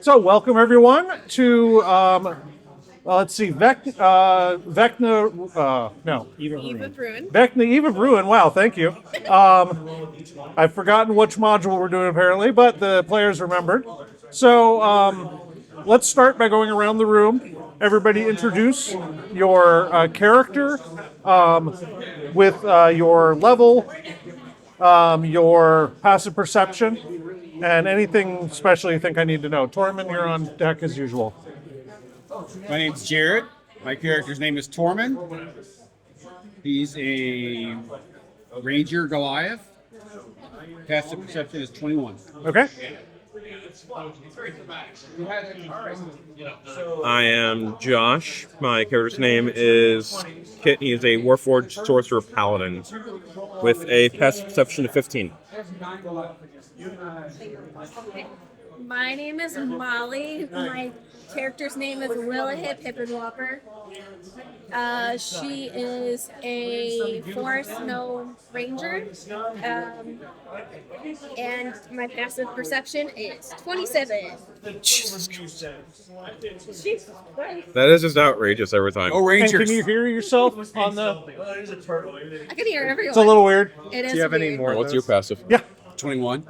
So, welcome everyone to let's see, Vecna. No, Eve of Ruin. Vecna Eve of Ruin. Wow, thank you. I've forgotten which module we're doing apparently, but the players remembered. So, let's start by going around the room. Everybody introduce your character with your level, your passive perception, and anything special you think I need to know. Tormund, you're on deck as usual. My name's Jared. My character's name is Tormund. He's a Ranger Goliath. Passive perception is 21. Okay. I am Josh. My character's name is Kit. He is a Warforged Sorcerer Paladin with a passive perception of 15. My name is Molly. My character's name is Lillihip Hippenwhopper. She is a Forest Gnome Ranger. And my passive perception is 27. Jesus Christ. That is just outrageous every time. Go And Rangers! can you hear yourself on the? I can hear everyone. It's a little weird. It is Do you have any weird. more? What's your passive? Yeah. 21.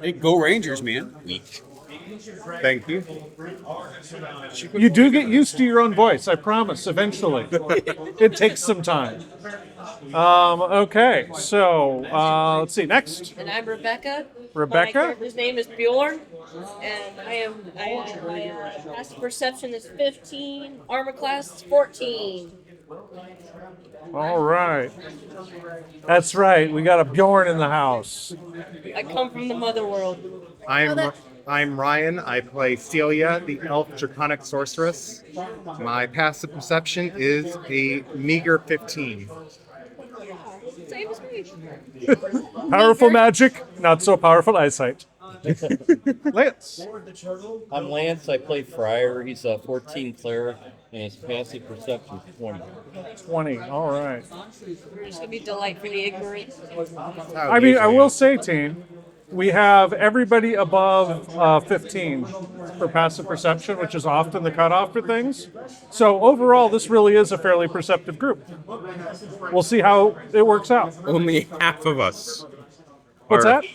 Hey, go Rangers, man. Weak. Thank you. You do get used to your own voice, I promise, eventually. It takes some time. Okay, so let's see, next. And I'm Rebecca. Rebecca? My character's name is Bjorn, and my passive perception is 15, armor class is 14. All right. That's right, we got a Bjorn in the house. I come from the mother world. I'm Ryan. I play Celia, the elf draconic sorceress. My passive perception is a meager 15. Same as me. Powerful magic, not so powerful eyesight. Lance. I'm Lance. I play Friar. He's a 14 cleric, and his passive perception is 20. 20, all right. It's gonna be delightfully ignorant. I mean, I will say, team, we have everybody above 15 for passive perception, which is often the cutoff for things. So overall, this really is a fairly perceptive group. We'll see how it works out. Only half of us. What's are- that?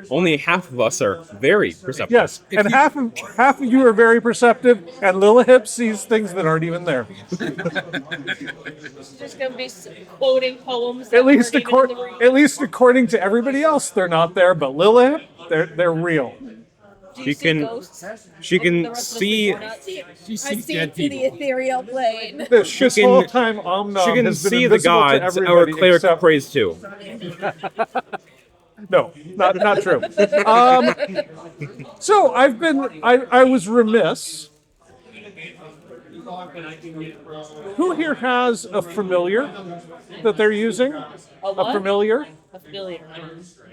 Only half of us are very perceptive. Yes, and half of you are very perceptive, and Lillihip sees things that aren't even there. It's just gonna be quoting poems. At That least, weren't even in the room. at least according to everybody else, they're not there. But Lillihip, they're real. Do you She see can- ghosts? She The can rest of us see. do not see it. She I sees see dead into the people. ethereal plane. This can- whole time, Omnom She can has been see the invisible to gods our everybody cleric except- prays to. No, not true. So I was remiss. Who here has a familiar that they're using? what? A familiar? A familiar.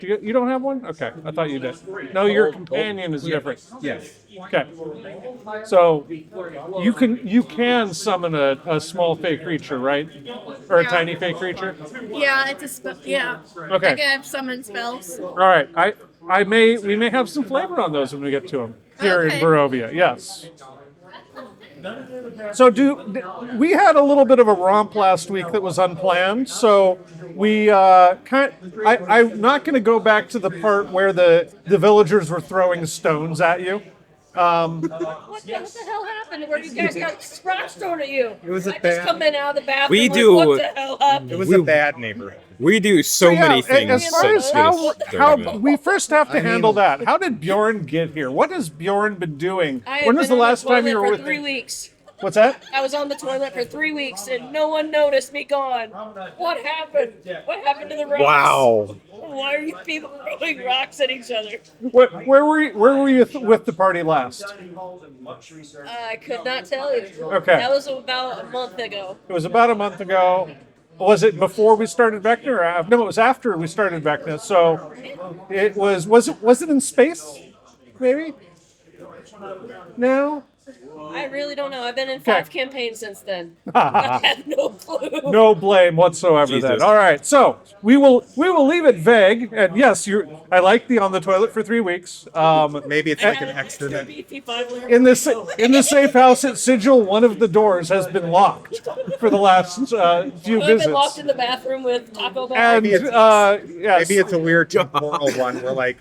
You don't have one? Okay, I thought you did. No, your companion is different. Yes. Okay. So you can summon a small fey creature, right? Or a tiny fey creature? Yeah, it's a spell. Yeah. Okay. I can have summon spells. All right. We may have some flavor on those when we get to them here in Okay. Barovia. Yes. So we had a little bit of a romp last week that was unplanned. So we I'm not going to go back to the part where the villagers were throwing stones at you. What the hell happened? Where you guys got rocks thrown at you? It was a I just bad- come in out of the bathroom. We like, do- What the hell happened? It was a bad neighborhood. We do so Yeah, many things. as far as since how Durban. we first have to handle that. How did Bjorn get here? What has Bjorn been doing? I have When was been the on last time you toilet were for with 3 me? weeks. What's that? I was on the toilet for 3 weeks and no one noticed me gone. What happened? What happened to the rocks? Wow. Why are you people throwing rocks at each other? Where were you with the party last? I could not tell you. Okay. That was about a month ago. It was about a month ago. Was it before we started Vecna or after? No, it was after we started Vecna. So it was it in space? Maybe? No? I really don't know. I've been in 5 campaigns since then. Ah. I have no clue. No blame whatsoever then. Jesus. All right, so we will leave it vague. And yes, I like the on the toilet for 3 weeks. Maybe it's like an accident. Beefy 5 In the safe house at Sigil, one of the doors has been locked for the last few I've been locked visits. in the bathroom with Taco Bell. And Maybe it's- yes, Maybe it's a weird temporal one where like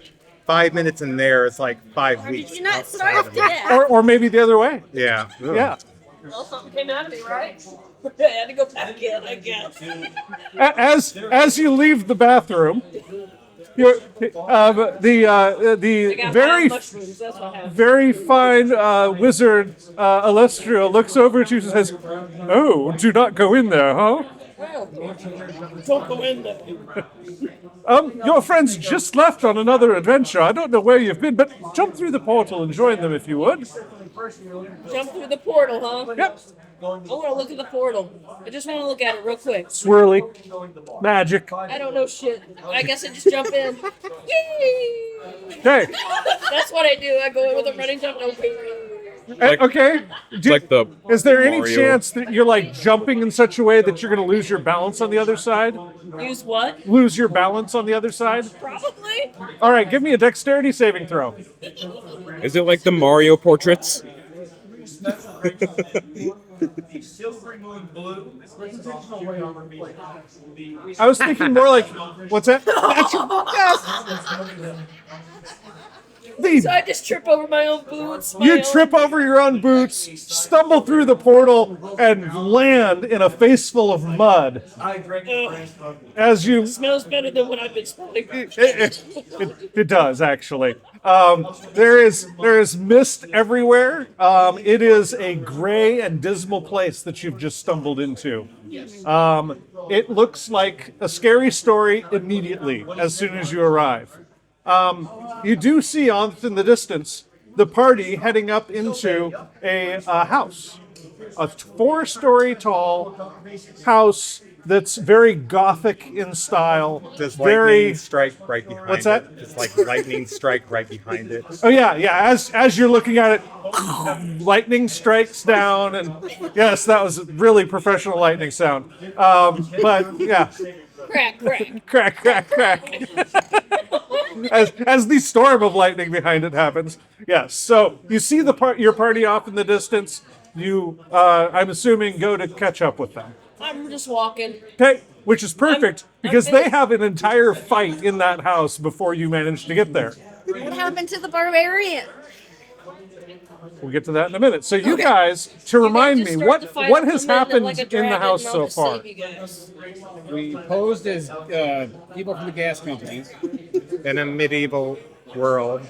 5 minutes in there is like 5 weeks. Did you not outside starve of to it. death? or maybe the other way. Yeah. Yeah. Well, something came out of me, right? I had to go back in, I guess. As you leave the bathroom, the I got very mushrooms, that's what happened. very fine wizard Alestria looks over to you and says, "Oh, do not go in there, huh? Don't go in there. Your friends just left on another adventure. I don't know where you've been, but jump through the portal and join them if you would." Jump through the portal, huh? Yep. I want to look at the portal. I just want to look at it real quick. Swirly. Magic. I don't know shit. I guess I just jump in. Yay! Okay. That's what I do. I go in with a running jump. Okay. Like the Is there any Mario. chance that you're like jumping in such a way that you're going to lose your balance on the other side? Use what? Lose your balance on the other side? Probably. All right, give me a dexterity saving throw. Is it like the Mario portraits? I was thinking more like, what's that? Yes. So I just trip over my own boots. You trip over your own boots, stumble through the portal, and land in a face full of mud. As you, Smells better than what I've been smelling. it does actually. There is mist everywhere. It is a gray and dismal place that you've just stumbled into. It looks like a scary story immediately as soon as you arrive. You do see off in the distance the party heading up into a house, a 4-story tall house that's very gothic in style. Does very lightning strike right behind What's it? that? Does like lightning strike right behind it? Oh yeah. As you're looking at it, lightning strikes down, and yes, that was a really professional lightning sound. But yeah, Crack, crack. crack, crack, crack. As the storm of lightning behind it happens. Yes. So you see your party off in the distance. You, I'm assuming, go to catch up with them. I'm just walking. Okay, which is perfect because I'm- they have an entire fight in that house before you manage to get there. What happened to the barbarian? We'll get to that in a minute. So you guys, to remind me, what has happened in the house so far? We posed as people from the gas company. In a medieval world,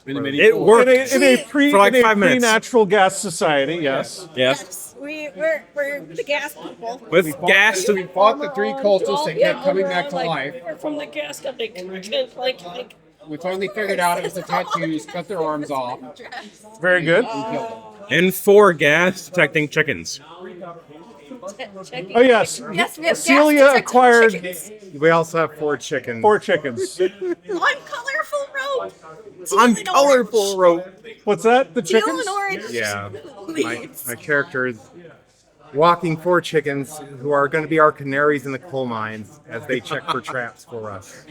In the It worked. In a For like 5 minutes. pre-natural gas society, yes. Yes. We're the gas people. With gas. We fought the 3 cultists and kept coming back to life. We're from the gas company. Like, We finally figured out it was the tattoos, cut their arms off. Very good. And 4 gas detecting chickens. checking. Oh yes. Yes, we have Celia gas detecting acquired chickens. we also have 4 chickens. 4 chickens. On colorful rope. On Teal and colorful rope. What's that? The Teal chickens? and orange. Yeah. My, leaves. my character is walking 4 chickens who are going to be our canaries in the coal mines as they check for traps for us.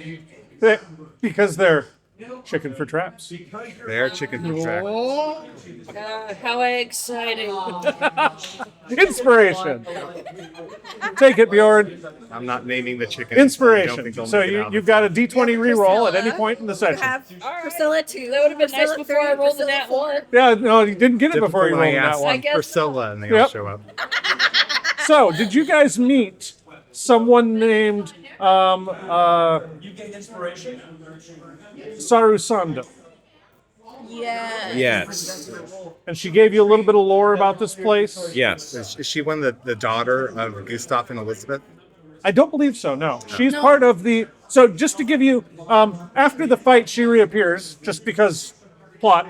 Because they're chicken for traps. They're chicken for traps. Oh, How exciting. Inspiration. Take it, Bjorn. I'm not naming the chickens. I don't Inspiration. think they'll So make it out. you've got a D20 reroll at any Priscilla. point in the You session. have Priscilla 2. That would have been nice Priscilla before I 3, rolled the Priscilla nat 4. 1. Yeah, no, you didn't get it before you Typically, rolled I that ask one. I guess- Priscilla and they Yep. all show up. So, did you guys meet someone named Sarusanda? Yeah. Yes. And she gave you a little bit of lore about this place? Yes. Is she one of the daughter of Gustav and Elizabeth? I don't believe so, no. She's part of the... So, just to give you... after the fight, she reappears, just because plot.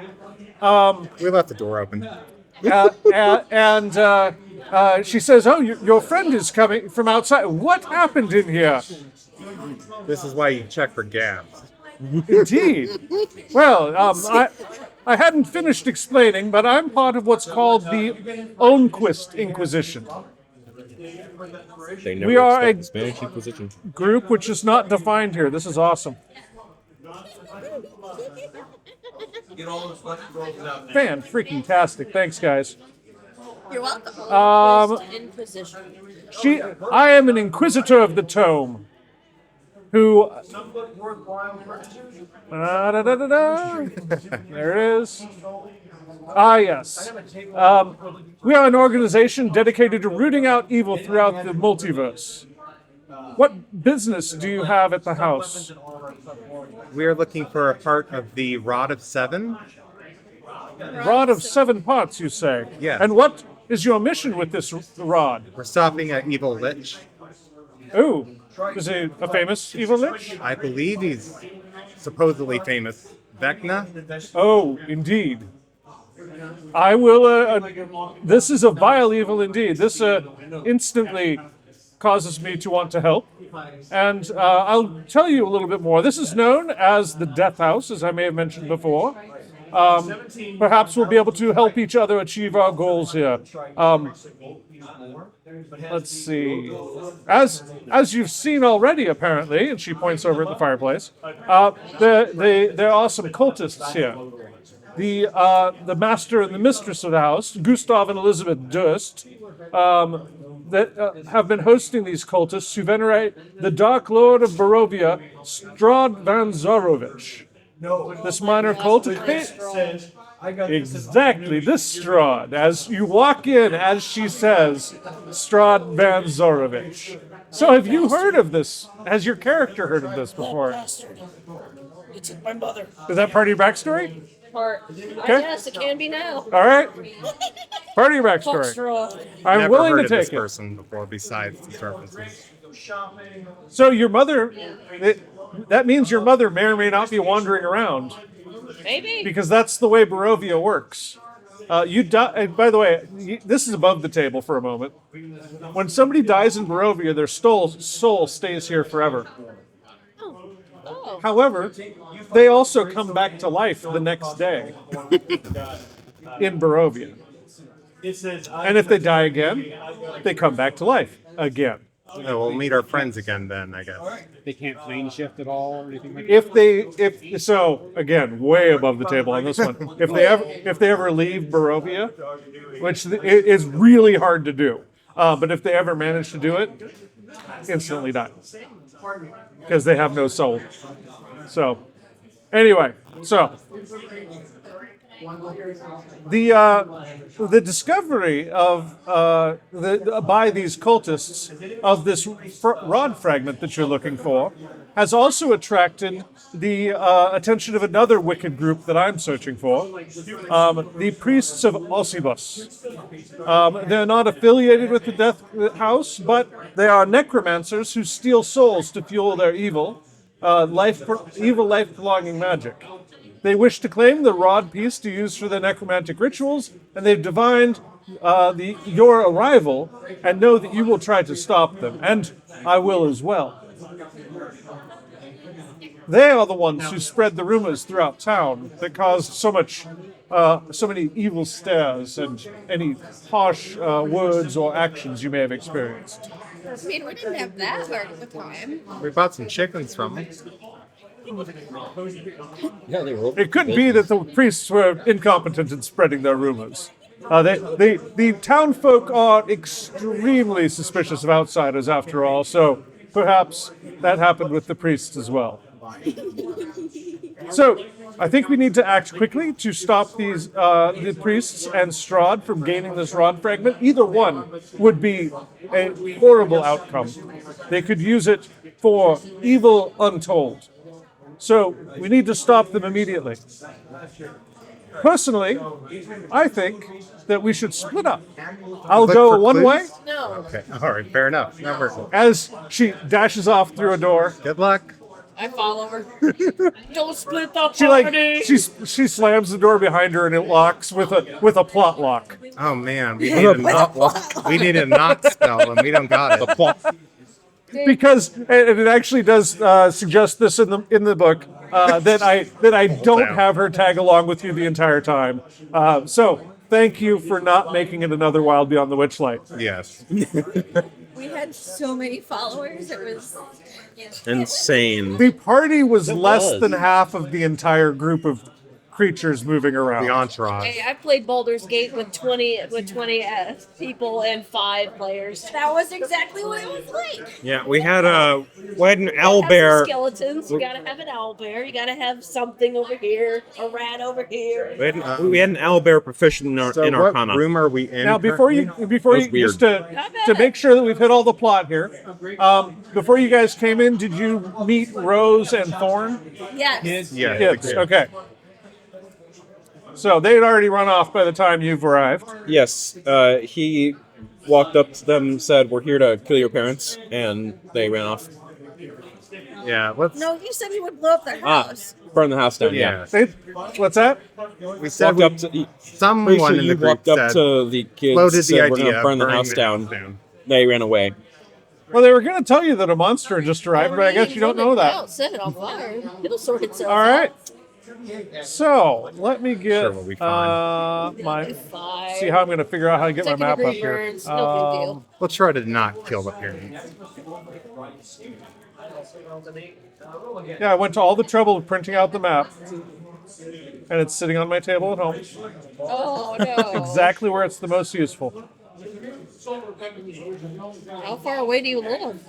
We left the door open. And she says, "Oh, your friend is coming from outside. What happened in here?" This is why you check for gas. Indeed. Well, I hadn't finished explaining, but I'm part of what's called the Onquist Inquisition, They never We are expect a- the Spanish Inquisition. group which is not defined here. This is awesome. Fan freaking tastic. Thanks, guys. You're welcome. Inquisition. I am an inquisitor of the tome, who. There it is. Ah, yes. We are an organization dedicated to rooting out evil throughout the multiverse. What business do you have at the house? We're looking for a part of the Rod of Seven. Rod of 7 parts, you say? Yes. And what is your mission with this rod? We're stopping an evil lich. Ooh, is he a famous evil lich? I believe he's supposedly famous. Vecna? Oh, indeed. I will. This is a vile evil indeed. This instantly causes me to want to help. And I'll tell you a little bit more. This is known as the Death House, as I may have mentioned before. Perhaps we'll be able to help each other achieve our goals here. Let's see. As you've seen already, apparently, and she points over at the fireplace, there are some cultists here. The master and the mistress of the house, Gustav and Elizabeth Durst, that have been hosting these cultists who venerate the Dark Lord of Barovia, Strahd van Zorovich. This minor cult exactly this Strahd. As you walk in, as she says, Strahd van Zorovich. So have you heard of this? Has your character heard of this before? It's my mother. Is that part of your backstory? Part. I guess it can be now. All right. Part of your Fuck backstory. straw. I'm Never willing heard to of this take it. person before besides these references. So your mother, that means your mother may or may not be wandering around, Maybe. because that's the way Barovia works. You die. By the way, this is above the table for a moment. When somebody dies in Barovia, their soul stays here forever. Oh. However, they also come back to life the next day in Barovia. And if they die again, they come back to life again. So we'll meet our friends again then, I guess. They can't plane shift at all or anything like that. If so, again, way above the table on this one. If they ever leave Barovia, which is really hard to do, but if they ever manage to do it, instantly die because they have no soul. So, anyway, the discovery of by these cultists of this rod fragment that you're looking for has also attracted the attention of another wicked group that I'm searching for, the priests of Ossibus. They're not affiliated with the Death House, but they are necromancers who steal souls to fuel their evil life-prolonging magic. They wish to claim the rod piece to use for their necromantic rituals, and they've divined your arrival and know that you will try to stop them, and I will as well. They are the ones who spread the rumors throughout town that caused so many evil stares and any harsh words or actions you may have experienced. I mean, we didn't have that hard of a time. We bought some chickens from them. Yeah, they were. It could be that the priests were incompetent in spreading their rumors. The town folk are extremely suspicious of outsiders, after all, so perhaps that happened with the priests as well. So, I think we need to act quickly to stop the priests and Strahd from gaining this rod fragment. Either one would be a horrible outcome. They could use it for evil untold. So, we need to stop them immediately. Personally, I think that we should split up. I'll Look go for one clues? way No. Okay, all right, fair enough. That works. as she dashes off through a door. Good luck. I follow her. Don't split the She party. she slams the door behind her and it locks with a plot lock. Oh man, we need a knock spell and we don't got it. because and it actually does suggest this in the book that I don't have her tag along with you the entire time. So thank you for not making it another Wild Beyond the Witchlight. Yes. We had so many followers. It was Insane. The party was It less was. than half of the entire group of creatures moving around. The entourage. Hey, I played Baldur's Gate with 20 people and 5 players. That was exactly what it was like. Yeah, we had an Have owlbear. some skeletons. You gotta have an owlbear. You gotta have something over here. A rat over here. We had an owlbear proficient So in what Arcana. room are we in? Now, before you That was just weird. to make sure that we've hit all the plot here, before you guys came in, did you meet Rose and Thorn? Yes. Yeah. Yes. Okay. So they had already run off by the time you've arrived. Yes, he walked up to them, said, "We're here to kill your parents," and they ran off. Yeah. Let's. No, you said you would blow up their Ah, house. burn the house down. Yeah. They, what's that? We said Walked up to. Pretty someone sure in the you group walked up said to the kids, floated the said, "We're idea gonna of burn the burning house the down." house down. They ran away. Well, they were going to tell you that a monster had just arrived, but I guess you don't know that. Set it on fire. It'll sort itself All right. So let me get Sure, we'll be my. Fire. See how I'm going to figure out how to get my Second map up degree here. burns, no big deal. We'll try to not kill the parents. Yeah, I went to all the trouble of printing out the map, and it's sitting on my table at home, Oh no. exactly where it's the most useful. How far away do you live?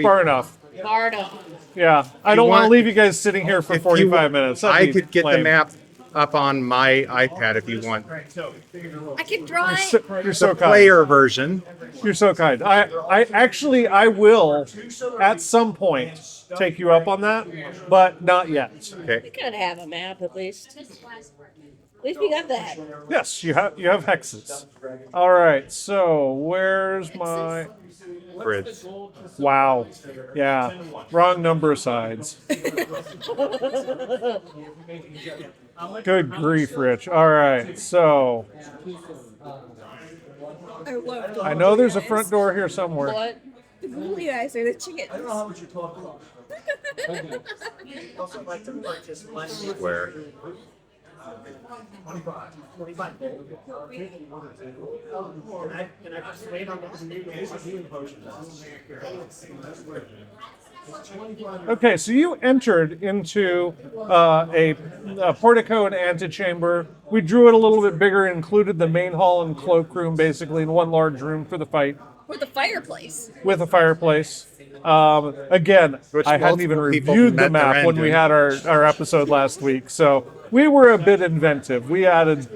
Far enough. Far enough. Yeah, I don't want to want- leave you guys sitting here for If 45 minutes. That'd I be could get the lame. map up on my iPad if you want. I can draw So- it. You're so The kind. player version. You're so kind. I will at some point take you up on that, but not yet. Okay. We could have a map at least. At least we got that. Yes, you have hexes. All right. So where's my? Bridge. Wow. Yeah. Wrong number of sides. Good grief, Rich. All right. So I love the I know there's a front door here somewhere. What? googly eyes are the chickens. Where? Okay, so you entered into a portico and antechamber. We drew it a little bit bigger, included the main hall and cloakroom, basically, in one large room for the fight, With a fireplace. with a fireplace. Again, Which I hadn't even multiple people reviewed the met their map when end we in. had our episode last week, so we were a bit inventive. We added.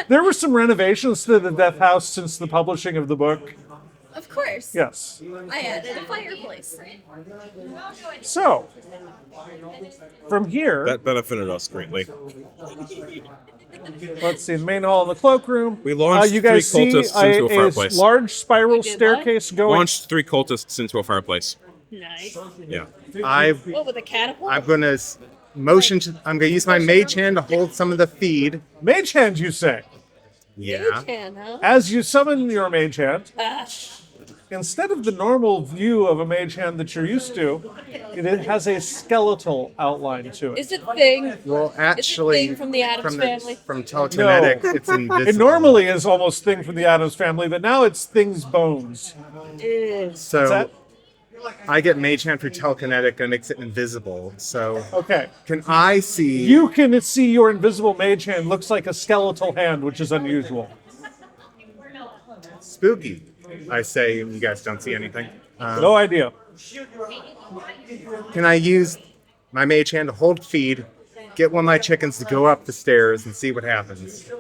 There were some renovations to the Death House since the publishing of the book. Of course. Yes. I added a fireplace. So, from here, That benefited us greatly. let's see, the main hall and the cloakroom. We launched you guys 3 see cultists into a fireplace. large spiral did what? staircase going. Launched 3 cultists into a fireplace. Nice. Yeah. What with a catapult? I'm gonna motion to. I'm gonna use my mage hand to hold some of the feed. Mage hand, you say. Yeah. Can, huh? As you summon your mage hand, Ah, instead of the normal view of a mage hand that you're used to, it has a skeletal outline to it. is it thing? Well, actually, thing from the Addams Family? from telekinetic, it's invisible. It normally is almost Thing from the Addams Family, but now it's Thing's bones. Is. So that- I get mage hand through telekinetic and makes it invisible. So Okay. can I see? You can see your invisible mage hand looks like a skeletal hand, which is unusual. Spooky. I say, and you guys don't see anything. No idea. Can I use my mage hand to hold feed, get one of my chickens to go up the stairs and see what happens?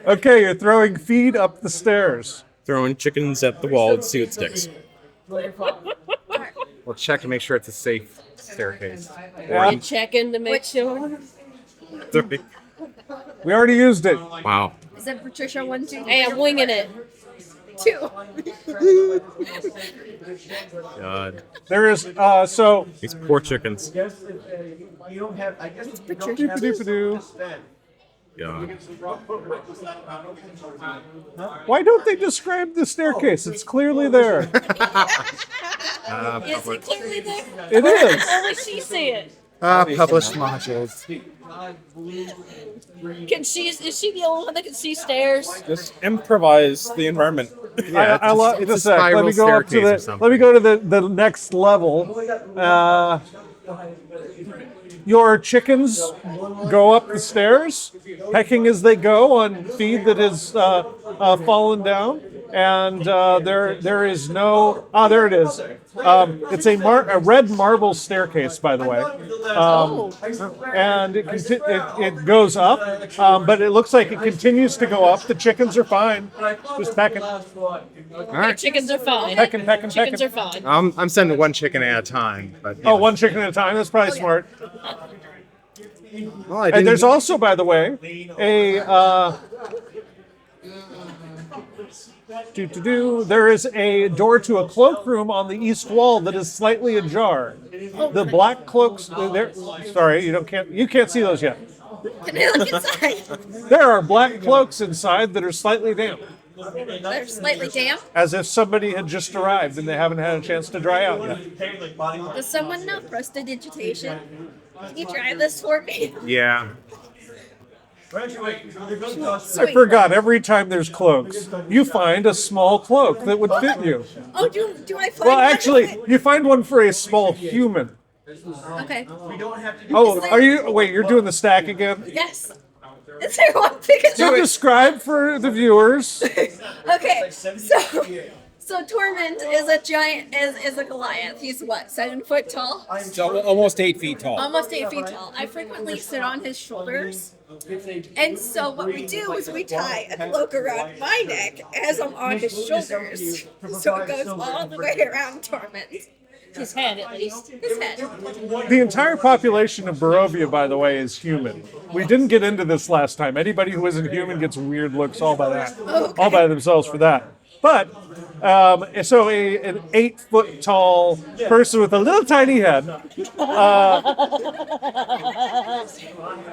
Okay, you're throwing feed up the stairs. Throwing chickens at the wall and see what sticks. We'll check to make sure it's a safe staircase. Yeah, You checking to make sure? 3. we already used it. Wow. Is that Patricia 1, 2, 3, Hey, I'm winging it. 2? God. There is so These poor chickens. doop-a-doop-a-doo. God. Why don't they describe the staircase? It's clearly there. Is it clearly there? It is. Only she see it. Published modules. Is she the only one that can see stairs? Just improvise the environment. I love it's just a a sec. Let spiral me go up to staircase or the. something. Let me go to the next level. Your chickens go up the stairs, pecking as they go on feed that has fallen down, and there is no. There it is. It's a red marble staircase, by the way, and it goes up, but it looks like it continues to go up. The chickens are fine, just pecking. All right. Chickens are fine. Pecking. Chickens are fine. I'm sending one chicken at a time. But Oh, one chicken at a time. That's probably smart. Well, I And didn't- there's also, by the way, there is a door to a cloakroom on the east wall that is slightly ajar. The black cloaks. Sorry, you can't see those yet. Can I look inside? There are black cloaks inside that are slightly damp, They're slightly damp. as if somebody had just arrived and they haven't had a chance to dry out yet. Does someone know prestidigitation? Can you try this for me? Yeah. I forgot. Every time there's cloaks, you find a small cloak that would fit you. Oh, do I find Well, one? actually, you find one for a small human. Okay. Oh, are you? Wait, you're doing the stack again? Yes. Is there one big So enough? describe for the viewers. Okay. So Tormund is a giant, is a Goliath. He's what, 7 foot tall? So almost 8 feet tall. Almost 8 feet tall. I frequently sit on his shoulders. And so what we do is we tie a cloak around my neck as I'm on his shoulders. So it goes all the way around Tormund. His head, at least. His head. The entire population of Barovia, by the way, is human. We didn't get into this last time. Anybody who isn't human gets weird looks all by that, all by themselves for that. But so an 8 foot tall person with a little tiny head.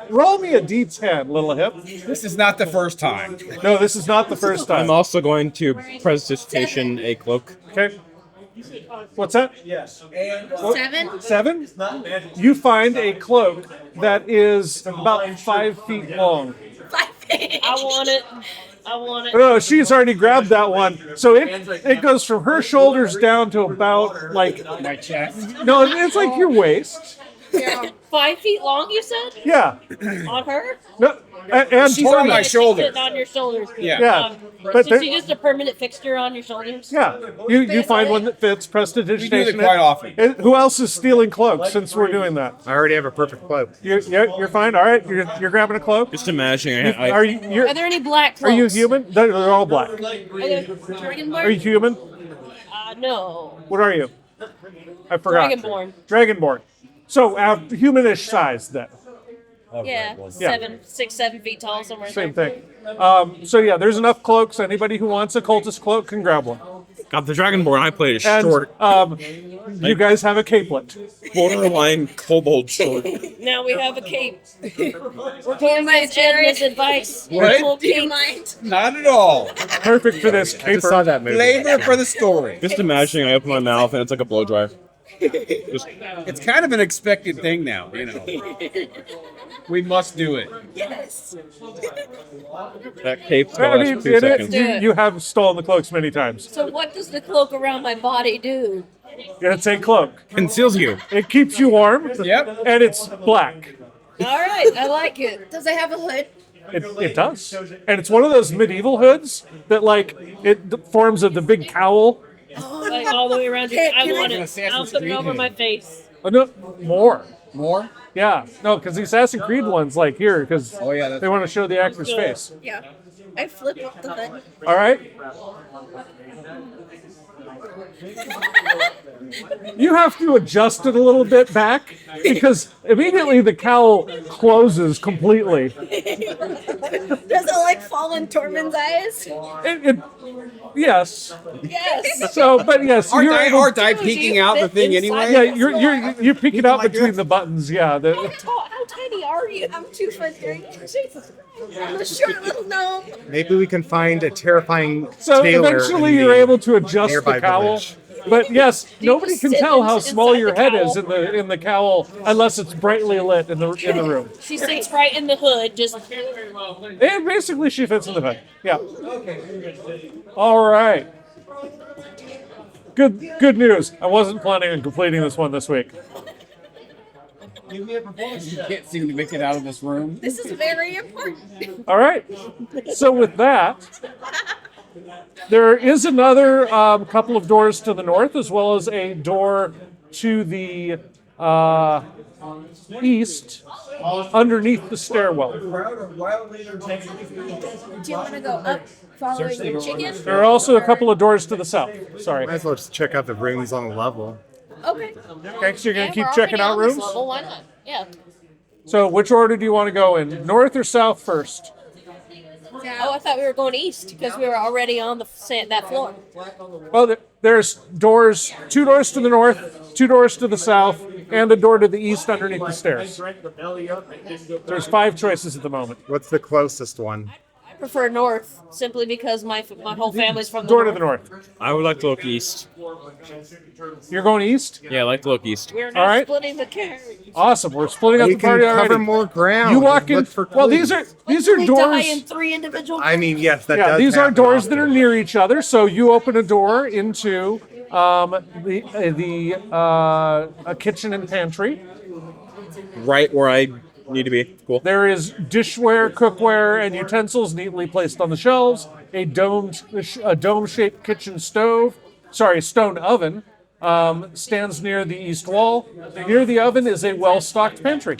Roll me a D10, little hip. This is not the first time. No, this is not the first time. I'm also going to prestidigitation a cloak. Okay. What's that? 7? 7? You find a cloak that is about 5 feet long. 5 feet. I want it. I want it. Oh, she's already grabbed that one. So it goes from her shoulders down to about like My chest. no, it's like your waist. 5 feet long, you said? Yeah. On her? No, and She's on my Tormund. shoulder. Sitting on your shoulders. Yeah. But But so there- she just a permanent fixture on your shoulders? Yeah. You find one that fits. Prestidigitation. We do that quite often. And who else is stealing cloaks since we're doing that? I already have a perfect cloak. You're fine. All right. You're grabbing a cloak. Just imagining. Are you? Are there any black Are cloaks? you human? They're all black. Okay. Are you human? No. What are you? I forgot. Dragonborn. Dragonborn. So humanish size then. Yeah. Yeah. 6, 7 feet tall, somewhere. in Same there. thing. So yeah, there's enough cloaks. Anybody who wants a cultist cloak can grab one. God, the Dragonborn I played is And short, you guys have a capelet. borderline kobold short. Now we have a cape. We're Do you mind, Jared? his advice. What? Full Do you cape. mind? Not at all. Perfect for this I just saw caper. that movie. Flavor for the story. Just imagining I open my mouth and it's like a blow dryer. Just, It's kind of an expected thing now, you know. We must do it. Yes. that cape's I gonna mean, last 2 seconds. you have stolen the cloaks many times. So what does the cloak around my body do? It's a cloak. Conceals you. It keeps you warm. Yep. And it's black. All right, I like it. Does it have a hood? It does. And it's one of those medieval hoods that like it forms of the big cowl. Like all the way around you. I Can I- want it. Assassin's I'll put it Creed over hood. my face. Oh, no, more. More? Yeah. No, because the Assassin's Creed one's like here because Oh, yeah, that's- they want to show the actor's face. Yeah. I flip up the hood. All right. You have to adjust it a little bit back because immediately the cowl closes completely. Does it like fall in Tormund's eyes? Yes. Yes. So, but yes, Aren't you're I, able. aren't I peeking out the thing anyway? Yeah, you're peeking out between the buttons. Yeah. How tiny are you? I'm 2'3". Jesus Christ. I'm a short little gnome. Maybe we can find a terrifying So tailor eventually in you're the able to adjust nearby the cowl. village. But yes, nobody can sit tell how small inside your the head cowl? is in the cowl unless it's brightly lit in the room. She sits right in the hood, just And basically she fits in the hood. Yeah. All right. Good news. I wasn't planning on completing this one this week. You can't seem to make it out of this room. This is very important. All right. So with that, there is another couple of doors to the north, as well as a door to the east underneath the stairwell. Do you want to go up following the chicken? There are also a couple of doors to the south. Sorry. Might as well just check out the rooms on the level. Okay. Okay, so you're going to keep we're checking already out on this rooms? level, why not? Yeah. So which order do you want to go in? North or south first? Oh, I thought we were going east because we were already on that floor. Well, there's doors, 2 doors to the north, 2 doors to the south, and a door to the east underneath the stairs. There's 5 choices at the moment. What's the closest one? I prefer north simply because my whole family's from the Door north. to the north. I would like to look east. You're going east? Yeah, I like to look east. We're All not right. splitting the carriage. Awesome. We're splitting up We the can party cover already. more ground. You walk in. Look for Well, clues. these are We doors. die in 3 individual. I mean, yes, that Yeah, does these are happen doors that are often. near each other. So you open a door into a kitchen and pantry. Right where I need to be. Cool. There is dishware, cookware, and utensils neatly placed on the shelves. A dome-shaped kitchen stove, stone oven, stands near the east wall. Near the oven is a well-stocked pantry.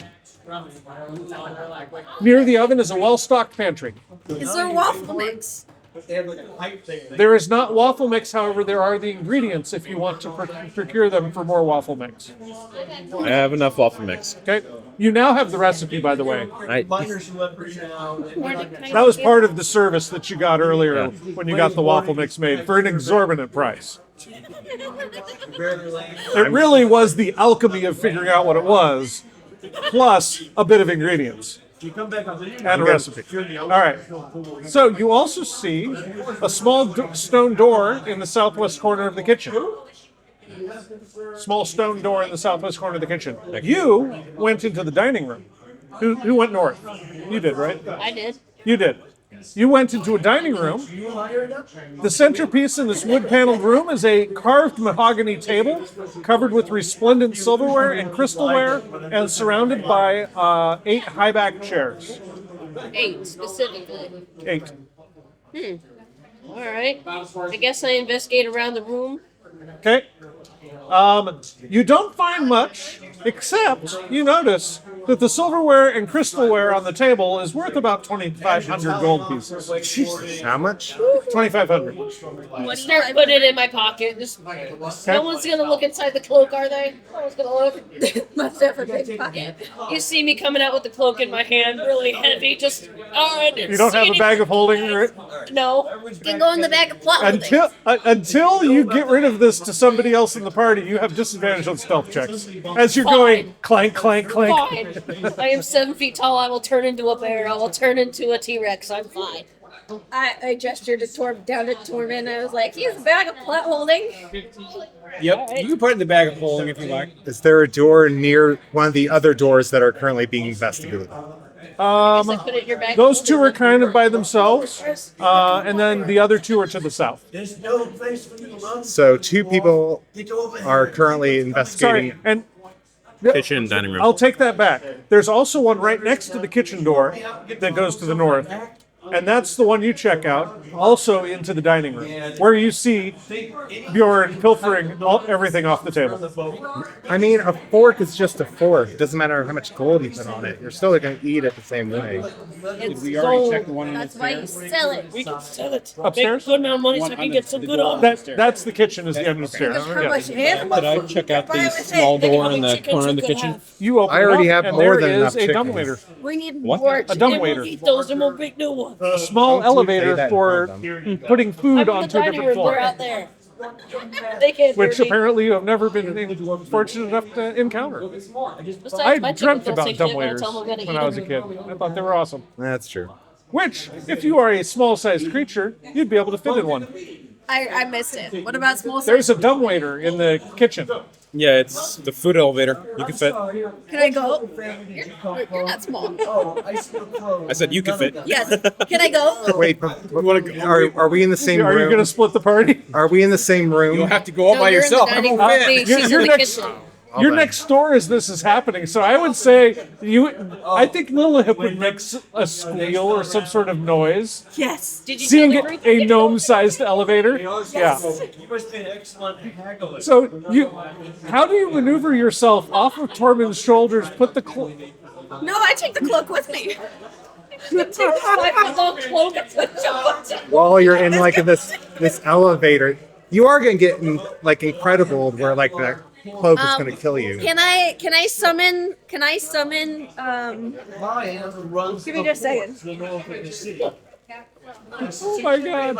Near the oven is a well-stocked pantry. Is there waffle mix? There is not waffle mix, however, there are the ingredients if you want to procure them for more waffle mix. I have enough waffle mix. Okay? You now have the recipe, by the way. I, That was part of the service that you got earlier when you got the waffle mix made for an exorbitant price. It really was the alchemy of figuring out what it was, plus a bit of ingredients and a recipe. All right. So you also see a small stone door in the southwest corner of the kitchen. Small stone door in the southwest corner of the kitchen. You went into the dining room. Who went north? You did, right? I did. You did. You went into a dining room. The centerpiece in this wood-paneled room is a carved mahogany table covered with resplendent silverware and crystalware and surrounded by 8 high-back chairs. 8 specifically. 8. All right. I guess I investigate around the room. Okay? You don't find much, except you notice that the silverware and crystalware on the table is worth about 2,500 gold pieces. How much? 2,500. Start putting it in my pocket. Just, no one's gonna look inside the cloak, are they? No one's gonna look. Must have a big pocket. You see me coming out with the cloak in my hand, really heavy. Just You don't have a bag of holding it? No. You can go in the bag of plot holdings. Until you get rid of this to somebody else in the party, you have disadvantage on stealth checks. As you're going clank, clank, clank. Fine. I am 7 feet tall. I will turn into a bear. I will turn into a T-Rex. I'm fine. I gestured down to Tormund. I was like, he's a bag of plot holding. Yep. You can put it in the bag of holding if you like. Is there a door near one of the other doors that are currently being investigated? I put it in your bag. Those 2 are kind of by themselves, and then the other 2 are to the south. So 2 people are currently investigating. Sorry, and kitchen, dining room. I'll take that back. There's also one right next to the kitchen door that goes to the north. And that's the one you check out, also into the dining room, where you see Bjorn pilfering everything off the table. I mean, a fork is just a fork. It doesn't matter how much gold you put on it. You're still going to eat it the same way. It's We already gold. checked the one in That's the why you sell it. We can sell it. Upstairs? Make a good amount of money so I can get some good on. That's the kitchen is the end of the stairs. How Yeah. much animal Could I food check you out buy the with small it? door in the corner of the kitchen? You open I already it up, have and more there than is enough a chickens. dumbwaiter. We need What? more A dumbwaiter. We'll eat those and we'll make new ones. A small Don't you say elevator that in for front of putting food I'm in the onto a dining different room. They're floor. out there. They can't Which hear me. apparently you have never been fortunate enough to encounter. Besides, I my dreamt chickens don't about say shit when I dumbwaiters tell them I'm gonna when eat I was a them. kid. I thought they were awesome. That's true. which, if you are a small-sized creature, you'd be able to fit in one. I missed it. What about small size? There's a dumbwaiter in the kitchen. Yeah, it's the food elevator. You can fit. Can I go? You're not small. I said you can fit. Yes. Can I go? Wait, are we in the same Are you room? going to split the party? Are we in the same room? You'll have to go up by you're in the yourself. I dining won't room. fit. She's You're in the next. kitchen. You're then. next door as this is happening, so I would say I think Lilith would make a squeal or some sort of noise. Yes. Did you Seeing deliver a gnome-sized elevator. Yeah. You must be an excellent haggler. So how do you maneuver yourself off of Tormund's shoulders? Put the No, I take the cloak with me. Take the 5-foot-long cloak and put it on. While you're in like this elevator, you are gonna get incredible where like the cloak is gonna kill you. Can I summon give me just a second. Oh my god.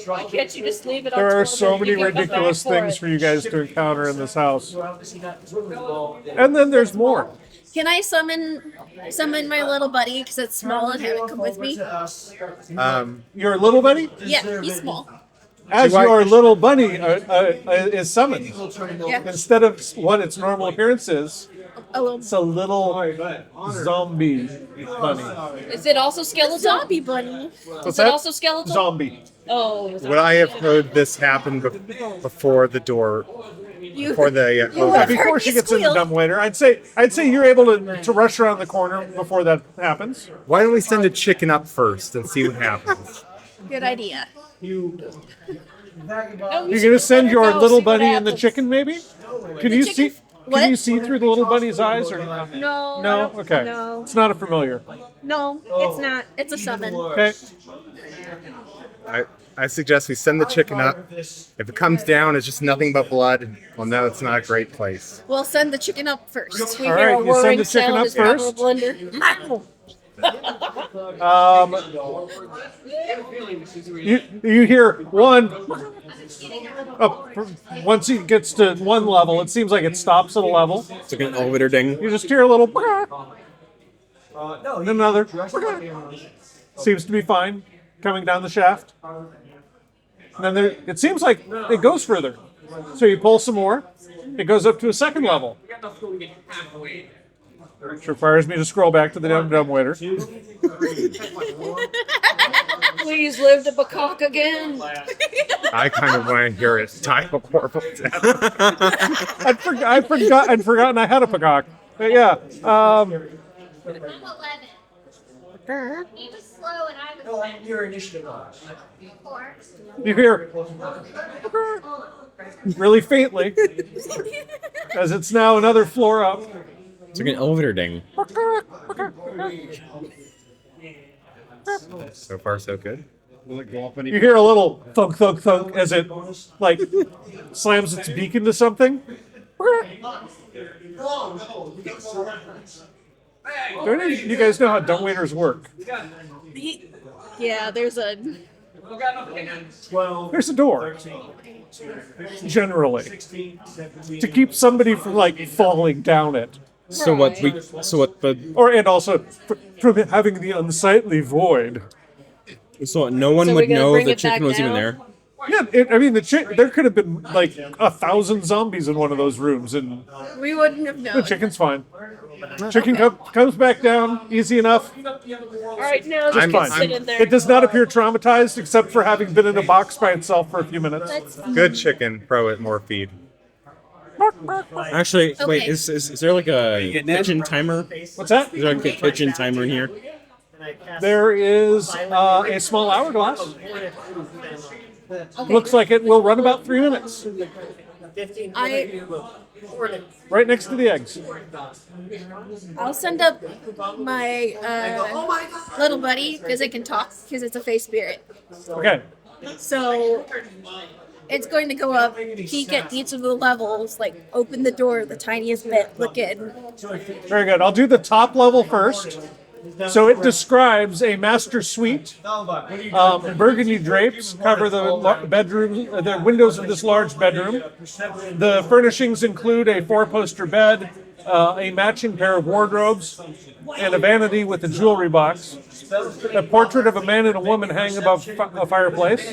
Why can't you just leave it on There are Tormund so and many you can come back ridiculous for things it? for you guys to encounter in this house. And then there's more. Can I summon my little buddy because it's small and have it come with me? Your little buddy? Yeah, he's small. As your little bunny is summoned. Yeah, Instead of what its normal appearance is, a little it's a little zombie bunny. Is it also skeletal? zombie bunny. Is it also skeletal? Zombie. Oh. Would I have heard this happen before the door? Before the You oven? have Before heard she me gets in the squeal. dumbwaiter, I'd say you're able to rush around the corner before that happens. Why don't we send a chicken up first and see what happens? Good idea. You're gonna send your little bunny and the chicken, maybe? Can you see? chicken- what? Can you see through the little bunny's eyes or no? No. No. Okay. No. It's not a familiar. No, it's not. It's a summon. Okay. I suggest we send the chicken up. If it comes down, it's just nothing but blood. Well, no, it's not a great place. We'll send the chicken up first. We All hear right, a you send whirring the chicken sound up as we go to first? a blender. You hear one. Once he gets to one level, it seems like it stops at a level. It's like an elevator ding. You just hear a little. And another. Seems to be fine. Coming down the shaft. And then it seems like it goes further. So you pull some more. It goes up to a second level. Which requires me to scroll back to the dumbwaiter. Please live to Bakak again. I kind of want to hear it die a horrible death. I'd forgotten I had a peacock. But yeah. I'm 11. He was slow and I was fast. Your initiative. Four. You hear really faintly as it's now another floor up. It's like an elevator ding. So far, so good. Will it go up any? You hear a little thunk, thunk, thunk as it like slams its beak into something. Don't any of you guys know how dumbwaiters work? Yeah, there's a. There's a door, generally, to keep somebody from like falling down it, So what the and also from having the unsightly void. so no one So we're would gonna know bring the it back chicken was even down? there. Yeah, there could have been like 1,000 zombies in one of those rooms, and We wouldn't have the known. chicken's fine. Chicken comes back down, easy enough. All right, now Just just fine. sit in there. It does not appear traumatized, except for having been in a box by itself for a few minutes. Good chicken. Throw it more feed. Actually, wait, Okay. is there like a kitchen timer? What's that? Is there like a kitchen timer in here? There is a small hourglass. Looks like it will run about 3 minutes. Right next to the eggs. I'll send up my little buddy because it can talk because it's a face spirit. Okay. So it's going to go up, peek at each of the levels, like open the door the tiniest bit, look in. Very good. I'll do the top level first. So it describes a master suite. Burgundy drapes cover the bedroom, the windows of this large bedroom. The furnishings include a 4-poster bed, a matching pair of wardrobes, and a vanity with a jewelry box. A portrait of a man and a woman hang above a fireplace.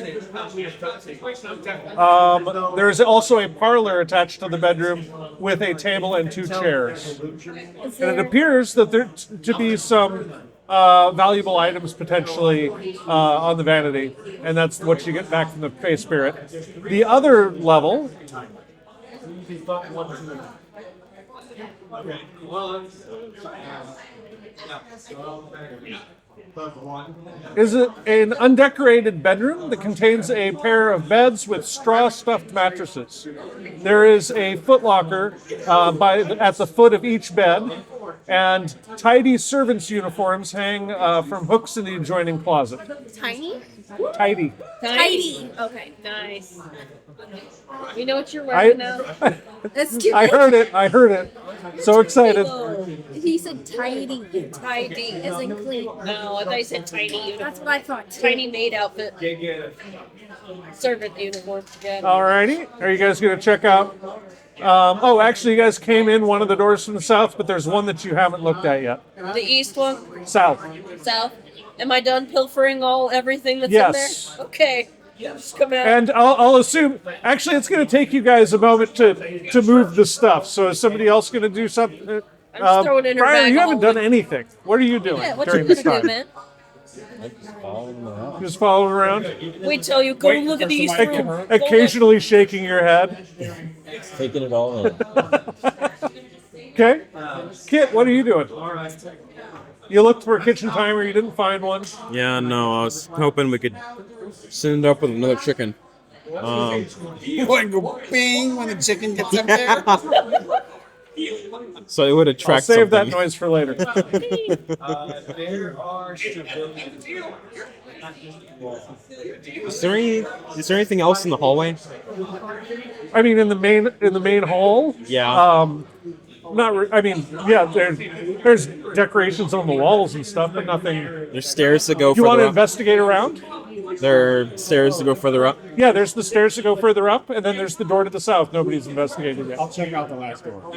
There is also a parlor attached to the bedroom with a table and 2 chairs. And it appears that there to be some valuable items potentially on the vanity, and that's what you get back from the Face Spirit. The other level is an undecorated bedroom that contains a pair of beds with straw-stuffed mattresses. There is a footlocker at the foot of each bed, and tidy servants' uniforms hang from hooks in the adjoining closet. Tiny? Tidy. Tidy. Okay. Nice. You know what you're wearing now? That's too I heard it. I heard it. So excited. He said tidy. Tidy. As in clean. No, I thought you said tiny. That's what I thought too. Tiny maid outfit. Servant uniform. Yeah. Alrighty. Are you guys going to check out? Actually, you guys came in one of the doors from the south, but there's one that you haven't looked at yet. The east one? South. South? Am I done pilfering everything that's Yes. in there? Okay. Just come out. And I'll assume, actually, it's going to take you guys a moment to move the stuff. So is somebody else going to do something? I'm just throwing it in her Brian, bag you all haven't the done way. anything. What are you doing Yeah, what during you this gonna time? do, man? Just following around, Wait till you go Waiting look for at the east somebody to room. come. occasionally shaking your head. Taking it all in. Okay, Kit, what are you doing? You looked for a kitchen timer, you didn't find one. Yeah, no, I was hoping we could send up with another chicken. You want to go bing when the chicken gets up there? So it would I'll attract save that something. noise for later. There are civilians. Is there anything else in the hallway? I mean, in the main hall. Yeah. There's decorations on the walls and stuff, but nothing. There's stairs to go You want further to up. investigate around? There are stairs to go further up. Yeah, there's the stairs to go further up, and then there's the door to the south. Nobody's investigated yet. I'll check out the last door.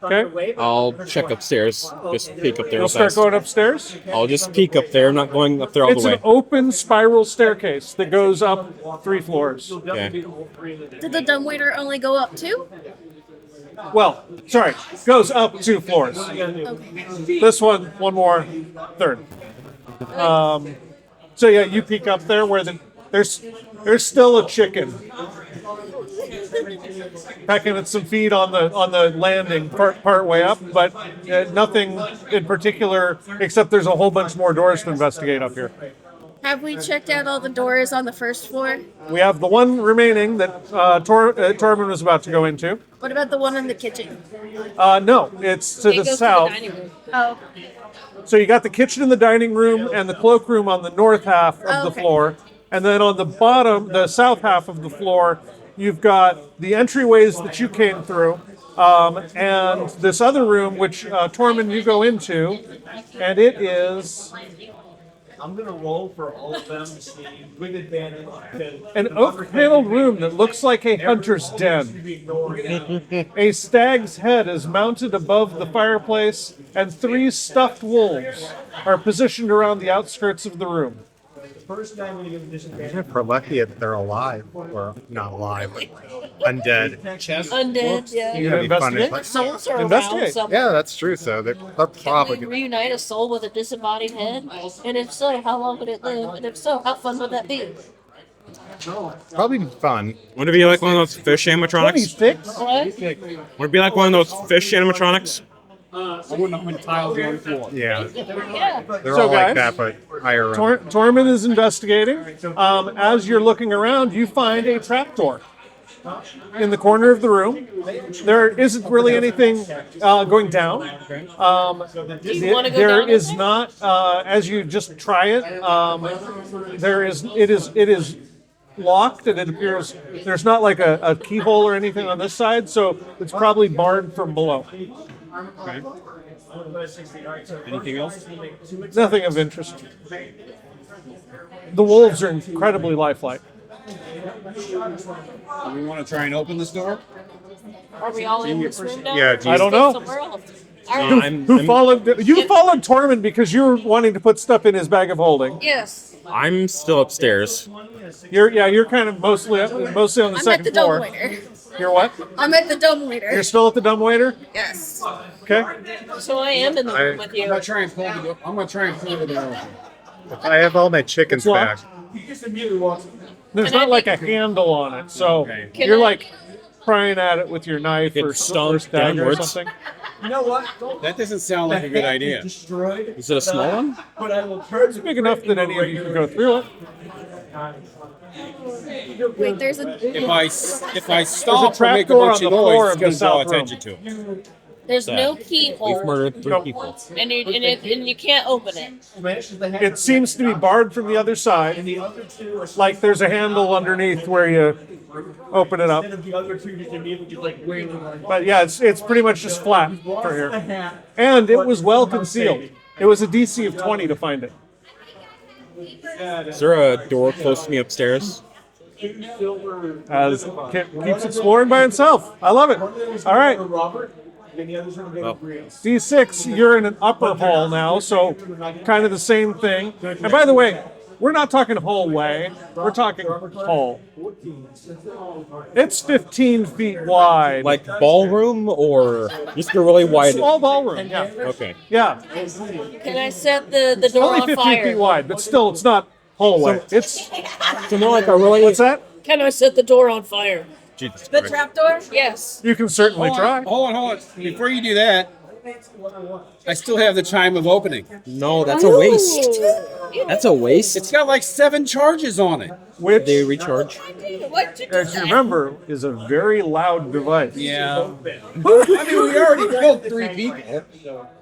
Okay, I'll check upstairs. Just peek up there. you'll real start fast. going upstairs. I'll just peek up there. I'm not going up there all It's the an way. open spiral staircase that goes up 3 floors. Okay. Did the dumbwaiter only go up 2? Well, sorry, goes up 2 floors. This one more, 3rd. So yeah, you peek up there where there's still a chicken pecking at some feed on the landing part way up, but nothing in particular except there's a whole bunch more doors to investigate up here. Have we checked out all the doors on the first floor? We have the one remaining that Tormund was about to go into. What about the one in the kitchen? No, it's to It the goes south. to the dining room. Oh, So you got the kitchen and the dining room and the cloakroom on the north half of the Okay. floor. And then on the bottom, the south half of the floor, you've got the entryways that you came through. And this other room, which Tormund, you go into, and it is I'm gonna roll for all of them to see with advantage. an oak-paneled room that looks like a hunter's den. A stag's head is mounted above the fireplace, and 3 stuffed wolves are positioned around the outskirts of the room. First time we give this advantage. If we're lucky if they're alive, or not alive, but undead. Chest. Undead, yeah. You gonna That'd be fun investigate? if- Souls are around Investigate. somewhere. Yeah, that's true. So they're probably Can we gonna. reunite a soul with a disembodied head? And if so, how long would it live? And if so, how fun would that be? Probably be fun. Would it be like one of those fish animatronics? 26? What? Would it be like one of those fish animatronics? I wouldn't know how many tiles are on the floor. Yeah, Yeah. they're So, all like guys, that, but higher. Tormund is investigating. As you're looking around, you find a trapdoor in the corner of the room. There isn't really anything going down. Do you want to go There down is there? not, as you just try it. It is locked, and it appears there's not like a keyhole or anything on this side, so it's probably barred from below. Anything else? Nothing of interest. The wolves are incredibly lifelike. Do we want to try and open this door? Are we all in this room now? Yeah, I don't Go know. somewhere else. All right. Who followed? You followed Tormund because you were wanting to put stuff in his bag of holding. Yes. I'm still upstairs. You're kind of mostly on the I'm at second the floor. dumbwaiter. You're what? I'm at the dumbwaiter. You're still at the dumbwaiter? Yes. Okay. So I am in the room with I'm you. gonna try and pull the door. I'm gonna try and pull the door open. I have all my chickens It's back. locked. There's And I not like a think- handle on it, so Can you're I- like prying at it with your knife Get or stomped dagger or downwards. something. You know what? That doesn't sound like a good idea. Destroyed. Is it a small one? But I will turn It's big enough that any of you can go through it. Wait, there's a. If I stop or trap make a door bunch on of the floor noise, of it's the gonna draw south room. attention to it. There's no We've keyhole, murdered 3 people. and you can't open it. smashes the head. It seems to be barred from the other side, The other two are like there's a handle underneath where you open it up. instead of the other two just immediately like wailing like But yeah, it's pretty much just flat for here. And it was well concealed. It was a DC of 20 to find it. Is there a door close to me upstairs? As Kit keeps exploring by himself. I love it. All right. Robert, and the others are going Oh. to Brian. D6, you're in an upper hall now, so kind of the same thing. And by the way, we're not talking hallway, we're talking hall. It's 15 feet wide. Like ballroom or just a really wide? Small ballroom, yeah. Okay. Yeah, Can I set the door only on 15 fire? feet wide, but still, it's not hallway. It's, So more like a really. what's that? Can I set the door on fire? Jesus The Christ. trapdoor? Yes. You can certainly Hold try. on, hold on. Before you do that, I still have the chime of opening. No, that's a waste. That's a waste. It's got like 7 charges on it. Which, They recharge. What you as you remember, is a very loud device. Yeah. I mean, we already killed 3 people.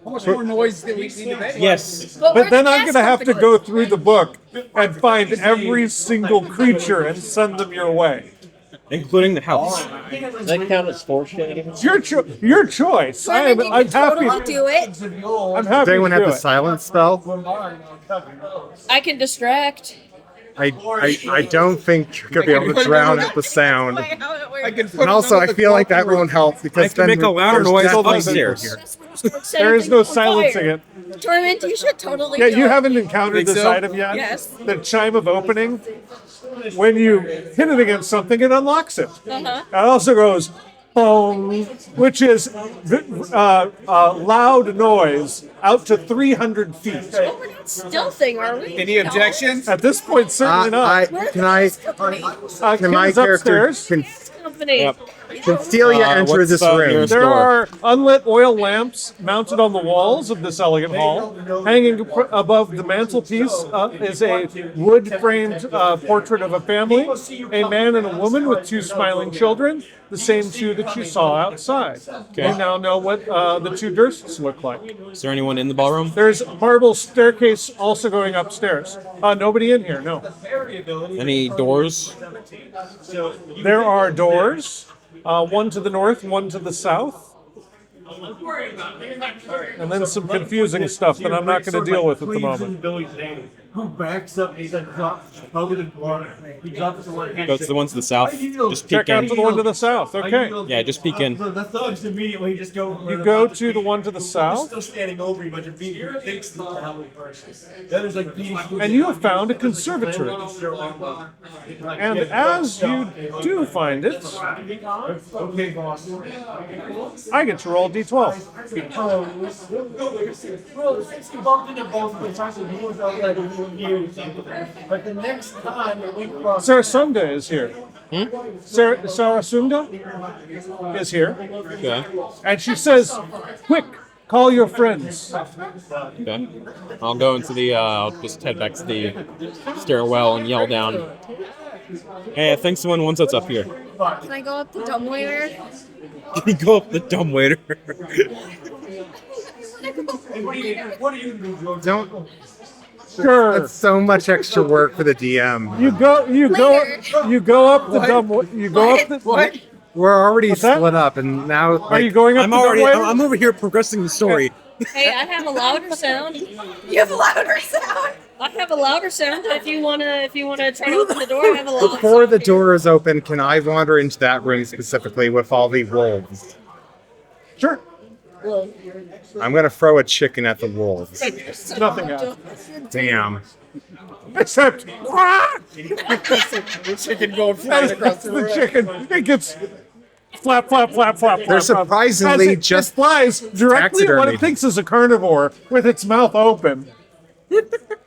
How much more noise do we need to make? Yes. But then I'm going to have to go through the book and find every single creature and send them your way. Including the house. Does that count as foreshadowing? It's your choice. I'm You can happy. totally do it. I'm happy Does anyone to have do the it. silence spell? I can distract. I don't think you're going to be able to drown out the sound. I can put And also, I another feel like that cloak won't help because I can make a louder there's noise definitely upstairs. people here. There is no silencing it. Torment, you should totally Yeah, do you it. haven't encountered Think this so? item yet. Yes. The chime of opening. When you hit it against something, it unlocks it. Uh-huh. It also goes boom, which is loud noise out to 300 feet. Oh, we're not stealthing, are we? Any objections? At this point, certainly not. Can I? Can my Kim's character upstairs. Company. Yep. can Celia enter what's this the room? nearest- There door. are unlit oil lamps mounted on the walls of this elegant hall. Hanging above the mantelpiece is a wood-framed portrait of a family, a man and a woman with 2 smiling children, the same 2 that you saw outside. You now know what the 2 Dursts look like. Is there anyone in the ballroom? There's a marble staircase also going upstairs. Nobody in here, no. Any doors? There are doors, one to the north, one to the south. And then some confusing stuff that I'm not going to deal with at the moment. Who backs up? He's like drops over the water. He drops the one. Go to the ones to the south. Just Check peek out in. to the one to the south. Okay. Yeah, just peek in. The thugs immediately just go. You go to the one to the You're south, still standing over you, but you're beating your thinks the hell person. Then there's like beating. and you have found a conservatory. And as you do find it, Okay, boss. I get to roll d12. Well, since you bumped into both of the times that he was out like you, but the next time that we cross. Sarasunda is here. Sarasunda is here. Okay. And she says, quick, call your friends. Okay. I'll go into the. I'll just head back to the stairwell and yell down. Hey, I think someone wants us up here. Can I go up the dumbwaiter? Can you go up the dumbwaiter? What are you doing? Don't. Sure. That's so much extra work for the DM. You go up the you go up the What? We're already What's that? split up, and now Are you going up I'm the already. dumbwaiter? I'm over here progressing the story. Hey, I have a louder sound. You have a louder sound. I have a louder sound. If you wanna try to open the door, I have a louder Before sound. the door is open, can I wander into that room specifically with all the wolves? Sure. I'm gonna throw a chicken at the wolves. Nothing happens. Damn. Except The chicken going flying across the the room. chicken. It gets flap, flap, flap, flap. They're flap, flap. surprisingly As it just flies directly at what it taxidermied. thinks is a carnivore with its mouth open.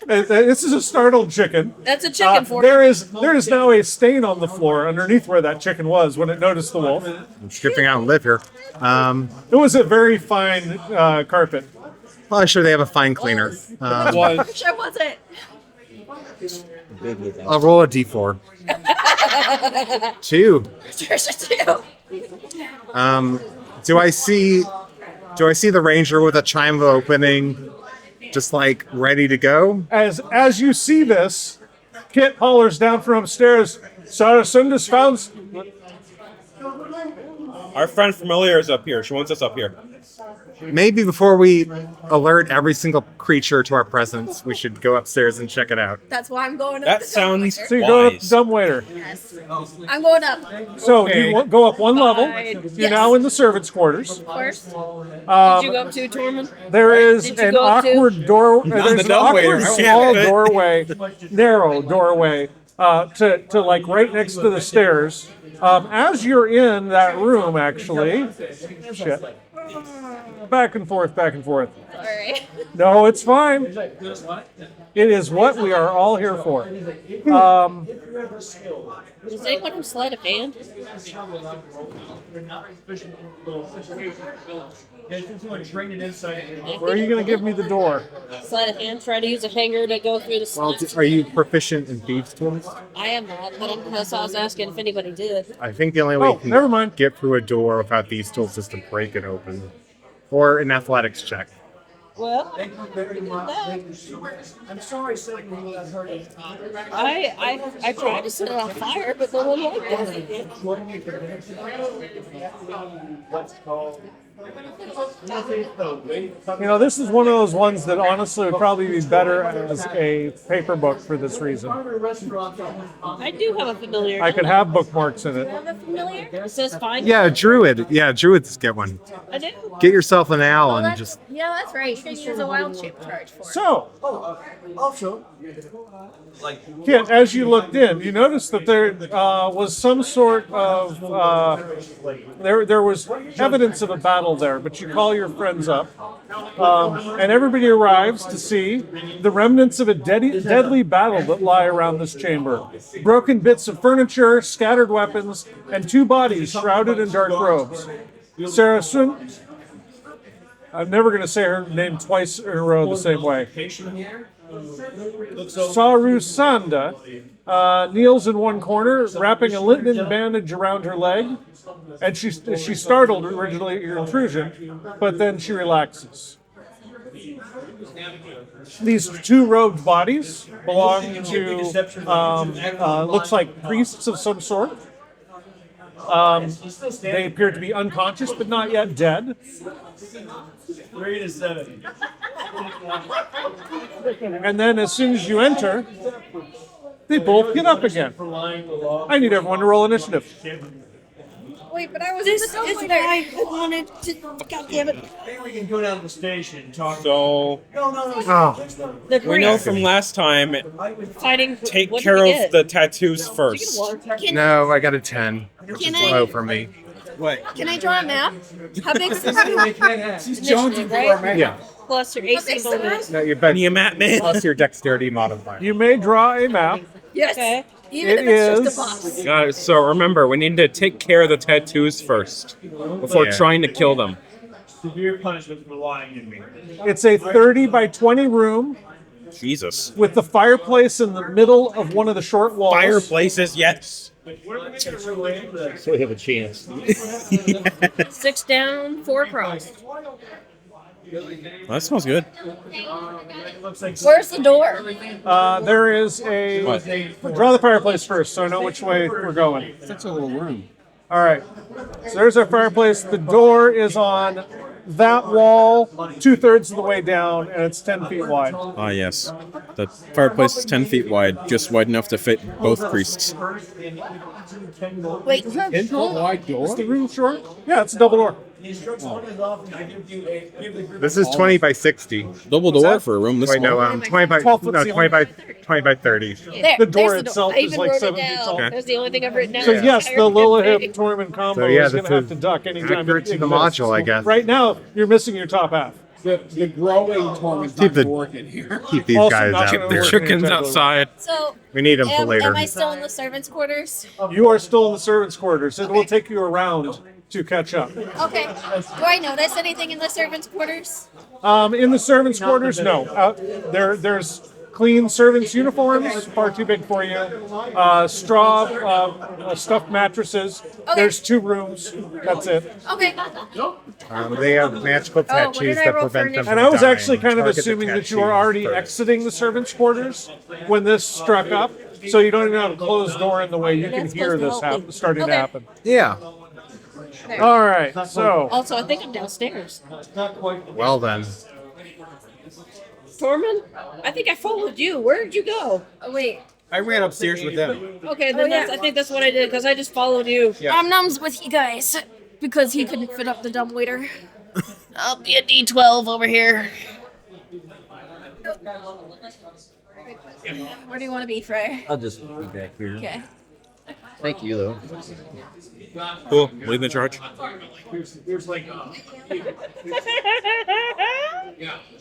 This is a startled chicken. That's a chicken for There is now a stain on the floor underneath where that chicken was when it noticed the wolf. I'm skipping out and live here. It was a very fine carpet. Well, I'm sure they have a fine cleaner. For sure wasn't. I'll roll a d4. 2. Trisha too. Do I see the ranger with a chime of opening, just like ready to go? As you see this, Kit hollers down from upstairs. Sarasundus found. Our friend Familiar is up here. She wants us up here. Maybe before we alert every single creature to our presence, we should go upstairs and check it out. That's why I'm going up. That the sounds dumbwaiter. So you go up wise. the dumbwaiter. Yes. I'm going up. So Okay. you go up one level. Fine. You're Yes. now in the servants' quarters. First, did Um, you go up to Tormund? There is Did you an go up to- awkward door. There's the an dumbwaiter. awkward I small can't. doorway, narrow doorway, to like right next to the stairs. As you're in that room, actually, shit, back and forth, back and forth. All right. No, it's fine. It is what we are all here for. Does anyone have sleight of hand? Where are you going to give me the door? Sleight of hand. Try to use a hanger to go through the Well, slits. are you proficient in thieves' tools? I am not, but that's why I was asking if anybody did. I think the only way Oh, you can never mind. get through a door without these tools is to break it open, or an athletics check. Well, I'm sorry, something I heard it. I tried to set it on fire, but no one liked it. What's called? You know, this is one of those ones that honestly would probably be better as a paper book for this reason. I do have a familiar. I could have bookmarks in it. Have a familiar? It says fine. Yeah, druid. Yeah, druids get one. I do. Get yourself an owl Oh, and that's, just. yeah, that's right. You can use a wild shape charge for it. So, Also, Kit, as you looked in, you noticed that there was some sort of there was evidence of a battle there. But you call your friends up, and everybody arrives to see the remnants of a deadly battle that lie around this chamber. Broken bits of furniture, scattered weapons, and 2 bodies shrouded in dark robes. Sarasun. I'm never going to say her name twice in a row the same way. Sarusanda kneels in one corner, wrapping a linen bandage around her leg, and she's startled originally at your intrusion, but then she relaxes. These 2 robed bodies belong to looks like priests of some sort. They appear to be unconscious, but not yet dead. 3 to 7. And then as soon as you enter, they both get up again. I need everyone to roll initiative. Wait, but I was This in the is dumbwaiter. why I wanted to. God damn it! Maybe we can go down to the station and talk. So No. Oh, The we know priest from last time, fighting. take what did care we of get? the tattoos Did you first. get water? no, I got a 10, which Can is I- low for me. Can I draw a map? How big is the She's jonesing Initiative, for right? our man. Yeah. Plus your How AC big's the bonus. No, your Can you map, man? plus your dexterity modifier. You may draw a map. Yes. Okay. Even It if it's is- just a box. Guys, so remember, we need to take care of the tattoos first before Yeah. trying to kill them. Severe punishment for lying to me. It's a 30 by 20 room Jesus. with the fireplace in the middle of one of the short walls. Fireplaces, yes. Where are they going to relay this? So we have a chance. 6 down, 4 across. Well, that smells good. Where's the door? There is a. What? Draw the fireplace first, so I know which way we're going. Such a little room. All right. So there's our fireplace. The door is on that wall 2/3 of the way down, and it's 10 feet wide. Ah, yes. The fireplace is 10 feet wide, just wide enough to fit both priests. Wait, 10-foot wide door. Is the room short? Yeah, it's a double door. This is 20 by 60. Double door for a room this Wait, no, small. 20 by 12 foot 20 by 20 by 30. there, The door there's itself I is even like wrote 7 it feet down. tall. Okay. That's the only thing I've written down. So yes, the Lilith Torment combo So, yeah, is going to this have to is duck anytime accurate it to the exists. module, I guess. Right now, you're missing your top half. The growing torment's Keep not the- working here. Keep these Also guys not out gonna there. work. Chickens outside. So, We need them for later. am I still in the servants' quarters? You are still in the servants' quarters. It will take you around to catch up. Okay. Do I notice anything in the servants' quarters? In the servants' quarters, no. There's clean servants' uniforms, far too big for you. Straw, stuffed mattresses. Okay. There's 2 rooms. That's it. Okay. They have magical what tattoos did I that roll for prevent them initiative? from And I was dying. actually kind of Target the assuming that you were tattoos already first. exiting the servants' quarters when this struck up. So you don't even have a closed door in the way you can That's hear supposed to this help me. starting to Okay. happen. Yeah. All right, so Also, I think I'm downstairs. Well then. Tormund, I think I followed you. Where did you go? Oh, wait. I ran upstairs with them. Okay, then yeah. I think that's what I did because I just followed you. Num's with you guys because he couldn't fit up the dumbwaiter. I'll be a D12 over here. Where do you want to be, Frey? I'll just be back here. Okay. Thank you, though. Cool. Leading the charge.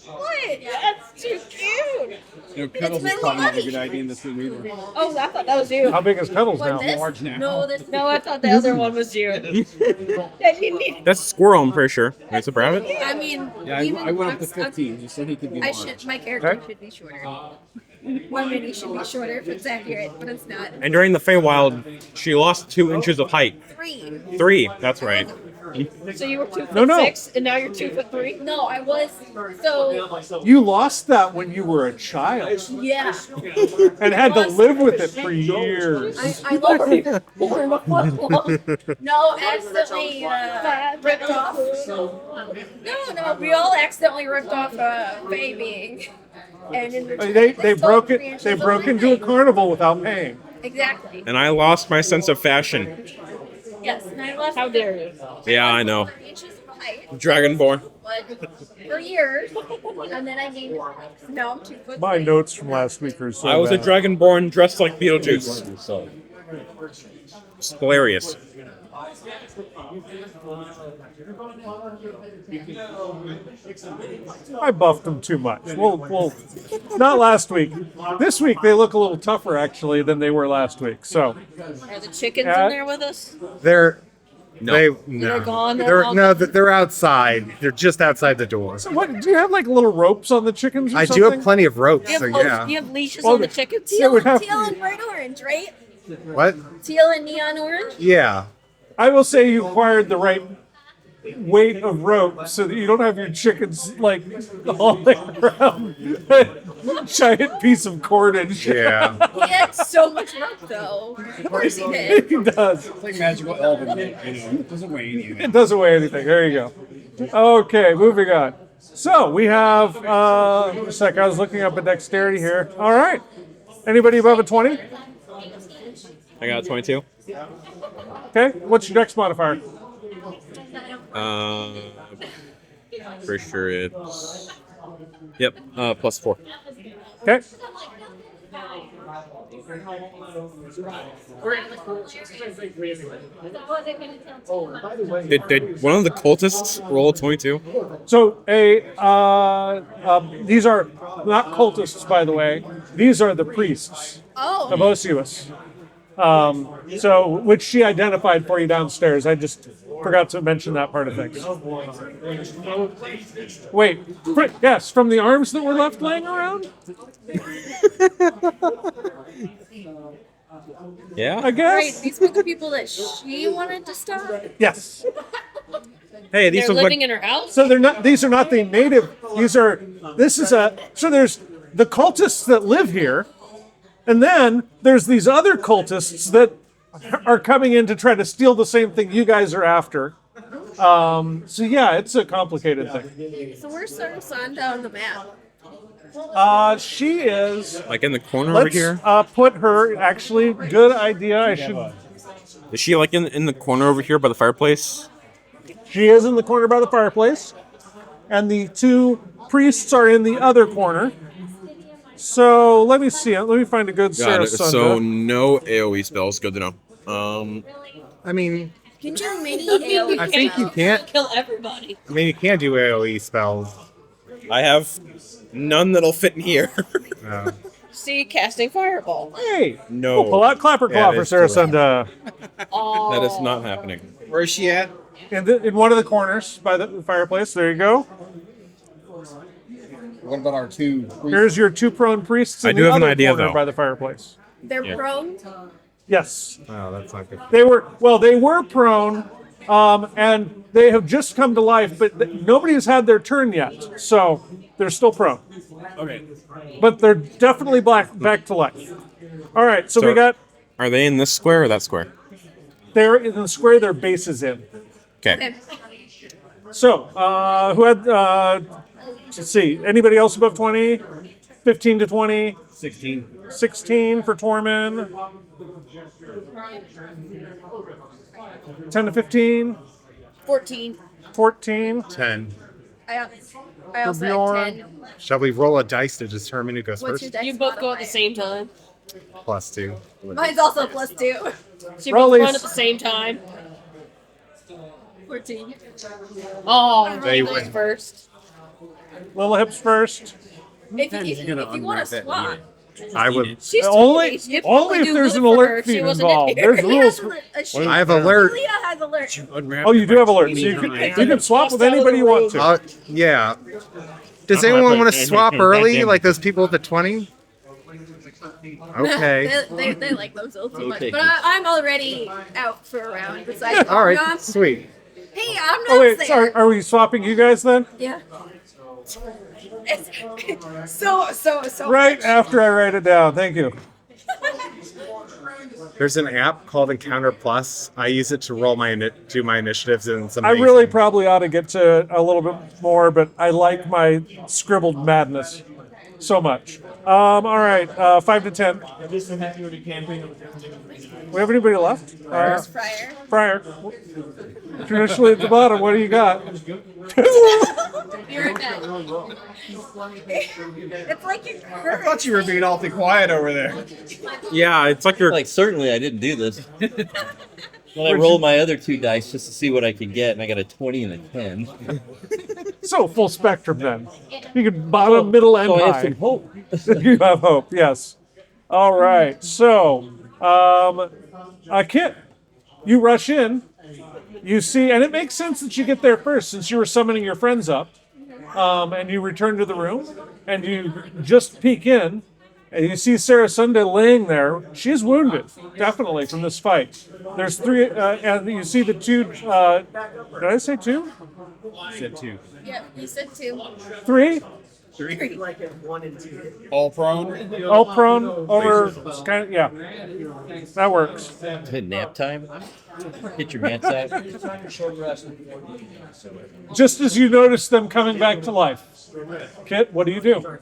What? That's too cute. You know, Cuddles been is probably not a funny. good idea in this room either. Oh, I thought that was you. how big is Cuddles now? What, this? large now. No, this. No, I thought the other one was you. That you need- That's a squirrel, I'm pretty sure. It's a rabbit? I mean, Yeah, even I went up to I'm- 15. He said he could be I large. should. My character Okay. should be shorter. One mini should be shorter if it's accurate, but it's not. And during the Feywild, she lost 2 inches of height. 3. 3, that's right. So you were 2'6", No. and now you're 2'3". No, I was. So You lost that when you were a child yeah, and had to live with it for years. I lost it. No, accidentally ripped off. No, we all accidentally ripped off a baby. And in return, They sold broke 3 it. inches They of broke my into a leg. carnival without paying. Exactly. And I lost my sense of fashion. Yes, and I lost. How dare you? Yeah, I know. 3 inches of height. Dragonborn. For years, and then I gained. Now I'm 2'. My notes from last week are so I was a bad. Dragonborn dressed like Beetlejuice. Yourself. It's hilarious. I buffed them too much. Well, not last week. This week they look a little tougher actually than they were last week. So Are the chickens Yeah. in there with us? They're No. no. gone now? They're outside. They're just outside the door. what do you have like little ropes on the chickens or I something? do have plenty of ropes, Do you so have, yeah. do you have leashes Well, on the chickens? It would have- Teal and bright orange, right? What? Teal and neon orange. Yeah. I will say you acquired the right weight of rope so that you don't have your chickens like hauling around a giant piece of cordage. Yeah. He had so much rope, though. Of course he did. He does. It's like magical elven, you know. It doesn't weigh anything. It doesn't weigh anything. There you go. Okay, moving on. So we have a sec. I was looking up at dexterity here. All right. Anybody above a 20? I got a 22. Okay. What's your dex modifier? Pretty sure it's. Yep, +4. Okay. Did one of the cultists roll a 22? So these are not cultists, by the way. These are the priests of Oh, Osiris. So which she identified for you downstairs. I just forgot to mention that part of things. Wait, yes, from the arms that were left laying around? Yeah? I right. guess. These were the people that she wanted to stop. Yes. Hey, these They're look living like. in her house? So they're not. These are not the native. This is a. So there's the cultists that live here, and then there's these other cultists that are coming in to try to steal the same thing you guys are after. So yeah, it's a complicated thing. So where's Sarasanda on the map? She is. Like in the corner over Let's here. put her. Actually, good idea. I should. Is she like in the corner over here by the fireplace? She is in the corner by the fireplace, and the two priests are in the other corner. So let me see. Let me find a good Got it. Sarasunda. So no AOE spells. Good to know. I mean, Can you mini AoE? I think you can't. Kill everybody. I mean, you can do AOE spells. I have none that'll fit in here. Uh, See, casting fireball. Hey, No. pull out Clapper Claw Yeah, for it is true. Sarasunda. Oh, That is not happening. Where is she at? In one of the corners by the fireplace. There you go. What about our two? Here's your two prone priests in I do the have an other idea, corner though. by the fireplace. They're prone. Yes, oh, that's not good. they were prone, and they have just come to life, but nobody has had their turn yet, so they're still prone. Okay. But they're definitely back to life. All right, so we So- got. Are they in this square or that square? They're in the square their base is in. Okay. So, who had, let's see, anybody else above 20? 15 to 20? 16. 16 for Tormin. 10 to 15? 14. 14? 10. I also Bjorn. had 10. Shall we roll a dice to determine who goes What's your first? dex You both go at the modifier? same time. +2. Mine's also +2. So you both Rollies. run at the same time. 14. Oh, They Ray goes win. first. Little hips first. If you want to swap, I would. She's Only, you'd only probably if do there's good an for alert her if feed she wasn't involved. in here. There's he has rules. a sheet. I have alert. Leah has alert. Oh, you do have alerts. So you can swap with anybody you want to. Yeah. Does anyone want to swap early, like those people at the 20? Okay. they like those so much. Okay. But I'm already out for a round. Besides, All right. Mom. Sweet. Hey, I'm not Oh, wait, there. sorry. Are we swapping you guys then? Yeah. It's so. Right much. after I write it down. Thank you. There's an app called Encounter Plus. I use it to roll do my initiatives, and it's I amazing. really probably ought to get to a little bit more, but I like my scribbled madness so much. All right, 5 to 10. We have anybody left? Where's Fryer? Fryer. Traditionally at the bottom. What do you got? You're in bed. It's like you're hurt. I thought you were being awfully quiet over there. Yeah, it's like you're Like, certainly I didn't do this. When I rolled my other two dice just to see what I could get, and I got a 20 and a 10. So full spectrum then. You can bottom, middle, and So I have high. some hope. You have hope. Yes. All right. So, Kit, you rush in. You see, and it makes sense that you get there first since you were summoning your friends up. And you return to the room, and you just peek in, and you see Sarasunda laying there. She's wounded, definitely, from this fight. There's three, and you see the two. Did I say two? Said 2. Yep, you said 2. 3? All prone. All prone over. Kind of, yeah, that works. Hit nap time. Get your mats out. Just as you notice them coming back to life. Kit, what do you do?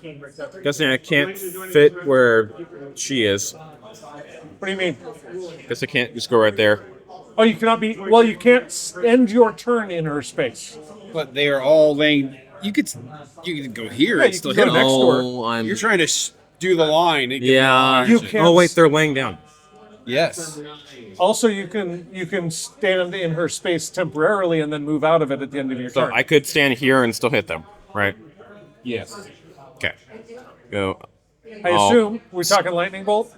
guessing I can't fit where she is. What do you mean? Guess I can't just go right there. Oh, you cannot be. Well, you can't end your turn in her space. But they are all laying. You could go here Yeah, and you still can hit go them. next door. Oh, I'm. You're trying to do the line. and get Yeah. the You action. can't. Oh wait, they're laying down. Yes. Also, you can stand in her space temporarily and then move out of it at the end of your So turn. I could stand here and still hit them, right? Yes. Okay. Go. I assume we're talking lightning bolt.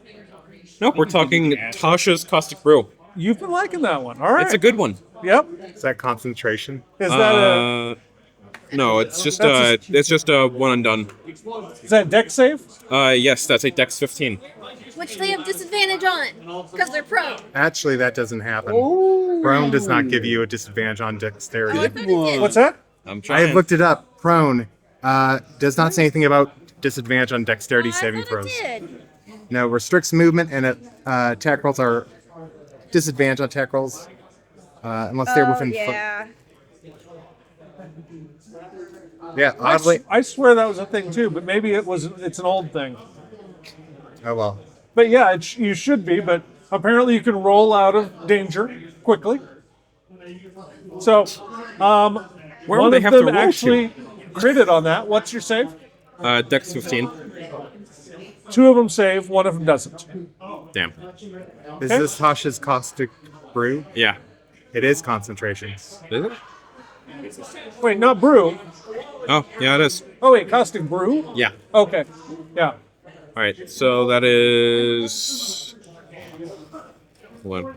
Nope, we're talking Tasha's Caustic Brew. You've been liking that one. All right. It's a good one. Yep. Is that concentration? Is that a No, it's just That's a one and done. is that deck save? Yes, that's a Dex 15. Which they have disadvantage on because they're prone. Actually, that doesn't happen. Prone does not give you a disadvantage on dexterity. Oh, I thought it did. What's that? I'm I trying. have looked it up. Prone does not say anything about disadvantage on dexterity Oh, I saving thought throws. it did. No, restricts movement and attack rolls are disadvantage on attack rolls unless they're Oh, within. yeah. Yeah, oddly. I swear that was a thing too, but maybe it's an old thing. Oh well. But yeah, you should be, but apparently you can roll out of danger quickly. So, Where one would they of have to them roll actually critted on that. What's your save? Dex 15. 2 of them save, 1 of them doesn't. Damn. Is this Tasha's caustic brew? Yeah. It is concentration. Is it? Wait, not brew. Oh, yeah, it is. Oh wait, caustic brew? Yeah. Okay. Yeah. All right, so that is... What?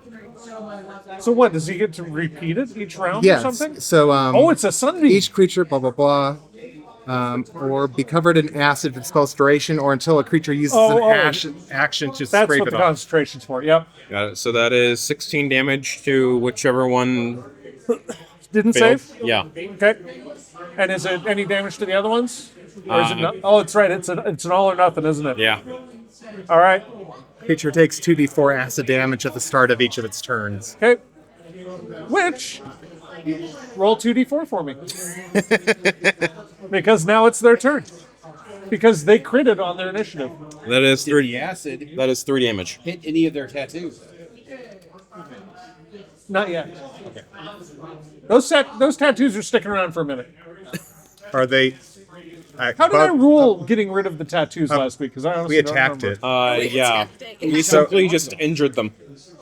So what, does he get to repeat it each round or Yes. something? So Oh, it's a sunbeam. each creature, blah blah blah, or be covered in acid for the spell's duration, or until a creature uses action to That's scrape what it the off. concentration's for. Yep. Got it. So that is 16 damage to whichever one Didn't failed. save? Yeah. Okay. And is it any damage to the other ones? Or is it not? Oh, it's right. It's an all or nothing, isn't it? Yeah. All right. Creature takes 2d4 acid damage at the start of each of its turns. Okay. Which, roll 2d4 for me. Because now it's their turn. Because they critted on their initiative. That is Did 3. the acid That is 3 damage. hit any of their tattoos? Not yet. Those tattoos are sticking around for a minute. Are they? How did I rule getting rid of the tattoos last week? Because I honestly We don't attacked remember. it. Yeah. We simply just injured them.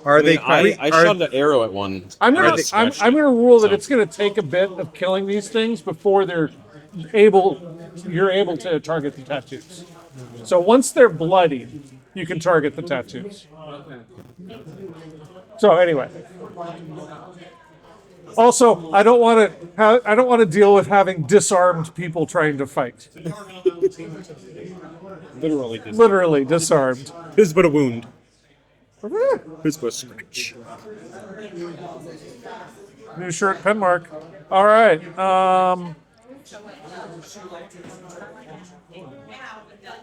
Are they? I shot an arrow at one. I'm and gonna it scratched I'm it. gonna rule that it's gonna take a bit of killing these things before you're able to target the tattoos. So once they're bloody, you can target the tattoos. So anyway. Also, I don't want to deal with having disarmed people trying to fight. Literally disarmed. It's but a wound. It's but a scratch. New shirt, pen mark. All right.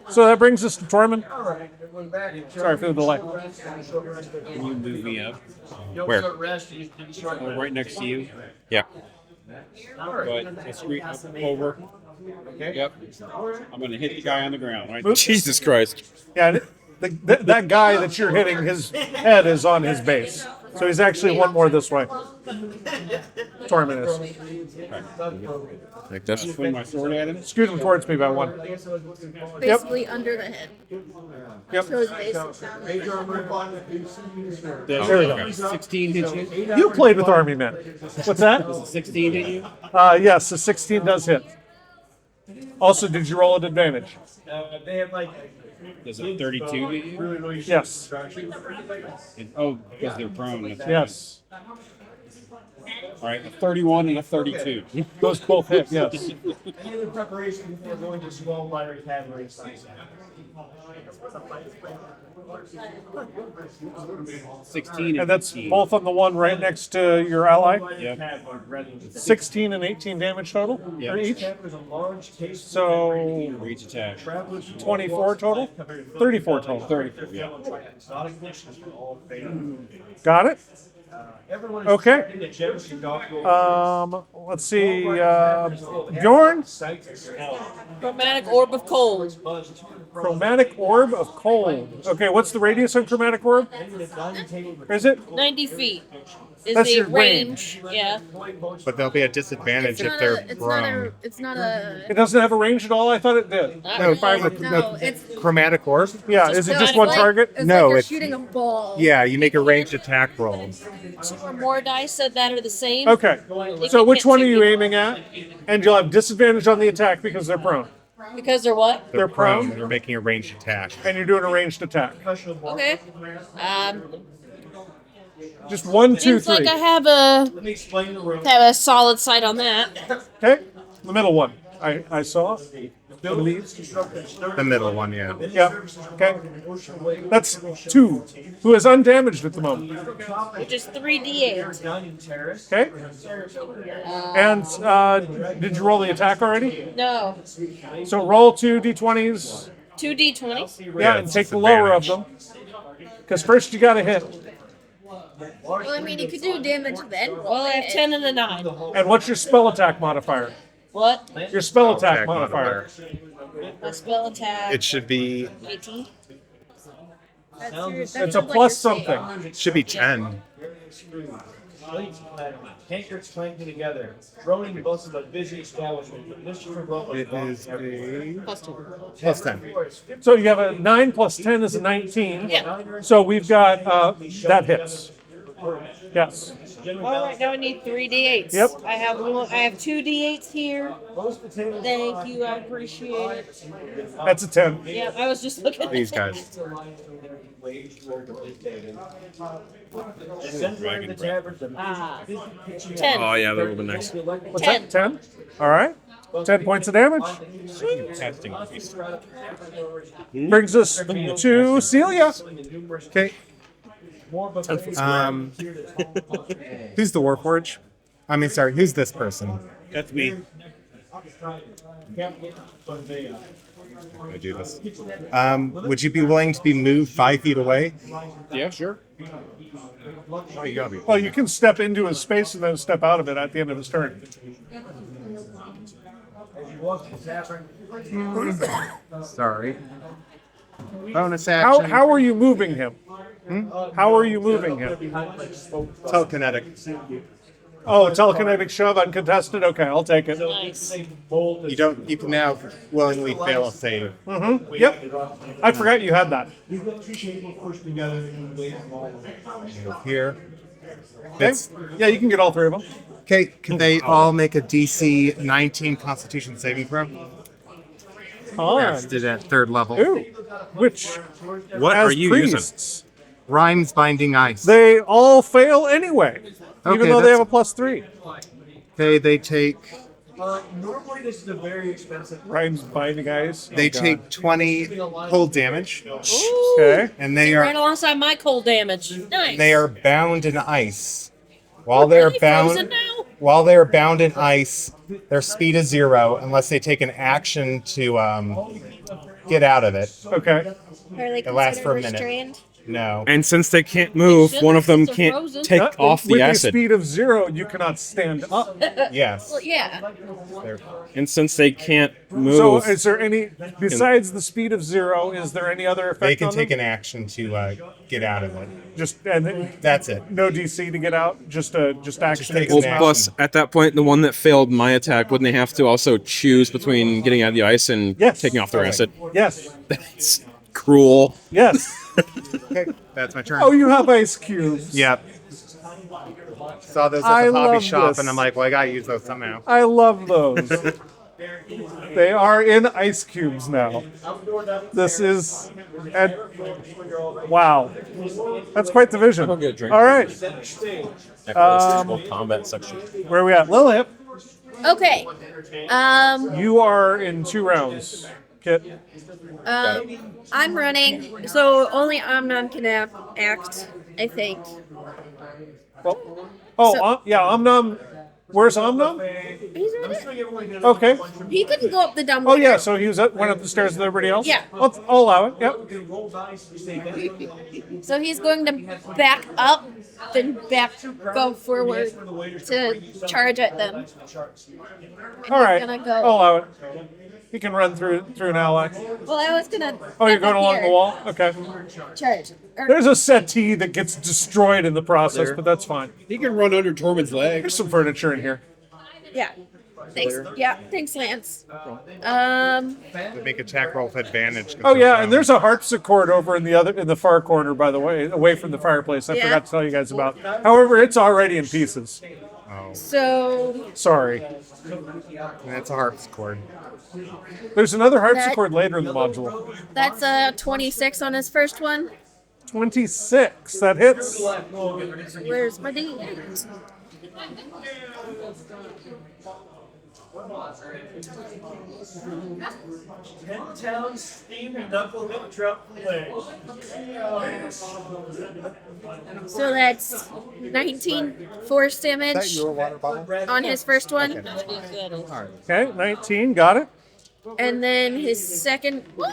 So that brings us to Tormund. Sorry for the delay. Can you move me up? Where? Right next to you. Yeah. But a street up over. Yep. I'm gonna hit the guy on the ground. Right. Jesus Christ. Yeah, that guy that you're hitting, his head is on his base. So he's actually one more this way. Tormund is. Like this. Swing my sword at him. Scoot him towards me by 1. Basically under the head. Yep. So his base is down. There we go. 16 hit you. You played with Army Men. What's that? 16 hit you. Yes, the 16 does hit. Also, did you roll at advantage? Does a 32 hit you? Yes. Oh, because they're prone. That's right. Yes. All right, a 31 and a 32. Those both hit, yes. In preparation before going to small lighter cavalry. 16 And that's 18. both on the one right next to your ally. Yep. 16 and 18 damage total for each. So Reach attack. 24 total? 34 total. 34. Yeah. Got it? Okay. Let's see. Bjorn, Chromatic orb of cold. chromatic orb of cold. Okay, what's the radius on chromatic orb? Is it? 90 feet is That's the your range. Yeah. But they'll be at disadvantage if they're prone. It's not a. It doesn't have a range at all? I thought it did. Not No, really. fine with No, it's chromatic orb. Yeah, is it just it's one like- target? it's No, like you're it's- shooting a ball. Yeah, you make a ranged attack roll. 2 or more dice that are the same. Okay. You So can which hit one two are you people. aiming at? And you'll have disadvantage on the attack because they're prone. Because they're what? They're prone? They're making a ranged attack. And you're doing a ranged attack. Okay. Just 1, 2, Seems 3. like I have a solid sight on that. Okay. The middle one. I saw. The middle one, yeah. Yep. Okay. That's 2. Who is undamaged at the moment. Which is 3d8. Okay. And did you roll the attack already? No. So roll 2 d20s. 2d20s. Yeah, and take the lower of them. Because first you got to hit. Well, I mean, you could do damage then. Well, I have 10 and a 9. And what's your spell attack modifier? What? Your spell attack Attack modifier. My spell attack. It should be 18. It's a plus something. should be 10. Tankards clanking together, rolling both of the busy establishment. This is for It is a Plus 2. plus 10. So you have a 9 plus 10 is a 19. Yeah. So we've got that hits. Yes. All right, now I need 3d8s. Yep. I have 2 d8s here. Thank you, I appreciate it. That's a 10. Yeah, I was just looking at These guys. Ah, 10. Oh yeah, that would have been nice. What's that? 10? All right. 10 points of damage. Testing piece. Brings us to Celia. Okay. Who's the Warforge? I mean, sorry, who's this person? That's me. I do this. Would you be willing to be moved 5 feet away? Yeah, sure. Oh, you gotta be. Well, you can step into his space and then step out of it at the end of his turn. Sorry. Bonus action. How are you moving him? How are you moving him? Telekinetic. Oh, telekinetic shove uncontested? Okay, I'll take it. Nice. You can now willingly fail a save. Yep. I forgot you had that. Here. Okay. Yeah, you can get all three of them. Okay, can they all make a DC 19 Constitution saving throw? Yes, did at 3rd level. Ooh. Which, What as are you priests, Rhymes binding ice. they all fail anyway, even Okay, though they that's- have a +3. Okay, they take Normally, this is a very expensive. Rhymes binding ice. they take 20 cold damage, Okay. and they Right are alongside my cold damage. Nice. bound in ice. While they're Really frozen bound now? while they're bound in ice, their speed is 0 unless they take an action to get out of it. Okay. Are they It lasts for a considered minute. restrained? No. And since they can't move, shouldn't one of them since can't they're frozen. take off the With a acid. speed of 0, you cannot stand up. Yes. Well, yeah. They're- And since they can't move, So, is there any besides the speed of 0? Is there any other effect? They can on take them? an action to get out of it. Just and then That's it. no DC to get out. Just action. take well, an plus at that point, the one that failed my attack, wouldn't they have to also choose between getting out of the ice and Yes. taking off their acid? Yes. That's cruel. Yes. Okay, that's my turn. Oh, you have ice cubes. Yep. Saw those at I the hobby love shop, this. and I'm like, well, I gotta use those somehow. I love those. They are in ice cubes now. This is, and wow, that's quite the vision. I'll get a drink. All right, Combat section. where are we at? Lilith, Okay. you are in 2 rounds. Kit. I'm running, so only Amnon can act, I think. Oh, So- yeah, Omnum. Where's Omnum? He's in it. Okay. He couldn't go up the dumb Oh yeah, so he went up the stairs with everybody else. Yeah. I'll allow it. Yep. So he's going to back up, then go forward to charge at them. All right. gonna go- I'll allow it. He can run through an ally. Well, I was gonna. Oh, you're step going up along here, the wall. Okay. Charge. Or- There's a settee that gets destroyed in the process, but that's fine. He can run under Tormund's leg. There's some furniture in here. yeah. Thanks. Yeah. Thanks, Lance. They make attack roll with advantage. Oh yeah, and there's a harpsichord over in the far corner, by the way, away from the fireplace. I Yeah. forgot to tell you guys about. However, it's already in pieces. So Sorry. That's a harpsichord. There's another harpsichord later in the module. that's a 26 on his first one. 26. That hits. Where's my D? Town steam knuckle hip drop play. So that's 19 force damage water bottle? on his first one, Okay, 19. Got it. and then his second. Woo!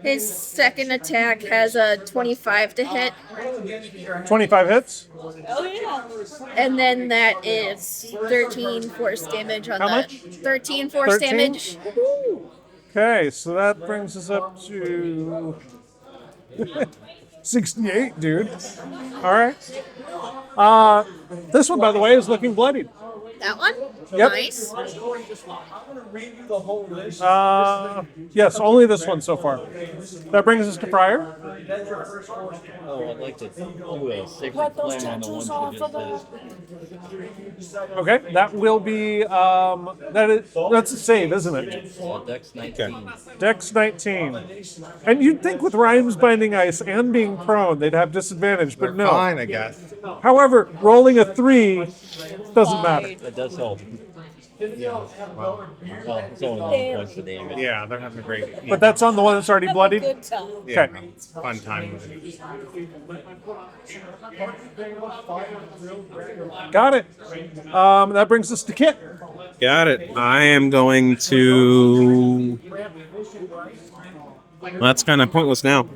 His second attack has a 25 to hit, 25 hits. Oh yeah. and then that is 13 force damage on How the much? 13 force 13? damage. Okay, so that brings us up to 68, dude. All right. This one, by the way, is looking bloodied. That one? Yep. Nice. Yes, only this one so far. That brings us to Fryer. Oh, I'd like to do a sacred Cut those flame on the tattoos ones off who of just Okay, that will be that's a save, isn't it? Dex 19. Dex 19. And you'd think with Rhymes binding ice and being prone, they'd have disadvantage, but They're no. fine, I guess. However, rolling a 3 doesn't matter. That does help. Well, it's only 1 point for damage. Yeah, they're having a great. But that's on the one that's already Have a bloodied. good time. Yeah, Okay. it's a fun time. Got it. That brings us to Kit. Got it. I am going to. Well, that's kind of pointless now.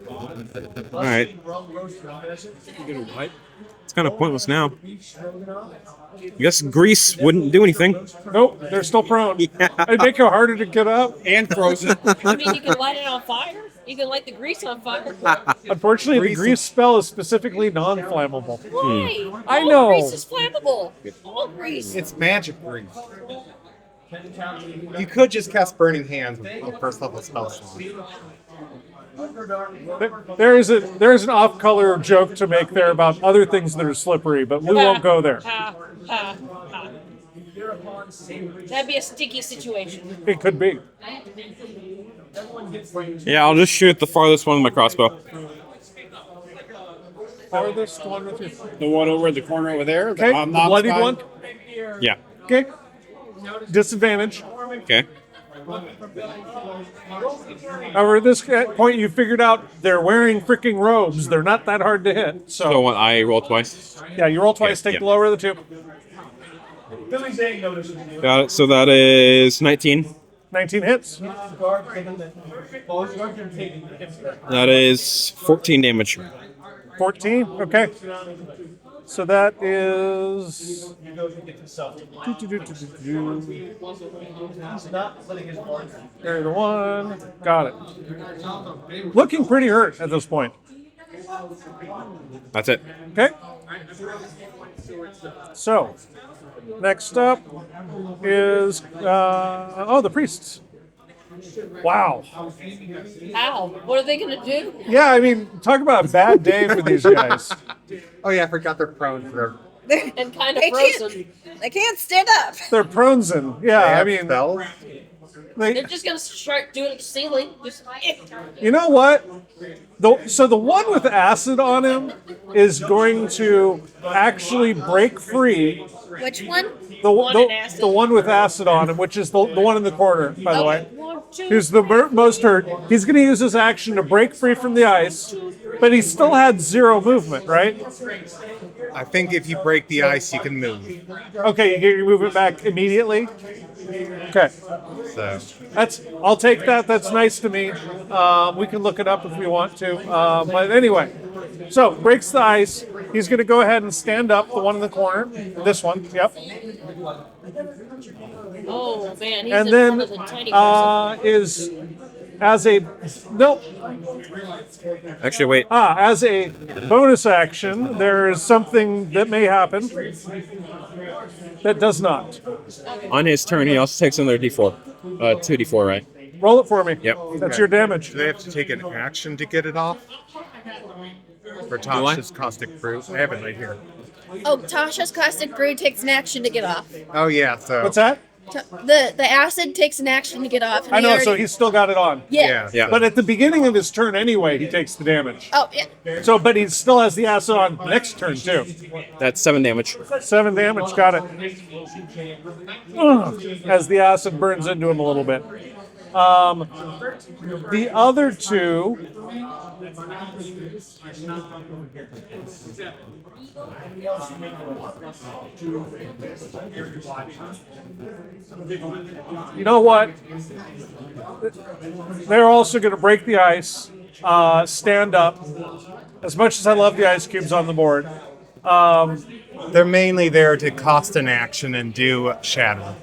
All right. It's kind of pointless now. I guess grease wouldn't do anything. Nope, they're still prone. Yeah. It'd make it harder to get up. And frozen. I mean, you can light it on fire. You can light the grease on fire. Unfortunately, the grease spell is specifically non-flammable. Why? I All know. grease is flammable. All grease. It's magic grease. You could just cast Burning Hands with a first level spell slot. There is an off-color joke to make there about other things that are slippery, but we won't go there. Ha, ha, ha. That'd be a sticky situation. It could be. Yeah, I'll just shoot the farthest one with my crossbow. Farthest one with your. The one over in the corner over there. Okay, the bloodied one. Yeah. Okay. Disadvantage. Okay. However, at this point, you figured out they're wearing freaking robes. They're not that hard to hit. So So, what? I roll twice. yeah, you roll twice, take yeah. the lower of the two. Got it. So that is 19. 19 hits. That is 14 damage. 14. Okay. So that is. Carry the one. Got it. Looking pretty hurt at this point. That's it. Okay. So, next up is the priests. Wow. How? What are they gonna do? Yeah, I mean, talk about a bad day for these guys. Oh yeah, I forgot they're prone for And kind of They frozen. They can't stand up. They're pronesing. Yeah, I mean, spells. They're they, just gonna start doing the ceiling. Just you know what? So the one with acid on him is going to actually break free. Which one? The in acid. the one with acid on him, which is the one in the corner, by the way. 1, 2. Who's the most hurt. He's going to use his action to break free from the ice, but he still had 0 movement, right? I think if you break the ice, you can move. Okay, you get your movement back immediately. Okay, So I'll take that. That's nice to me. We can look it up if we want to. But anyway, so breaks the ice. He's going to go ahead and stand up. The one in the corner. This one. Yep. Oh man, he's And in then front of the tiny person. is as a nope. Actually, wait. As a bonus action, there is something that may happen that does not. On his turn, he also takes another d4. 2d4, right? Roll it for me. Yep. That's your damage. do they have to take an action to get it off? For Tasha's caustic brew, I have it right here. Oh, Tasha's caustic brew takes an action to get off. Oh yeah, so What's that? The acid takes an action to get off. and I he know, already- so he's still got it on. yeah. Yeah. But at the beginning of his turn anyway, he takes the damage. Oh yeah. So, but he still has the acid on next turn too. That's 7 damage. 7 damage, got it. Ugh, as the acid burns into him a little bit. The other two. You know what? They're also going to break the ice, stand up. As much as I love the ice cubes on the board, They're mainly there to cost an action and do shatter.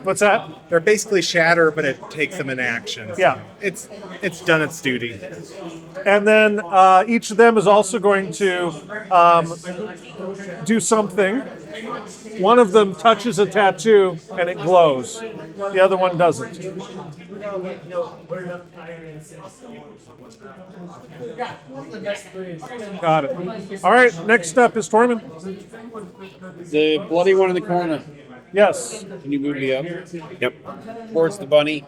what's that? They're basically shatter, but it takes them in action. So Yeah. it's done its duty. And then each of them is also going to do something. One of them touches a tattoo and it glows. The other one doesn't. Got it. All right, next up is Tormund. The bloody one in the corner. Yes. Can you move me up? Yep. Towards the bunny.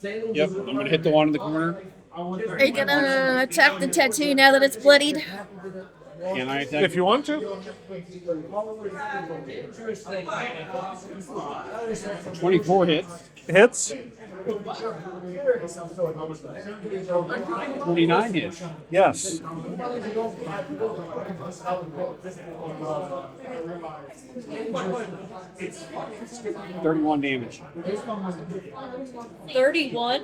Yep. I'm gonna hit the one in the corner. Are you gonna attack the tattoo now that it's bloodied? Can I attack? If you want to. 24 hits. Hits. 29 hits. Yes. $31 damage. 31.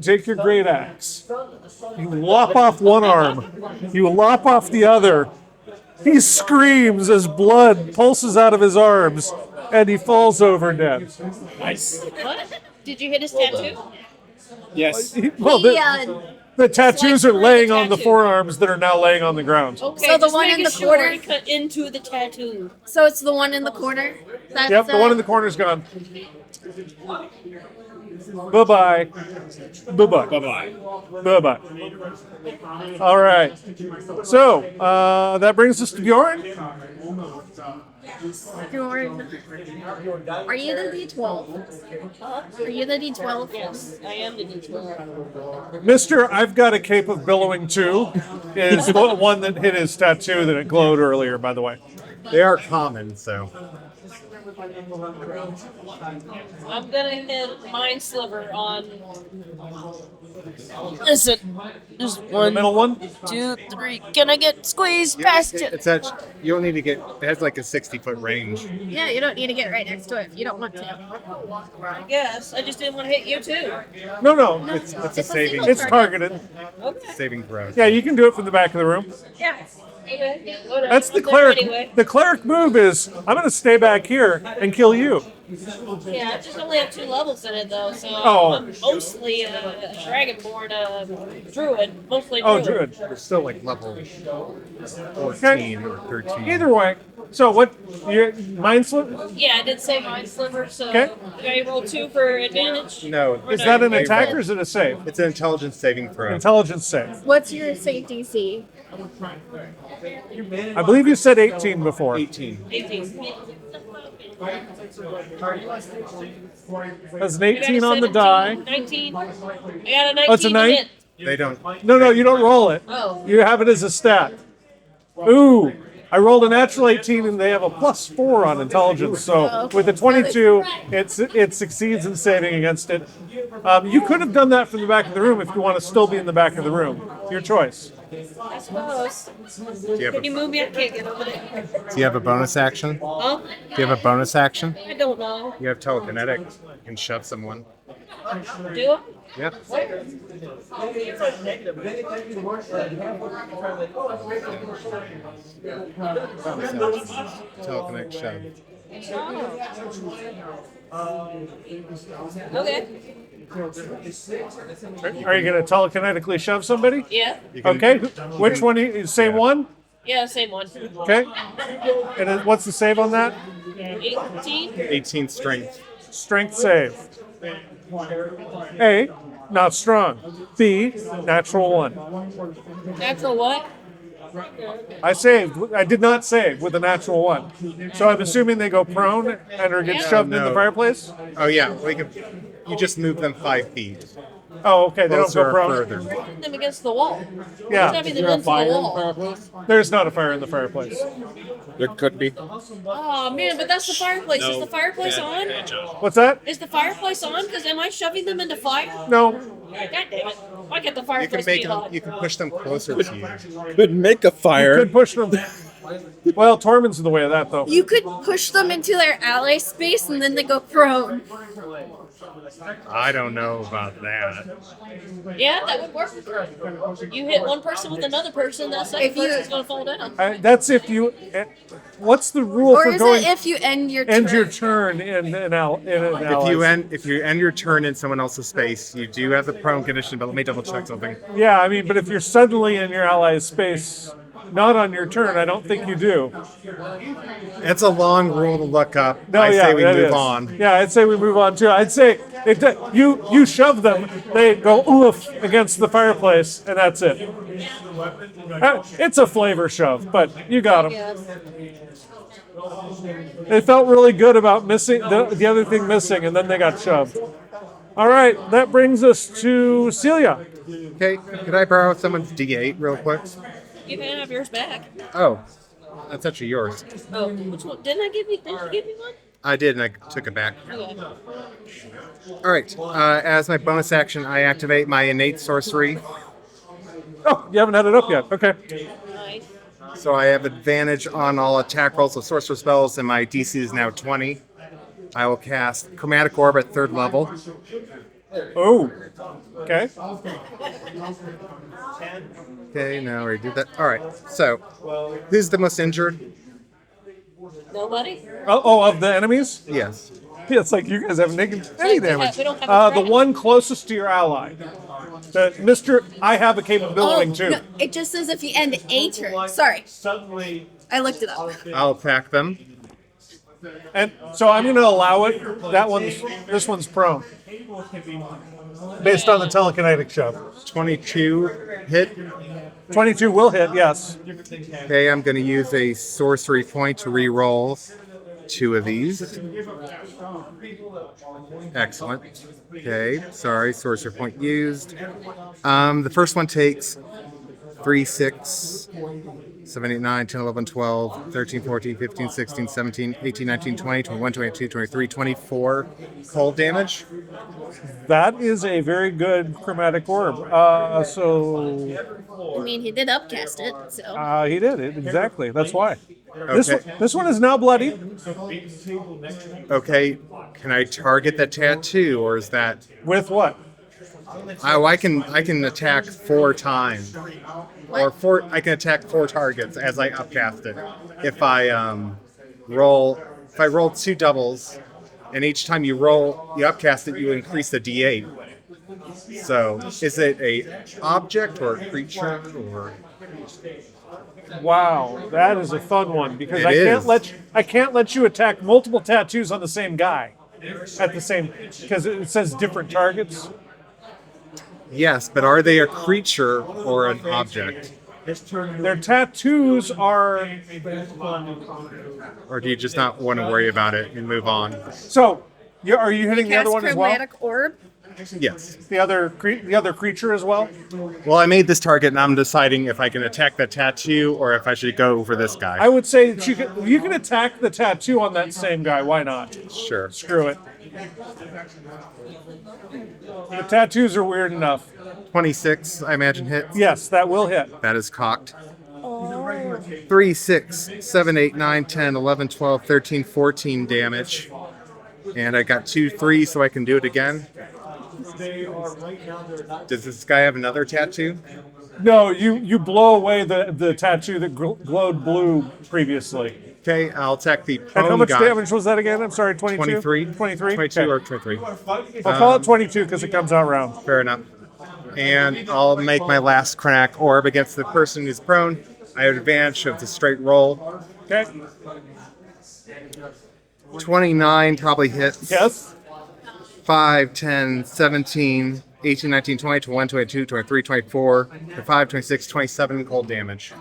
Take your great axe. You lop off one arm. You lop off the other. He screams as blood pulses out of his arms, and he falls over dead. Nice. What? Did you hit his tattoo? Yes. Well, the tattoos are laying on the tattoo. forearms that are now laying on the ground. Okay, So the just one in making the sure corner? he cut into the tattoo. So it's the one in the corner? That's, Yep, the one in the corner's gone. Bye-bye. Bye-bye. Bye-bye. Bye-bye. All right. So, that brings us to Bjorn. Bjorn. Are you the D12? Are you the D12? Yes, I am the D12. Mr. I've got a cape of billowing too is the one that hit his tattoo that it glowed earlier, by the way. They are common, so. I'm gonna hit Mind Sliver on. Listen, just The one, middle one? 2, 3. Can I get squeezed past it? It's actually, you don't need to get, it has like a 60-foot range. Yeah, you don't need to get right next to it if you don't want to. I guess. I just didn't want to hit you too. No. It's a It's a saving, single It's targeted. Okay. saving throw. Yeah, you can do it from the back of the room. Yeah. Okay. Whatever. That's the I'm there cleric. Anyway. The cleric move is I'm going to stay back here and kill you. Yeah, I just only have 2 levels in it though, so Oh. I'm mostly a Dragonborn druid. Mostly Oh, druid. good. We're still like level 14 or 13. Either way. So what? Your mind slip? Yeah, I did say Mind Sliver, so Okay. do I roll 2 for advantage? No, Is that an they attack roll. or is it a save? It's an intelligence saving throw. Intelligence save. What's your safety C? I believe you said 18 before. 18. 18. That's an I got a 18 on the 17, die. 19. I got a 19 Oh, it's a to 9? hit. They don't. No, you don't roll it. Oh. You have it as a stat. Ooh, I rolled a natural 18 and they have a +4 on intelligence. So with a 22, it succeeds in saving against it. You could have done that from the back of the room if you want to still be in the back of the room. Your choice. I suppose. Do you, have Can you a, move me? I can't get over there. do you have a bonus action? Huh? Do you have a bonus action? I don't know. You have telekinetic. You can shove someone. Do I? Yep. Bonus action. Telekinetic shove. Okay. Are you going to telekinetically shove somebody? Yeah. You can- Okay. Which one? Same one? Yeah, same one. Okay. And what's the save on that? 18? 18 strength. Strength save. A, not strong. B, natural 1. Natural what? I saved. I did not save with a natural 1. So I'm assuming they go prone and or get shoved in the No. fireplace? Oh yeah, you just move them 5 feet. Oh, okay. They don't Closer go or prone. further. Hitting them against the wall. Yeah. Stabbing them into the wall. There's not a fire in the fireplace. There could be. Oh man, but that's the fireplace. Is the fireplace on? What's that? Is the fireplace on? Because am I shoving them into fire? No. God damn it! Why can't the You can fireplace make be them. on? You can push them closer to you. Could make a fire. Could push them. Well, Tormund's in the way of that, though. You could push them into their ally space and then they go prone. I don't know about that. Yeah, that would work. You hit one person with another person, that second If you- person's gonna fall down. That's if you. What's the rule Or for is going it if you end your end turn? your turn in an If you end your turn in someone else's space, you do have the prone condition. But let me double check something. Yeah, I mean, but if you're suddenly in your ally's space, not on your turn, I don't think you do. It's a long rule to look up. No, I yeah, say we that move is. on. Yeah, I'd say we move on too. I'd say if you shove them, they go oof against the fireplace, and that's it. It's a flavor shove, but you got them. Yeah. They felt really good about missing the other thing missing, and then they got shoved. All right, that brings us to Celia. Okay, could I borrow someone's D8 real quick? You can have yours back. Oh, that's actually yours. Oh, which one? Didn't I give you? Didn't you give me one? I did, and I took it back. Okay. All right. As my bonus action, I activate my innate sorcery, Oh, you haven't had it up yet. Okay. Nice. so I have advantage on all attack rolls of sorcerer spells, and my DC is now 20. I will cast Chromatic Orb at 3rd level. Oh. Okay. Okay, now we did that. All right. So, who's the most injured? Nobody. Oh, of the enemies? Yes. Yeah, it's like you guys haven't taken any damage. We don't have a The one closest to your ally. The Mr. I have a capability too. no, it just says if you end a turn. Sorry, I looked it up. I'll attack them. And so I'm going to allow it. This one's prone. Based on the telekinetic shove. 22 hit. 22 will hit, yes. Okay, I'm going to use a sorcery point to re-roll 2 of these. Excellent. Okay, sorry, sorcery point used. The first one takes 3, 6, 7, 8, 9, 10, 11, 12, 13, 14, 15, 16, 17, 18, 19, 20, 21, 22, 23, 24 cold damage. That is a very good chromatic orb. I mean, he did upcast it, so. He did it, exactly. That's why. Okay. This one is now bloody. Okay, can I target the tattoo, or is that... With what? Oh, I can attack 4 times. Or I can attack 4 targets as I upcast it. If I roll 2 doubles, and each time you upcast it, you increase the D8. So, is it a object or a creature or? Wow, that is a fun one because It I can't let you attack multiple tattoos on the same guy at the same because it says different targets. Yes, but are they a creature or an object? Their tattoos are Or do you just not want to worry about it and move on? so. Are you hitting the Cast other one as well? chromatic orb. Yes. The other creature as well. Well, I made this target, and I'm deciding if I can attack the tattoo or if I should go for this guy. I would say that you can attack the tattoo on that same guy. Why not? Sure. Screw it. The tattoos are weird enough. 26, I imagine, hits. Yes, that will hit. That is cocked. 3, 6, 7, 8, 9, 10, 11, 12, 13, 14 damage. And I got 2, 3, so I can do it again. Does this guy have another tattoo? No, you blow away the tattoo that glowed blue previously. Okay, I'll attack the And prone how much guy. damage was that again? I'm sorry, 22? 23. 23? 22 Okay. or 23. I'll call it 22 because it comes out round. Fair enough. And I'll make my last chromatic orb against the person who's prone. I have advantage of the straight roll. Okay? 29 probably hits. Yes? 5, 10, 17, 18, 19, 20, 21, 22, 23, 24, 25, 26, 27 cold damage.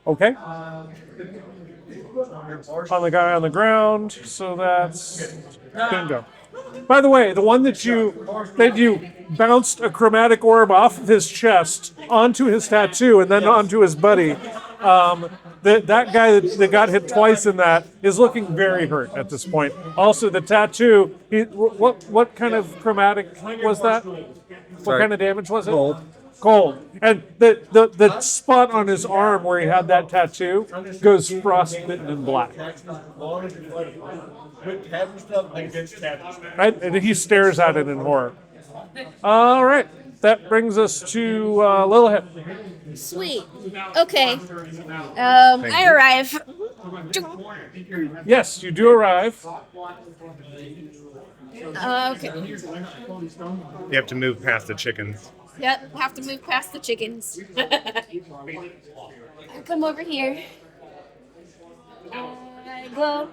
Okay. On the guy on the ground, so that's bingo. By the way, the one that you bounced a chromatic orb off of his chest onto his tattoo and then onto his buddy. That guy that got hit twice in that is looking very hurt at this point. Also, the tattoo. What kind of chromatic was that? What kind of damage was it? Cold. And the spot on his arm where he had that tattoo goes frostbitten and black. Right? And he stares at it in horror. All right. That brings us to Lilith. Sweet. Okay. I arrive. Yes, you do arrive. Okay. You have to move past the chickens. Yep, have to move past the chickens. I come over here. I go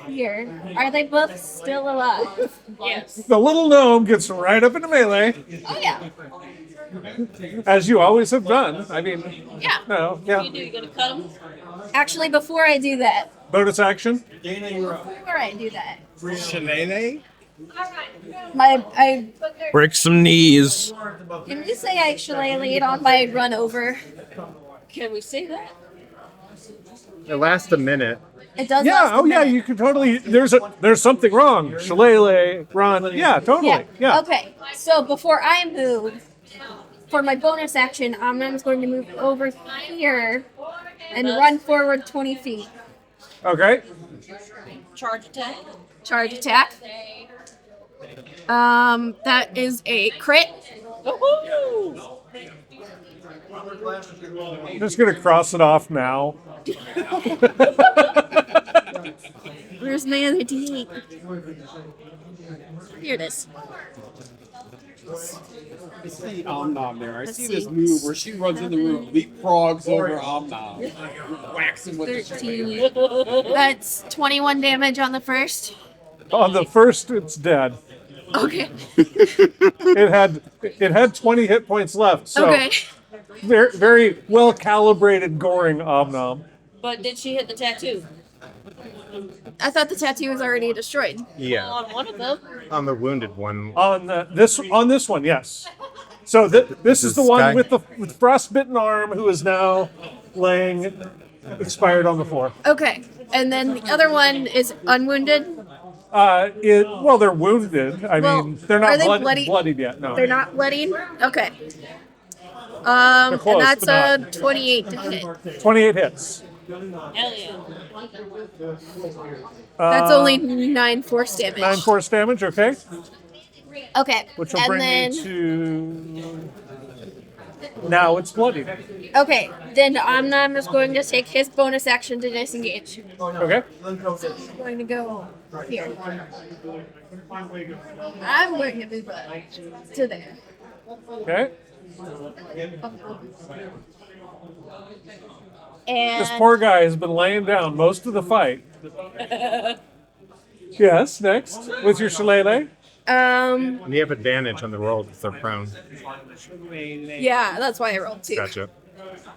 here. Are they both still alive? Yes. The little gnome gets right up into melee, Oh yeah. as you always have done. I mean, Yeah. no, What yeah. do you do? You gonna cut them? Actually, before I do that, Bonus action. Shillelagh? I Break some knees. can you say I shillelagh'd on my run over? Can we say that? It lasts a minute. It does. Yeah. last a Oh yeah. minute. You can totally. There's something wrong. Shillelagh, run. Yeah. Totally. Yeah. Okay. So before I move, for my bonus action, I'm going to move over here and run forward 20 feet. Okay. Charge attack. Charge attack. That is a crit. Woohoo! I'm just gonna cross it off now. Where's my other D8? Here it is. I see Omnom there. I see this move where she runs in the room, leapfrogs over Omnom, whacks him with the 13. That's 21 damage on the first. On the first, it's dead. Okay. It had 20 hit points left. So Okay. very, very well calibrated goring Omnom. But did she hit the tattoo? I thought the tattoo was already destroyed. Yeah. On one of them. On the wounded one. On this one, yes. So this is the This one guy? with the frostbitten arm who is now laying expired on the floor. Okay. And then the other one is unwounded. Well, they're wounded. I Well, mean, they're are not they bloodied, bloodied yet. No. They're not bloodied? Okay. They're And close, that's but a 28 to hit. 28 hits. Hell yeah. That's only 9 force damage. 9 force damage. Okay. Okay. Which will and bring then, me to. Now it's bloodied. okay. Then I'm just going to take his bonus action to disengage. Okay. I'm going to go here. I'm going to move up to there. Okay. And This poor guy has been laying down most of the fight. Yes. Next, with your shillelagh. And you have advantage on the roll if they're prone. yeah, that's why I rolled 2. Gotcha.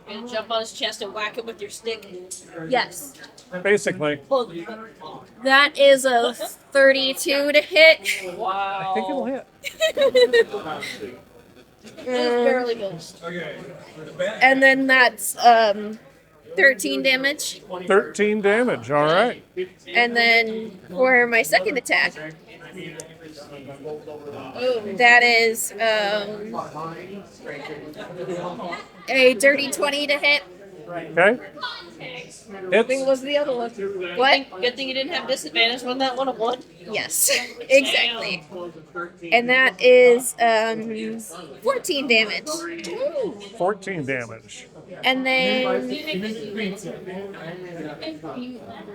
And jump on his chest and whack him with your stick. Yes. Basically. That is a 32 to hit. Wow. I think it'll hit. Just barely missed. And then that's 13 damage. 13 damage. All right. And then for my second attack, that is a dirty 20 to hit. Okay. What was the other one? What? Good thing you didn't have disadvantage on that one. One. Yes, exactly. And that is 14 damage. 14 damage. And then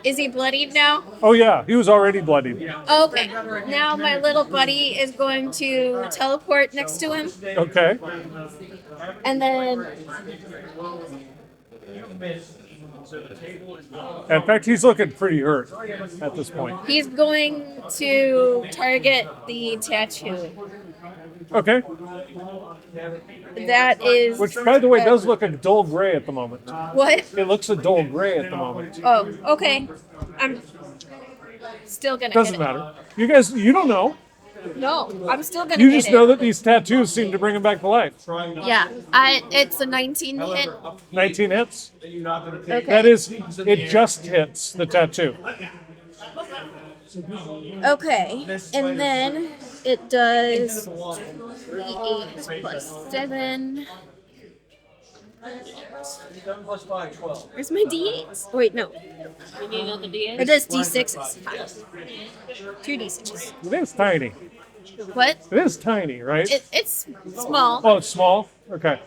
is he bloodied now? Oh yeah, he was already bloodied. Okay. Now my little buddy is going to teleport next to him, Okay. and then In fact, he's looking pretty hurt at this point. he's going to target the tattoo. Okay. That is. Which, by the way, does look a dull gray at the moment. What? It looks a dull gray at the moment. Oh, okay. Still gonna Doesn't hit it. matter. You guys, you don't know. No, I'm still gonna You hit just it. know that these tattoos seem to bring him back to life. Yeah, it's a 19 hit. 19 hits. Okay. That is, it just hits the tattoo. Okay, and then it does 3 8 plus 7. Where's my d8s? Wait, no. You need another D8? It does d6s. 2 d6s. It is tiny. What? It is tiny, right? It's small. Oh, it's small? Okay.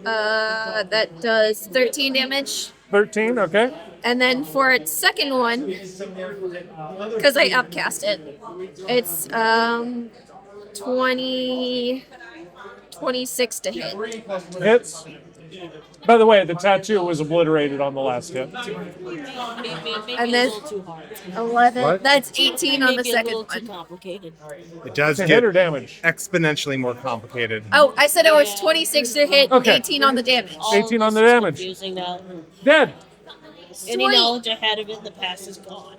That does 13 damage. 13, okay. And then for its second one, because I upcast it, it's 26 to hit. Hits. By the way, the tattoo was obliterated on the last hit. And then 11. What? That's 18 on the Maybe a second little too one. complicated. It does To get hit or damage? exponentially more complicated. Oh, I said it was 26 to hit, Okay. 18 on the damage. All 18 on this the is damage. Confusing now. Dead. Any Sweet. knowledge I had of it in the past is gone.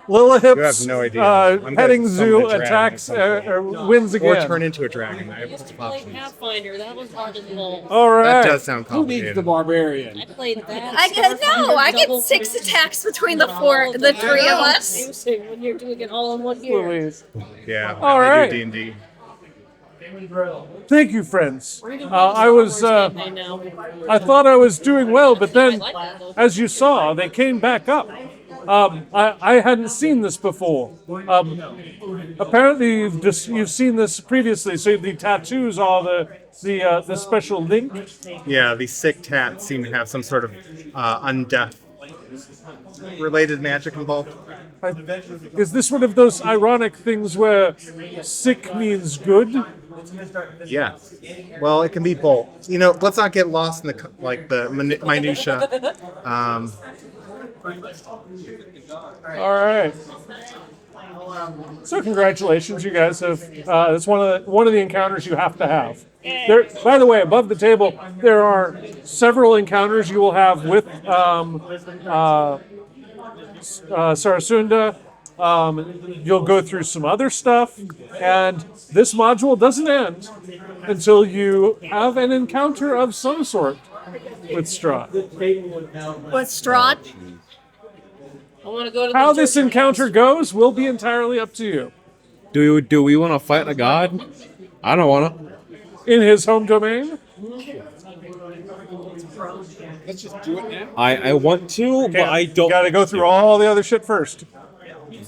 Lilithip's You have no idea. I'm gonna petting summon zoo a dragon attacks, at some wins Or again. turn into a dragon. I I have used to both play options. Pathfinder. That was hard as hell. All right. That does sound Who needs the complicated. barbarian? I played that. I get no. I get double 6 figures. attacks between the 3 of us. Confusing when you're doing it all in one year. Please. Yeah. All I right. do D&D. Thank you, friends. I was. Campaign now. I thought I was doing well, but I then, like that though. as you saw, they came back up. I hadn't seen this before. Apparently, you've seen this previously. So the tattoos are the special link. Yeah, these sick tats seem to have some sort of undeath related magic involved. Is this one of those ironic things where sick means good? Yeah. Well, it can be both. You know, let's not get lost in the minutia. All right. So congratulations, you guys have. It's one of the encounters you have to have. There, by the way, above the table there are several encounters you will have with Sarasunda. You'll go through some other stuff, and this module doesn't end until you have an encounter of some sort with Strahd. With Strahd? I want to go to the How this Joker encounter house. goes will be entirely up to you. Do we want to fight a god? I don't want to. In his home domain, Let's just do it now. I want to, but I don't. got to go through all the other shit first.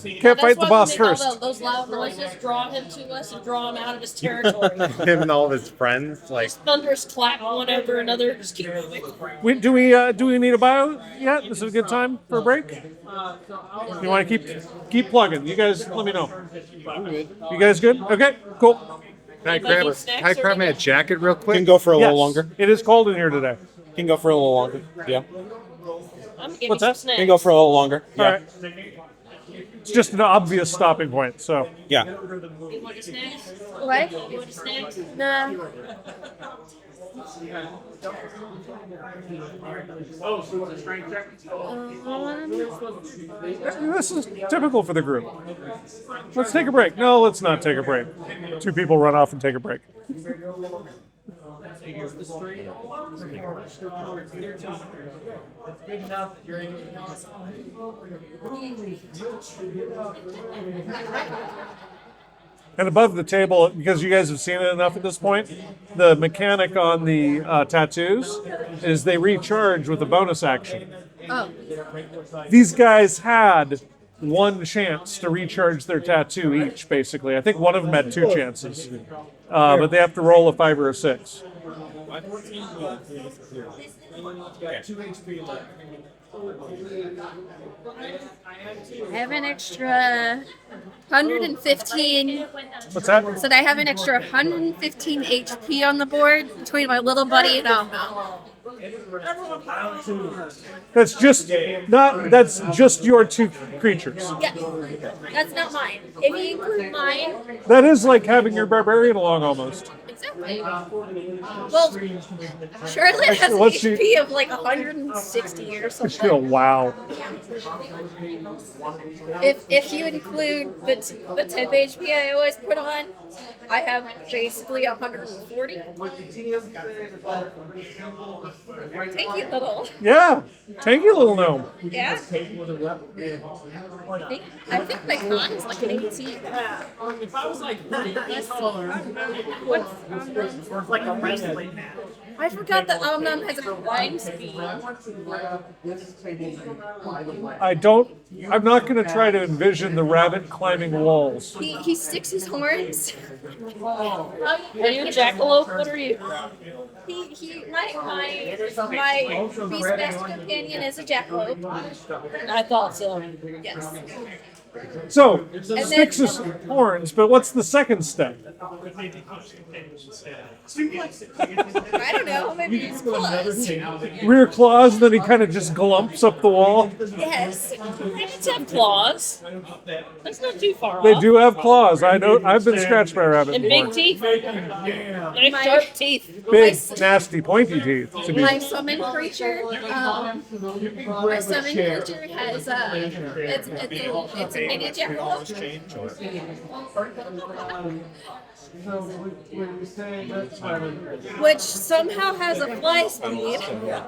Can't That's fight the why we boss make all first. those loud noises, draw him to us, and draw him out of his territory. Him and all of his friends, like, Thunderous clap one over another. Just keep moving. Do we need a bio yet? This is a good time for a break. You want to keep plugging? You guys, let me know. You guys good? Okay, cool. can I Anybody grab, need snacks can I or grab my anything? jacket real quick? Can go for a Yes, little longer. it is cold in here today. Can go for a little longer. Yeah. I'm getting What's some that? snacks. Can go for a little longer. Yeah. All right. It's just an obvious stopping point. So Yeah. You want the snacks? What? You want the snacks? Nah. this is typical for the group. Let's take a break. No, let's not take a break. Two people run off and take a break. And above the table, because you guys have seen it enough at this point, the mechanic on the tattoos is they recharge with a bonus action. Oh. These guys had one chance to recharge their tattoo each, basically. I think one of them had two chances. But they have to roll a 5 or a 6. I have an extra 115. What's that? Said I have an extra 115 HP on the board between my little buddy and Alma. That's just your two creatures. Yeah, that's not mine. If you include mine, That is like having your barbarian along almost. it's Exactly. Well, Charlotte has an Let's see. HP of like 160 or something. Oh, wow. If you include the 10 HP I always put on, I have basically 140. Thank you, little. Yeah. Tanky little gnome. Yeah. I think my con is like an 18. If I was like What's like a wrestling match. I forgot that Omnum has a climb speed. I'm not going to try to envision the rabbit climbing walls. He sticks his horns. Are you a jackalope? What are you? My beast best companion is a jackalope. I thought so. Yes. So, then- sticks his horns, but what's the second step? I don't know. Maybe he's close. Rear claws, then he kind of just glumps up the wall. Yes. Rabbits have claws. That's not too far They off. do have claws. I know. I've been scratched by a rabbit And before. big teeth. Nice sharp teeth. Big, nasty, pointy teeth. To be My summon creature, my summon creature has it's a mini jackalope. Which somehow has a fly speed.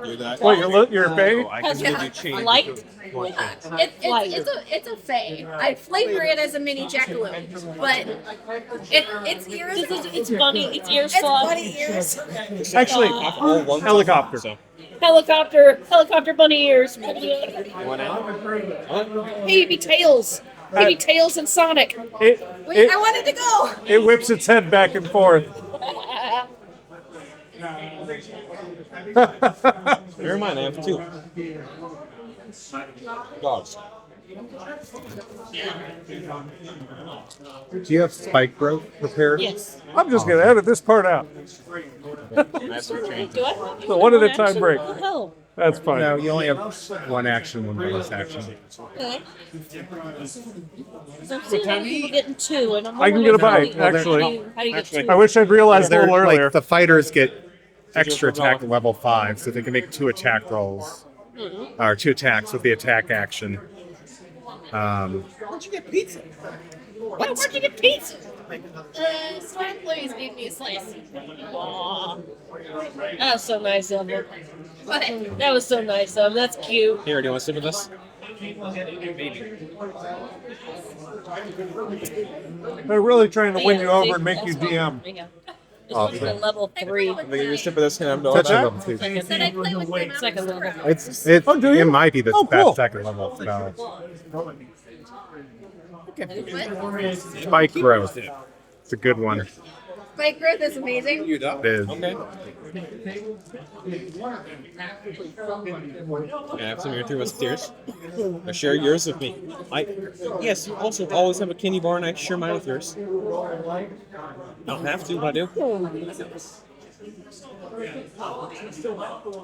Do that. What, you're a bae? I Has can a give you change. light. It's a fae. I flavor it as a mini jackalope, but its ears. It's bunny. Its ears It's fly. bunny ears. Actually, All one helicopter. So, Helicopter bunny ears. Baby tails. Baby tails and Sonic. It, Wait, I it, wanted to go. it whips its head back and forth. bear in mind, I have two dogs. Do you have spike growth prepared? Yes. I'm just going to edit this part out. I have some change. Do I? So one at a time break. What the hell? That's fine. No, you only have one action, one bonus action. Okay. So I'm seeing people getting two, and I'm I can get a wondering bite, actually. How do you get two? I wish I'd realized a They're little earlier. like the fighters get extra attack at level 5, so they can make 2 attack rolls. Or 2 attacks with the attack action. Where'd you get pizza? What? Where'd you get pizza? Store employees gave me a slice. Aw. That was so nice of them. But That was so nice of them. That's cute. Here, do you want to sit with us? They're really trying to win you Yeah, over see, and make that's you fine. DM. Yeah. This one's a level 3. If they give you a sip of this, can I have no Touch that? level 2. said I play with my Second level. It Oh, do you? might be the Oh, best cool. second level spell. What? Spike growth. It's a good one. Spike growth is amazing. You dog. It is. Okay. Can I have some of your 3 musketeers? Or share yours with me. Yes, you also always have a candy bar, and I share mine with yours. I don't have to, but I do.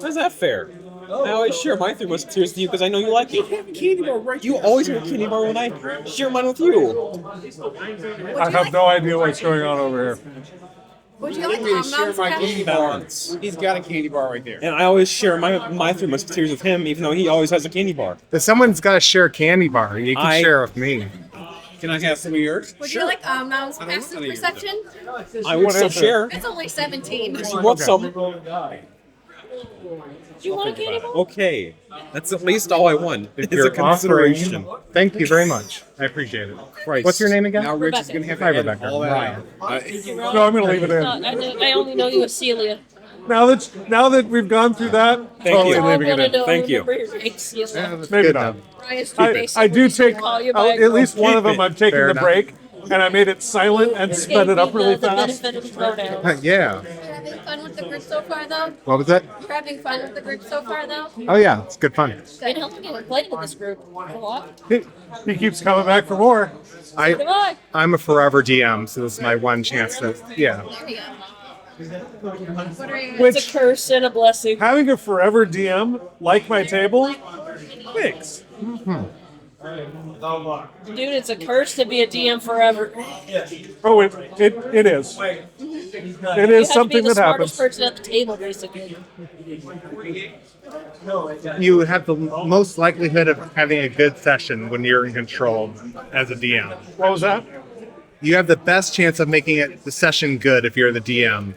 How's that fair? I always share my 3 musketeers with you because I know you like it. Candy bar right You always have a candy bar when I share mine with you. I have no idea what's going on over here. Would you like me to share Omnom's my candy candy? bar. Balance. He's got a candy bar right there. And I always share my 3 musketeers with him, even though he always has a candy bar. If someone's got to share a candy bar, you can I- share with me. Can I have some of yours? Would you like Omnom's I don't passive want any of perception? I would still share. It's only 17. If you want some. Do you want a candy bar? Okay. That's at least all I want. If It's a you're consideration. offering, thank you very much. I appreciate it. Christ. What's your name again? Now Rich is going to have to Hi, edit Rebecca. all that Ryan. out. No, I'm going to leave it in. I only know you as Celia. Now that we've gone through that, Thank totally you. leaving it in. Thank you. Yes, Yeah, that's Maybe good not. enough. I do take Call you by- at least one of them. I've taken Fair the enough. break, and I made it silent and sped it up really The fast. benefit of throwdown. Yeah. You're having fun with the group so far, though? What was that? You're having fun with the group so far, though? Oh yeah, it's good fun. Been helping me play with this group a lot. He keeps coming back for more. Goodbye. I'm a forever DM, so this is my one chance to yeah. There we go. What are you? Which It's a curse and a blessing. having a forever DM like my table, thanks. Dude, it's a curse to be a DM forever. Oh, it is. It You is have to be something the that smartest happens. person at the table, basically. You have the most likelihood of having a good session when you're in control as a DM. What was that? You have the best chance of making the session good if you're the DM.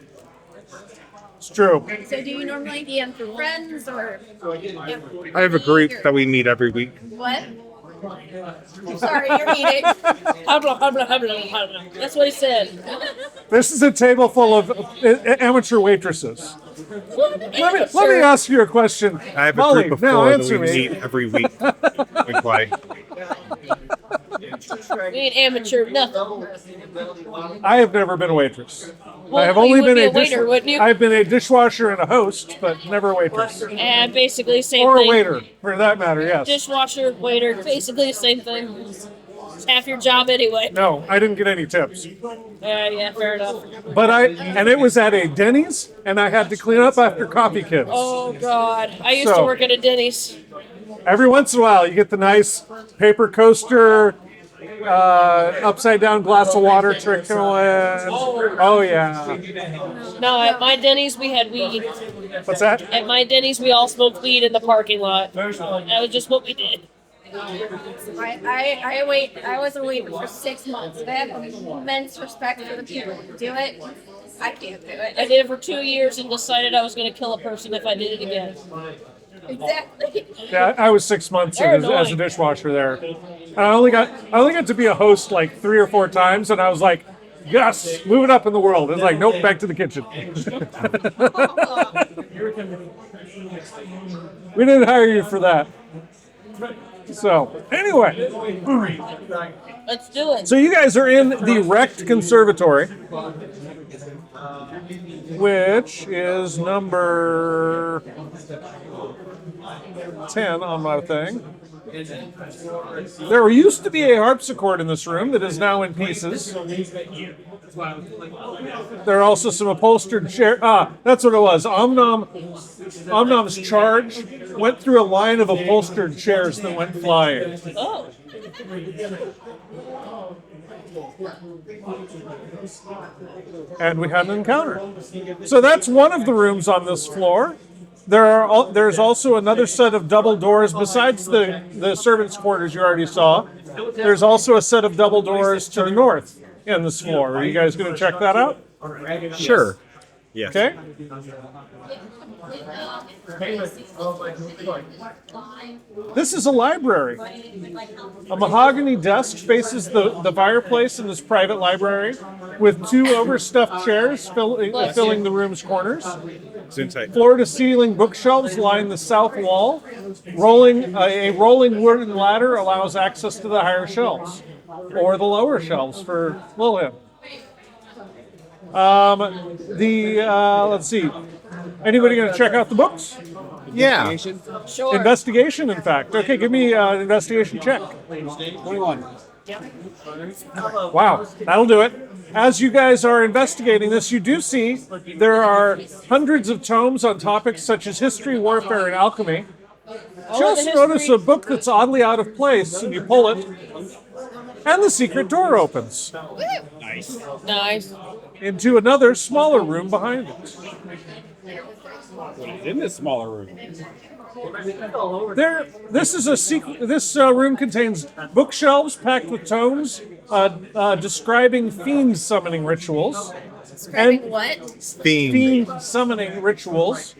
It's true. So do you normally DM for friends or? I have a group that we meet every week. What? Sorry, you're eating. Habla, habla, habla, habla. That's what he said. This is a table full of amateur waitresses. Let me ask you a question. I have a Molly, group of now 4 that answer we me. meet every week. We play. We ain't amateur, nothing. I have never been a waitress. Well, I have you only would been be a a waiter, wouldn't you? I've been a dishwasher and a host, but never a waitress. And basically the same Or a thing. waiter, for that matter, yes. Dishwasher, waiter, basically the same thing. It's half your job anyway. No, I didn't get any tips. Yeah, fair enough. But and it was at a Denny's, and I had to clean up after coffee kids. Oh God, I used to So- work at a Denny's. Every once in a while, you get the nice paper coaster, upside down glass of water trickling. Oh yeah. No, at my Denny's we had weed. What's that? At my Denny's we all smoked weed in the parking lot. That was just what we did. I was a waiter for 6 months. I have immense respect for the people who do it. I can't do I it. did it for 2 years and decided I was going to kill a person if I did it again. Exactly. Yeah, I was 6 months They're as a annoying. dishwasher there. And I only got to be a host like 3 or 4 times, and I was like, yes, move it up in the world. It's like, nope, back to the kitchen. We didn't hire you for that. So anyway, Let's do it. so you guys are in the Wrecked Conservatory, which is number 10 on my thing. There used to be a harpsichord in this room that is now in pieces. There are also some upholstered chairs. That's what it was. Omnom's charge went through a line of upholstered chairs that went flying. Oh, And we had an encounter. So that's one of the rooms on this floor. There's also another set of double doors besides the servants' quarters you already saw. There's also a set of double doors to the north in this floor. Are you guys going to check that out? Sure. Yes. Okay. This is a library. A mahogany desk faces the fireplace in this private library with 2 overstuffed chairs filling the room's corners. Floor-to-ceiling bookshelves line the south wall. A rolling wooden ladder allows access to the higher shelves, or the lower shelves for Lilham. Let's see. Anybody going to check out the books? Yeah. sure. Investigation, in fact. Okay, give me an investigation check. 21. Wow, that'll do it. As you guys are investigating this, you do see there are hundreds of tomes on topics such as history, warfare, and alchemy. Just notice a book that's oddly out of place, and you pull it, and the secret door opens Nice. into another smaller room behind it. In this smaller room. This room contains bookshelves packed with tomes describing fiend summoning rituals. Describing what? Theme. Fiend summoning rituals.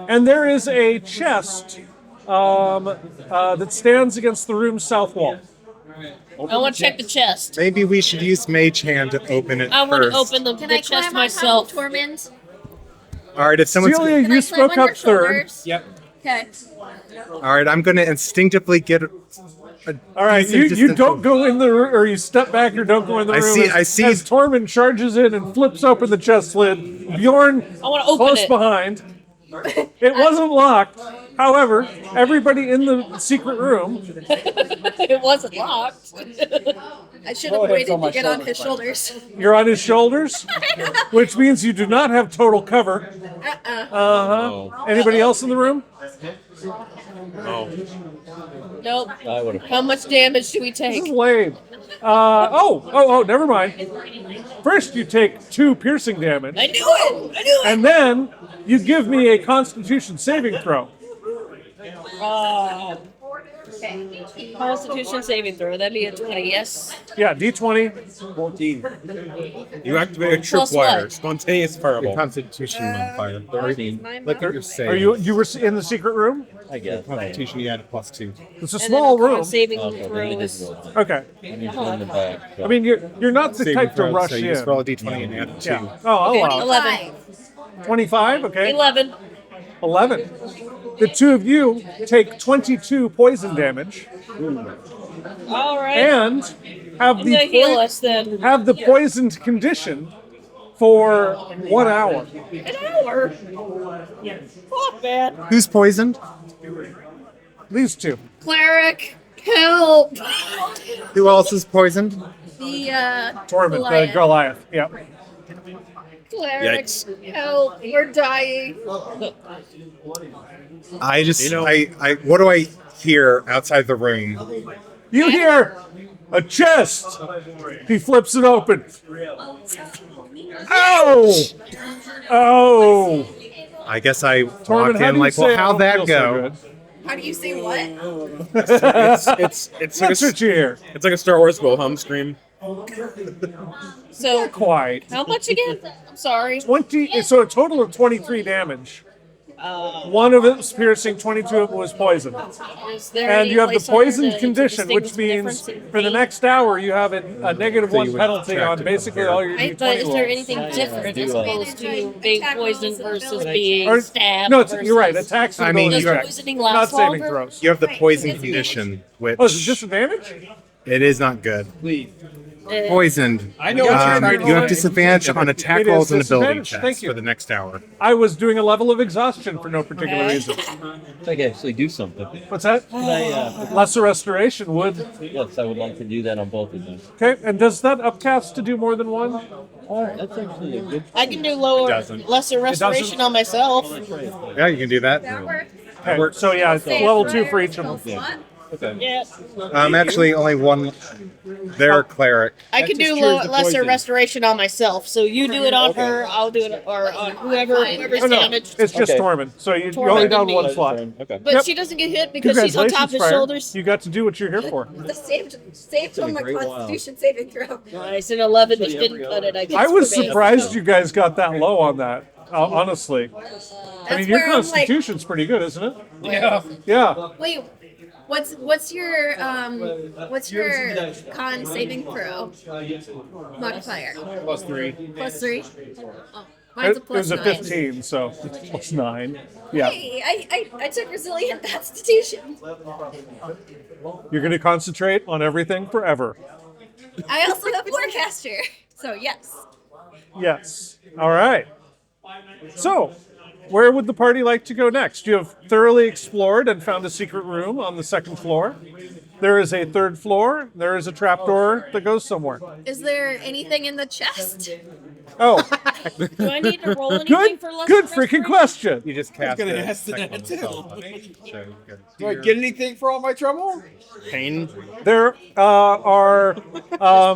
And there is a chest that stands against the room's south wall. I want to check the chest. Maybe we should use Mage Hand to open it I want to first. open the Can I chest climb on top myself. of Tormund? All right, if someone's Celia, Can you I climb spoke on your up third. shoulders? Yep. Okay. all right, I'm going to instinctively get. All right, decent you distance don't of- go in the room, or you step back or don't go in the I room. see- as, I see- As Tormund charges in and flips open the chest lid. Bjorn I want to open close it. behind. It wasn't locked. However, everybody in the secret room. It wasn't locked. I should Go have ahead, waited it's on my to get on shoulder, his fine. shoulders. You're on his shoulders, which means you do not have total cover. Uh-uh. Uh huh. Anybody else in the room? Oh, Nope. I would have. How much damage do we This take? is lame. Oh, never mind. First, you take 2 piercing damage, I knew it! I knew it! and then you give me a Constitution saving throw. Constitution saving throw. That'd be a 20, yes? Yeah, D20. 14. you activate a Plus tripwire, what? spontaneous fireball. Constitution modifier. 13. Look at your save. Are you were in the secret room? I guess. Constitution, you add +2. It's a And small then a room. con saving Okay, then throw you is... just roll. Okay. I need to go in the back. So. I mean, you're not the Saving type to throw, rush so in. you just roll a d20 and add 2. Yeah. Oh, I'll Okay, allow it. 11. 25. Okay. 11. 11. The 2 of you take 22 poison damage All right. and have I'm gonna heal us then. have the poisoned condition for 1 hour. An hour. Not bad. Who's poisoned? These 2. Cleric, help! Who else is poisoned? The Torment, Goliath. Goliath. Yeah. Cleric, Yikes. help! We're dying. I just, You know- I what do I hear outside the room? You hear a chest. He flips it open. Oh! Oh! I guess I Torment, walked how do in you like, say well, I how'd don't that feel so go? good? How do you say what? It's like That's what you hear. it's like a Star Wars Wilhelm scream. So, Quite. how much again? I'm sorry. 20. So a total of 23 damage. 1 of it was piercing, 22 of it was poison. Is there And any you have the place on there poisoned to condition, distinguish which the means difference in for the pain? next hour you have a negative So 1 you would penalty subtract on it basically from all here. your Right, D20 but is there rolls. anything different as do, opposed to being attack poisoned rolls versus ability. being Or- stabbed? No, you're right. versus- Attacks and I mean, ability Does you- checks, poisoning not last saving longer? throws. You have the Right, poison it's condition, which Oh, is it disadvantage? it is not good. Please. Poisoned. I know what you're trying to You have say. disadvantage on attack It is rolls and ability disadvantage, thank checks you. for the next hour. I was doing a level of exhaustion for no particular Okay. reason. I could actually do something. What's that? Can I, Lesser restoration would. yes, I would like to do that on both of them. Okay, and does that upcast to do more than one? That's actually a good. I can do lower, doesn't. lesser restoration on myself. Yeah, you can do that. That works. Okay, so yeah, it's level 2 for each of them. Yeah, Actually, only one. They're cleric. I can do lesser restoration on myself. So you do it on her, I'll do it or on whoever's Oh, no, damaged. it's just Okay. Torment. So you only Torment down and one me. slot. Okay. But Yep. she doesn't get hit because she's on top of his Fire. shoulders. You got to do what you're here for. The saved from my great while. Constitution saving throw. Nice, an 11 just didn't cut it. I guess. I was for me. surprised you guys got that low on that. Honestly, I That's mean your where I'm like, Constitution's pretty good, isn't it? Yeah. Yeah. wait, what's your con saving throw modifier? +3. Plus 3. Oh, mine's a It plus was a 9. 15, so it's plus 9. Yeah. Hey, I took resilient constitution. You're going to concentrate on everything forever. I also have Warcaster, so yes. Yes. All right. So, where would the party like to go next? You have thoroughly explored and found a secret room on the 2nd floor. There is a 3rd floor. There is a trapdoor that goes somewhere. Is there anything in the chest? Oh, Do I need to roll anything good, for lesser good freaking restoration? question. You just cast gonna it. ask that Second too. spell. So you can- Do I get anything for all my trouble? Pain. There are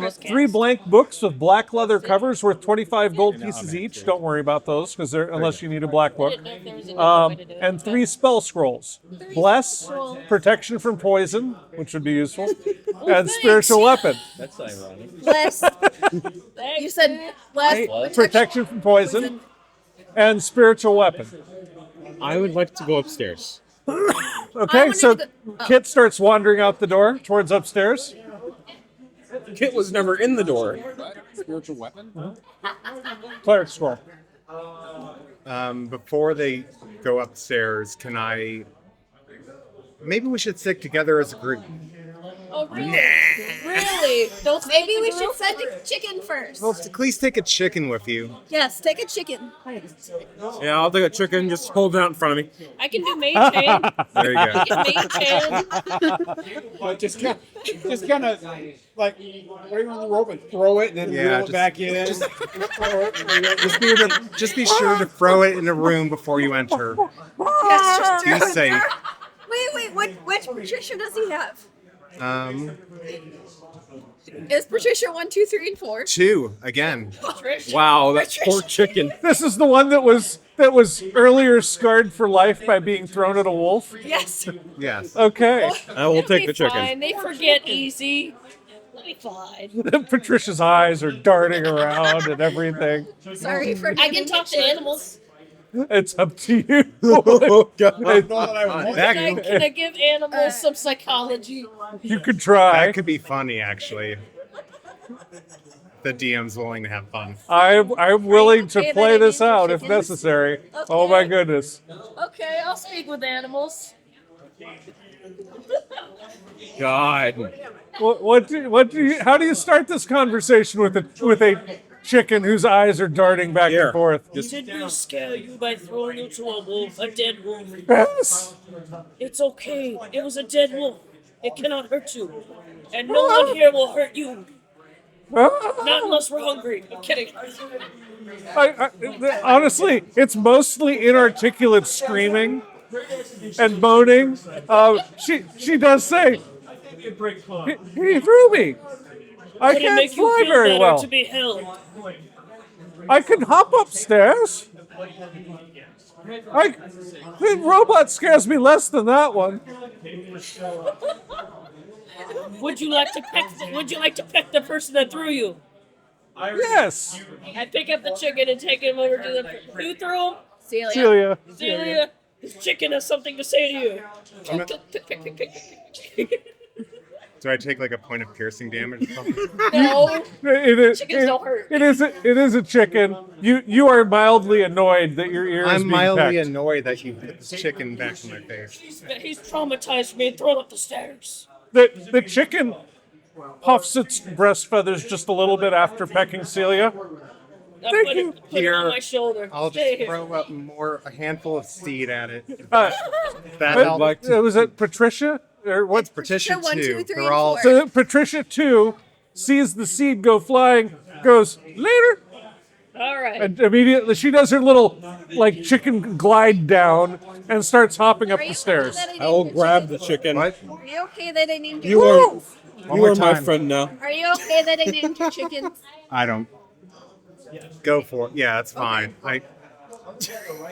3 blank books with black leather covers worth 25 gold pieces each. Don't worry about those because they're unless you need a black I book. didn't know if there was another way to do it. And 3 spell scrolls: bless, protection from poison, which would be useful, and spiritual weapon. That's ironic. Bless. You said bless. What? Protection from poison and spiritual weapon. I would like to go upstairs. Okay, wanna so go- oh. Kit starts wandering out the door towards upstairs. Kit was never in the door. Spiritual weapon? Cleric scroll. Before they go upstairs, can I? Maybe we should stick together as a group. Oh, really? Really? Don't Maybe we should send a chicken first. Well, at least take a chicken with you. Yes, take a chicken. Yeah, I'll take a chicken. Just hold it out in front of me. I can do mage hand. There you go. I can mage hand. But just kind of like wave on the rope and throw it, and then Yeah, reel it just- back in. Just be sure to throw it in a room before you enter. Yes, just Be throw it safe. there. Wait, which Patricia does he have? Is Patricia 1, 2, 3, and 4? 2 again. Wow, that poor chicken. This is the one that was earlier scarred for life by being thrown at a wolf. Yes. Yes. Okay. I will It'll take be the chicken. Fine. They forget easy. It'll be fine. Patricia's eyes are darting around and everything. Sorry for. I can talk to animals. It's up to you. Oh, God. Can I give animals some psychology? You could try. That could be funny, actually. The DM's willing to have fun. I'm willing to Okay, play then I this need your out if chickens. necessary. Oh my goodness. Okay, I'll speak with animals. God. How do you start this conversation with a chicken whose eyes are darting back Here. and forth? Did we scare you by throwing you to a wolf, a dead wolf? Yes. It's okay. It was a dead wolf. It cannot hurt you. And no one here will hurt you. Not unless we're hungry. I'm kidding. Honestly, it's mostly inarticulate screaming and moaning. She does say, he threw me. I Would it can't make you fly feel very better well. to be held? I can hop upstairs. The robot scares me less than that one. Would you like to peck the person that threw you? Yes, I pick up the chicken and take him over to the. Who threw him? Celia. Celia. This chicken has something to say to you. Do I take like a point of piercing damage or something? No. Chickens don't hurt. It is a chicken. You are mildly annoyed that your ear is I'm being mildly pecked. annoyed that you put this chicken back in my face. He's traumatized me and thrown up the stairs. The chicken puffs its breast feathers just a little bit after pecking Celia. I Thank put you. it, put it on my shoulder. I'll Stay just here. throw up a handful of seed at it. Uh, That but- helps. was it Patricia? Or what's Patricia Patricia, 1, 2, 2. 3, They're and all 4. So Patricia 2 sees the seed go flying, goes, later. All right. And immediately she does her little like chicken glide down and starts hopping up Are the you stairs. okay that I I will named grab the the chicken. What? chicken? Are you okay that I named You your are, One you more are my time. friend now. Are you okay that I named your chickens? I don't. Go for it. Yeah, it's fine. What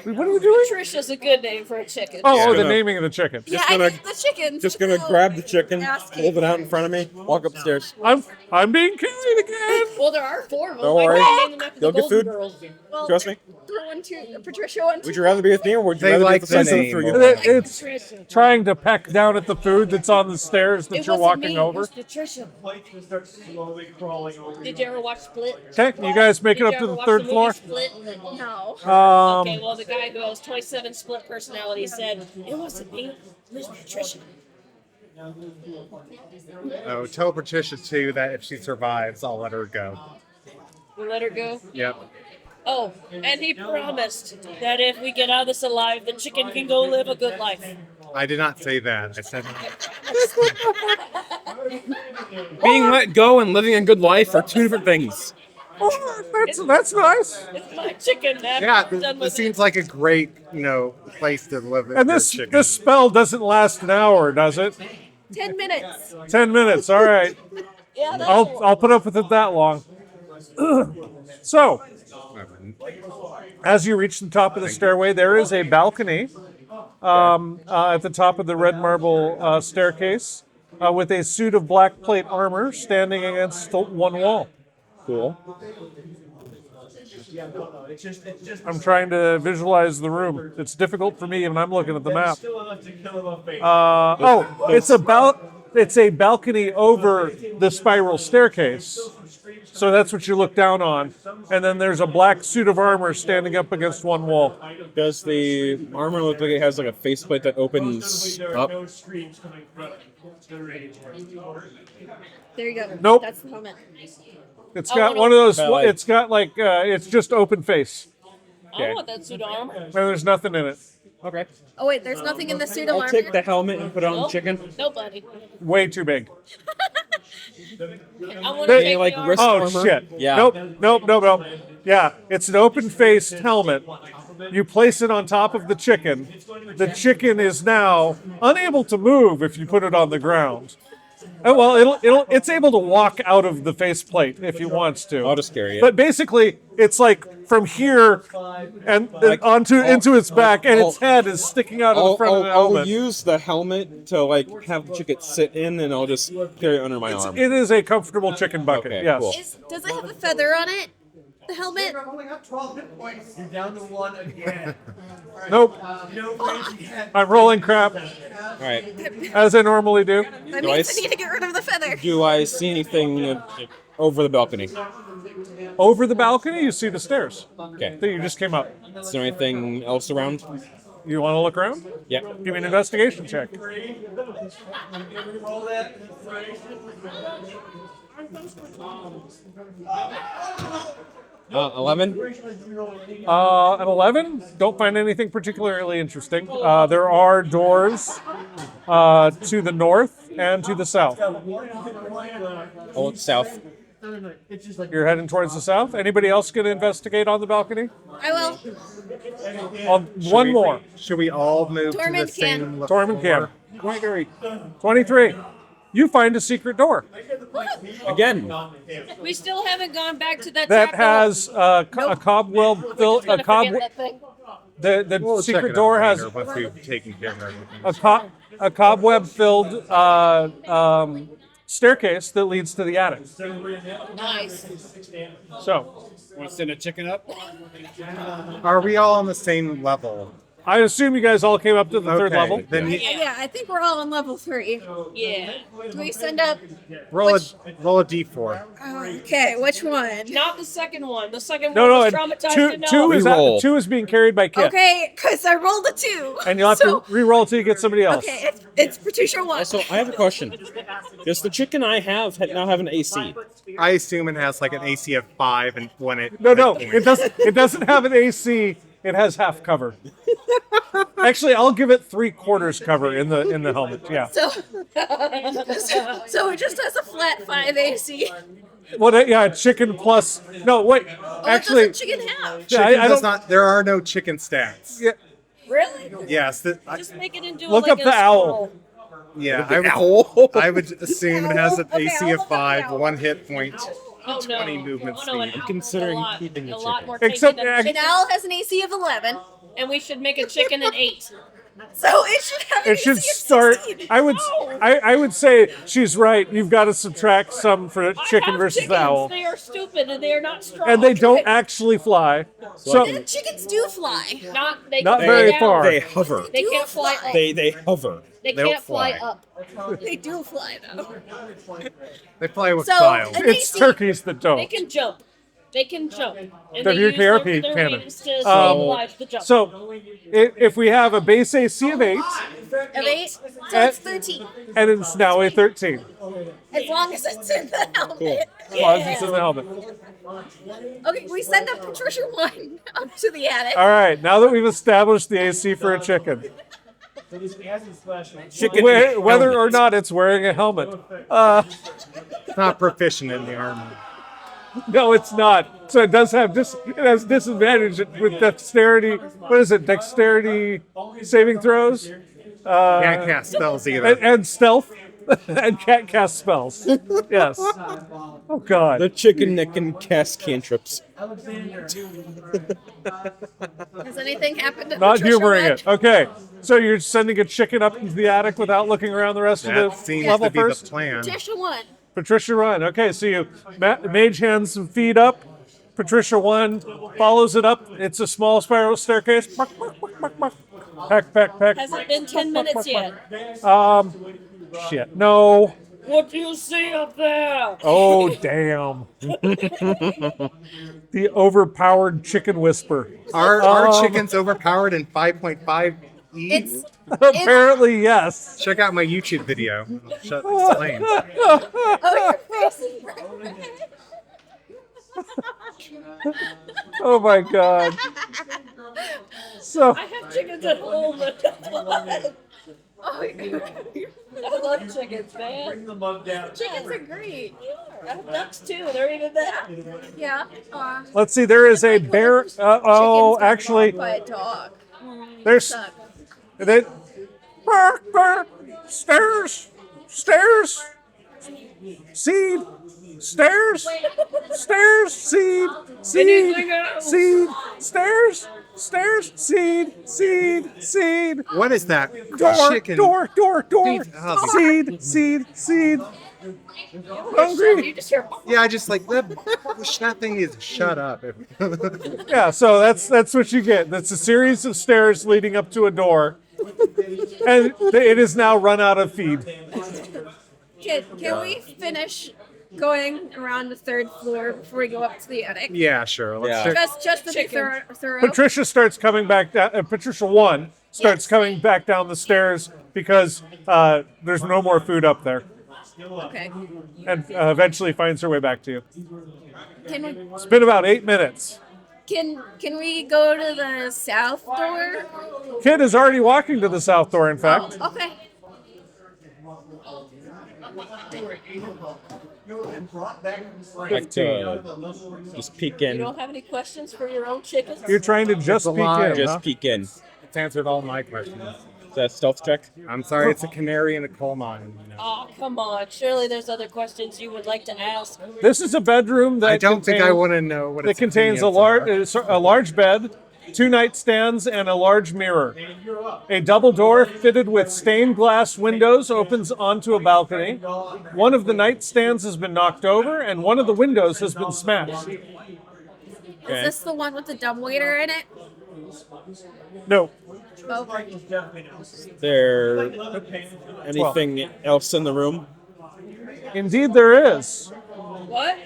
are you doing? Patricia's a good name for a chicken. Oh, the gonna- naming of the chicken. Yeah, gonna- I named the chickens. Just gonna grab the chicken, Asking. hold it out in front of me, walk upstairs. I'm being carried again. Well, there are 4 of them. Don't Why worry. can't you name them after You'll the get Golden food. Girls? Well, Trust me. throw 1, 2. Patricia 1, 2. Would you rather be with me or would you They rather like be the with the name. through you? It's Patricia. trying to peck down at the food that's on the stairs that It you're wasn't walking me, over. It was Patricia. slowly crawling over. Did you ever watch Split? Okay, you guys make it Did up you to ever the watch third movie floor. Split? No. Okay, well, the guy who has 27 split personalities said, it wasn't me, it was Patricia. Oh, tell Patricia 2 that if she survives, I'll let her go. We let her go. Yep. Oh, and he promised that if we get out of this alive, the chicken can go live a good life. I did not say that. I said Being let go and living a good life are 2 different things. Oh, that's nice. It's my chicken, man. yeah, I'm done with this seems like a great, place to live with And your this chicken. this spell doesn't last an hour, does it? 10 minutes. 10 minutes. All right. Yeah, that's I'll put up with it that long. So, as you reach the top of the stairway, there is a balcony at the top of the red marble staircase with a suit of black plate armor standing against one wall. Cool. It's just I'm trying to visualize the room. It's difficult for me when I'm looking at the map. still enough to kill him on face. It's a balcony over the spiral staircase. So that's what you look down on. And then there's a black suit of armor standing up against one wall. Does the armor look like it has like a faceplate that opens up? There you go. Nope. That's the helmet. It's got one of those, it's got like, it's just open face. I want that suit of armor. And there's nothing in it. Okay. Oh wait, there's nothing in the suit of I'll armor. take the helmet and put it on the Nope. chicken. Nobody. Way too big. I want to They- take like the wrist armor. Oh, armor? shit. Yeah. Nope. Yeah, it's an open-faced helmet. You place it on top of the chicken. The chicken is now unable to move if you put it on the ground. Well, it's able to walk out of the faceplate if it wants to. I'll just carry it. But basically, it's like from here and into its back, and its head is sticking out of the front of the I'll helmet. use the helmet to like have the chicken sit in, and I'll just carry it under my arm. It is a comfortable chicken bucket. Okay, yes. cool. Does it have a feather on it? The helmet? I've only got 12 hit points. You're down to 1 again. Nope. No crazy head. I'm rolling crap All right. as I normally do. That Do I means I s- need to get rid of the feather. Do I see anything over the balcony? Over the balcony, you see the stairs Okay. that you just came up. Is there anything else around? You want to look around? Yeah. Give me an investigation check. Roll that. 11. An 11. Don't find anything particularly interesting. There are doors to the north and to the south. I'll look south. You're heading towards the south. Anybody else going to investigate on the balcony? I will. One more. Should we all move to the Tormund same Tormund can. 23. You find a secret door Again. We still haven't gone back to that. that trap door. has a cobweb filled. Gonna forget that thing. The We'll check secret it door out has later once we've taken care of everything. a cobweb filled staircase that leads to the attic. Nice. So Want to send a chicken up? Are we all on the same level? I assume you guys all came up to the third Okay, level. then Yeah, I think we're all on level 3. Yeah. Do we send up? roll a d4. Okay, which one? Not the second one. The second No, one no, was and traumatized two, enough. two is Reroll. two is being carried by Kit, Okay, because I rolled a 2. and you'll have So- to re-roll till you get somebody else. Okay, it's Patricia 1. Also, I have a question. Does the chicken I have now have an AC? I assume it has like an AC of 5, and when it No, it doesn't. It doesn't have an AC. It has half cover. Actually, I'll give it 3/4 cover in the helmet. Yeah. So, so it just has a flat 5 AC. Well, yeah, chicken plus. No, wait. Actually, What does a chicken have? yeah, Chicken I does don't. not. There are no chicken stats. Yeah, Really? Yes. Just make it into Look like up a the owl. squirrel. Yeah. Owl. I would assume it has an Okay, AC I'll of look up 5, the owl. 1 hit point. Oh, 20 no. movement Oh, no, an speed. owl's Considering a lot, keeping the a lot chicken. more Except- tasty than An owl has an AC of 11, and we should make a chicken an 8. so it should have an it should AC of start. 16. I would say she's right. You've got to subtract some for chicken I have versus chickens. owl, They are stupid and they are not strong. and they don't actually fly. So And chickens do fly. They Not can very fly far. down. They hover. They do can't fly fly. up. They hover. They They don't can't fly fly. up. They do fly though. They fly with So, style. an it's AC turkeys that don't. They can jump. They can jump. And The they use UKRP their cannon. wings to stabilize the jump. So, if we have a base AC of 8, of 8, so And- it's 13. and it's now a 13, As long as it's in the helmet. as long as it's in the helmet. Okay, we send up Patricia 1 up to the attic. All right, now that we've established the AC for a chicken, Chicken. whether or not it's wearing a helmet. It's not proficient in the armor. No, it's not. So it does have it has disadvantage with dexterity. What is it? Dexterity saving throws Can't cast spells either. and stealth and can't cast spells. Yes. Oh God. The chicken that can cast cantrips. Has anything happened to Not Patricia humoring Red? it. Okay. So you're sending a chicken up into the attic without looking around the rest That of the seems level to be first? the plan. Patricia 1. Patricia run. Okay, so you mage hands some feet up. Patricia 1 follows it up. It's a small spiral staircase. Peck, peck, peck. Has it been 10 minutes yet? Shit. No. What do you see up there? Oh, damn. The overpowered chicken whisper. Are chickens overpowered in 5.5 E? It's Apparently, yes. Check out my YouTube video. Explain. oh, your face is red. Oh my god. So I have chickens at home. Oh, I love chickens, man. Bring the mug down. chickens are great. I have ducks too. They're even better. Yeah. let's see. There is a bear. Oh, Chickens actually, by a dog. there's Suck. they. Bark, bark, stairs, stairs, seed, stairs, stairs, seed, seed, Anything else? seed, stairs, stairs, seed, seed, seed. What is that? Door, Chicken. door, door, door. Oh. Seed, seed, seed. You Hungry. just hear. Yeah, I just like that thing is shut up. Yeah, so that's what you get. That's a series of stairs leading up to a door, and it is now run out of feed. Can we finish going around the third floor before we go up to the attic? Yeah, sure. Let's Yeah. check. Just to be Chicken. thorough. Patricia starts coming back down. Patricia 1 starts Yes. coming back down the stairs because there's no more food up there, Okay. and eventually finds her way back to you. Can we It's been about 8 minutes. can we go to the south door? Kid is already walking to the south door. In fact, Okay. Like to just peek You in. don't have any questions for your own chickens? you're trying to just a peek lie. in. Just Huh? peek in. It's answered all my questions. Is that a stealth check? I'm sorry, it's a canary in a coal mine. You know. Oh, come on. Surely there's other questions you would like to ask. This is a bedroom that I don't think I contains- want to know what It its contains a opinions are. large bed, 2 nightstands, and a large mirror. A double door fitted with stained glass windows opens onto a balcony. One of the nightstands has been knocked over, and one of the windows has been smashed. Is this the one with the dumbwaiter in it? No. Oh, Is there anything else in the room? Indeed, there is. What?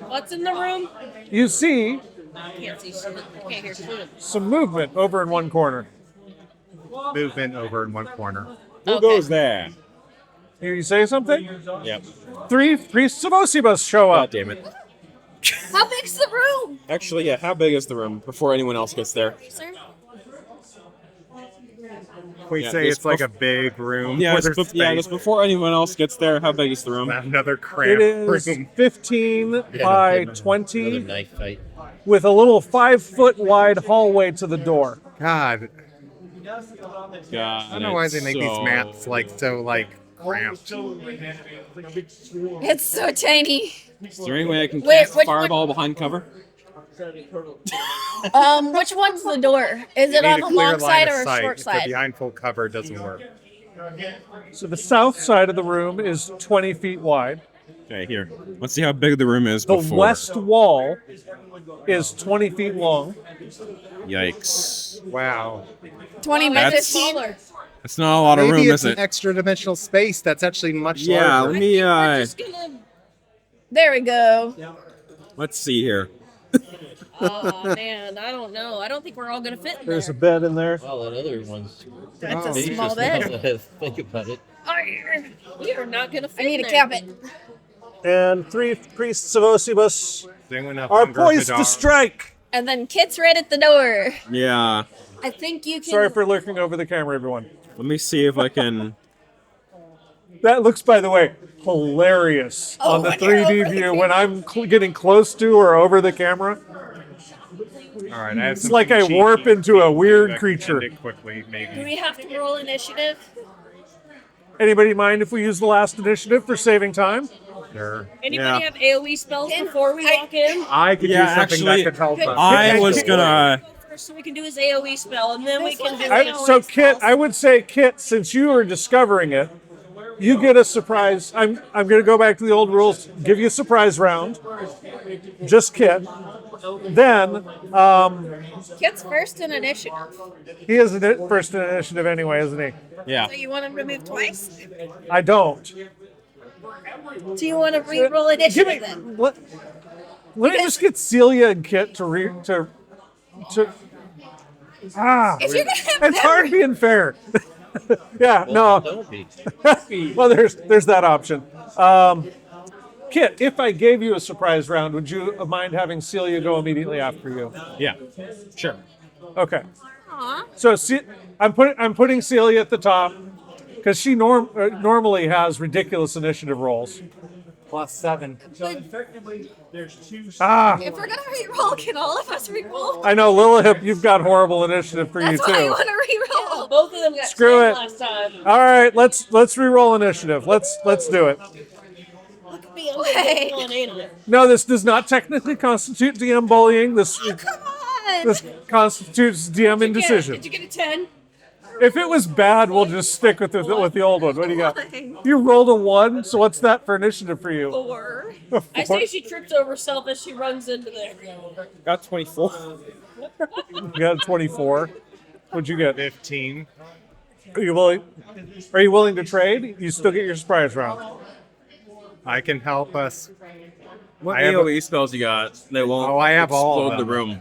What's in the room? You see I can't see shit. I can't hear shit. some movement over in one corner. Movement over in one corner. Who Okay. goes there? Here, you say something? Yep. 3 priests of Osibus show God up. damn it. how big's the room, Actually, yeah, how big is the room before anyone else gets there? sir? We Yeah, say this it's like a big room. Yeah, where just, there's yeah, space. just before anyone else gets there, how big is the room? Another It cramped is room. 15 by 20 Another knife fight. with a little 5-foot wide hallway to the door. God, God, I don't know why they make these maps like so like cramped. It's so tiny. Is there any way I can Wait, cast which fireball behind cover? Which one's the door? Is You it need on a the clear long line side of or a sight. short If they're side? behind full cover, it doesn't work. So the south side of the room is 20 feet wide. Okay, here. Let's see how big the room is The before. west wall is 20 feet long. Yikes. Wow. 20 by That's- 15. That's not a lot of Maybe room, it's is an it? extra dimensional space that's actually much Yeah, larger. let me, We're just gonna... There we go. let's see here. Oh, man. I don't know. I don't think we're all going to fit in there. There's a bed in there. Well, that other one's That's a spacious small now bed. that I think about it. We are not going to fit I need in to there. cap it. And 3 priests of Osibus Doing enough are hunger poised Hadar. to strike. And then Kit's right at the door. Yeah. I think you can. Sorry for lurking over the camera, everyone. Let me see if I can. That looks, by the way, hilarious Oh, on the when you're 3D over the view when I'm getting close to or over the camera. All right, I have It's like I something warp cheeky into a to weird end creature. it quickly, Do maybe. we have to roll initiative? Anybody mind if we use the last initiative for saving time? Sure. Anybody Yeah. have AoE spells before we walk in? I could Yeah, do something actually, that could help us. I was gonna. First, so we can do his AoE spell, and then we can do So Kit, I would say Kit, since you are discovering it, you get a surprise. I'm going to go back to the old rules. Give you a surprise round. Just Kit. Then Kit's first in initiative. he is first in initiative anyway, isn't he? Yeah. So you want him to move twice? I don't. Do you want to re-roll Give initiative me. then? Let me just get Celia and Kit to. Ah, If you're gonna have it's them hard being fair. Yeah, no. Don't be. Well, there's that option. Kit, if I gave you a surprise round, would you mind having Celia go immediately after you? Yeah, sure. Okay. Aw. So I'm putting Celia at the top because she normally has ridiculous initiative rolls. +7. So effectively, there's two. Ah, If we're gonna re-roll, can all of us re-roll? I know Lilihip, you've got horrible initiative for That's you why I too. want to re-roll. Both of them got Screw 10 it. last time. All right, let's re-roll initiative. Let's do it. Look at me, I'm Wait. going ain't it? No, this does not technically constitute DM bullying. This Come on. this constitutes DM indecision. Did you get a 10? If it was bad, we'll just stick with the old one. What do you got? Fine. You rolled a 1, so what's that for initiative for you? 4. I say she trips over herself as she runs into there. Got 24. You got a 24. What'd you get? 15. Are you willing to trade? You still get your surprise round. I can help us. What I have AoE spells you got that won't Oh, I have all of explode the them. room?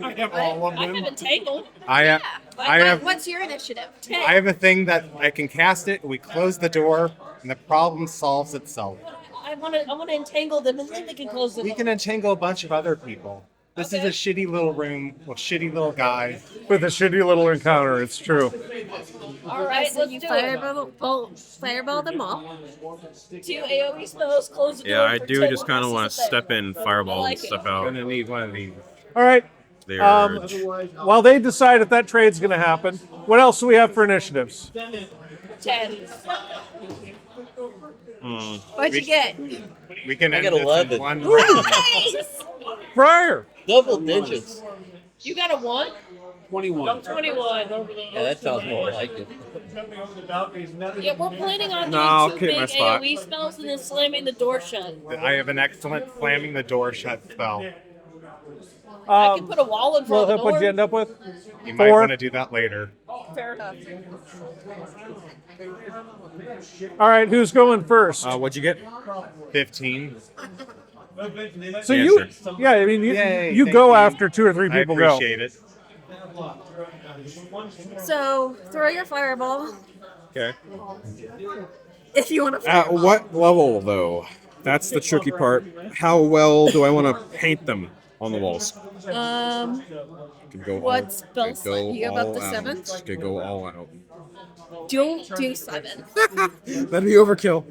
I have all of I them. have entangled. I have What's your initiative? 10. I have a thing that I can cast it. We close the door, and the problem solves itself. I want to entangle them and then they can close the We door. can entangle a bunch of other people. This is a shitty little room with shitty little guys. With a shitty little encounter, it's true. All right, So let's you do it. fireball them all. 2 AoE spells, close the door. Yeah, I for do 10 just kind of more want to pieces of step in, I fireball, like and it. step I'm out. gonna need one of these. All right. The Um, urge. While they decide if that trade's going to happen, what else do we have for initiatives? 10. What'd you get? We can I end got this in 11. one round. Nice. Briar. Double digits. You got a 1? 21. 21. Yeah, that sounds more like it. Jumping over the balconies, another. Yeah, we're planning on No, I'll doing 2 keep my big spot. AoE spells and then slamming the door shut. I have an excellent slamming the door shut spell. I can put a wall in front of the Lilith, what'd you door. end up with? You might 4. want to do that later. Fair enough. All right, who's going first? What'd you get? 15. So Yeah, you, sure. yeah, I mean, Yay, you thank go you. after 2 or 3 I people go. appreciate it. So throw your fireball Okay. if you want to. At what level, though? That's the tricky part. How well do I want to paint them on the walls? Could go What all, spell could slot? go You have up all to out. 7? Could go all out. Don't do 7. That'd be overkill.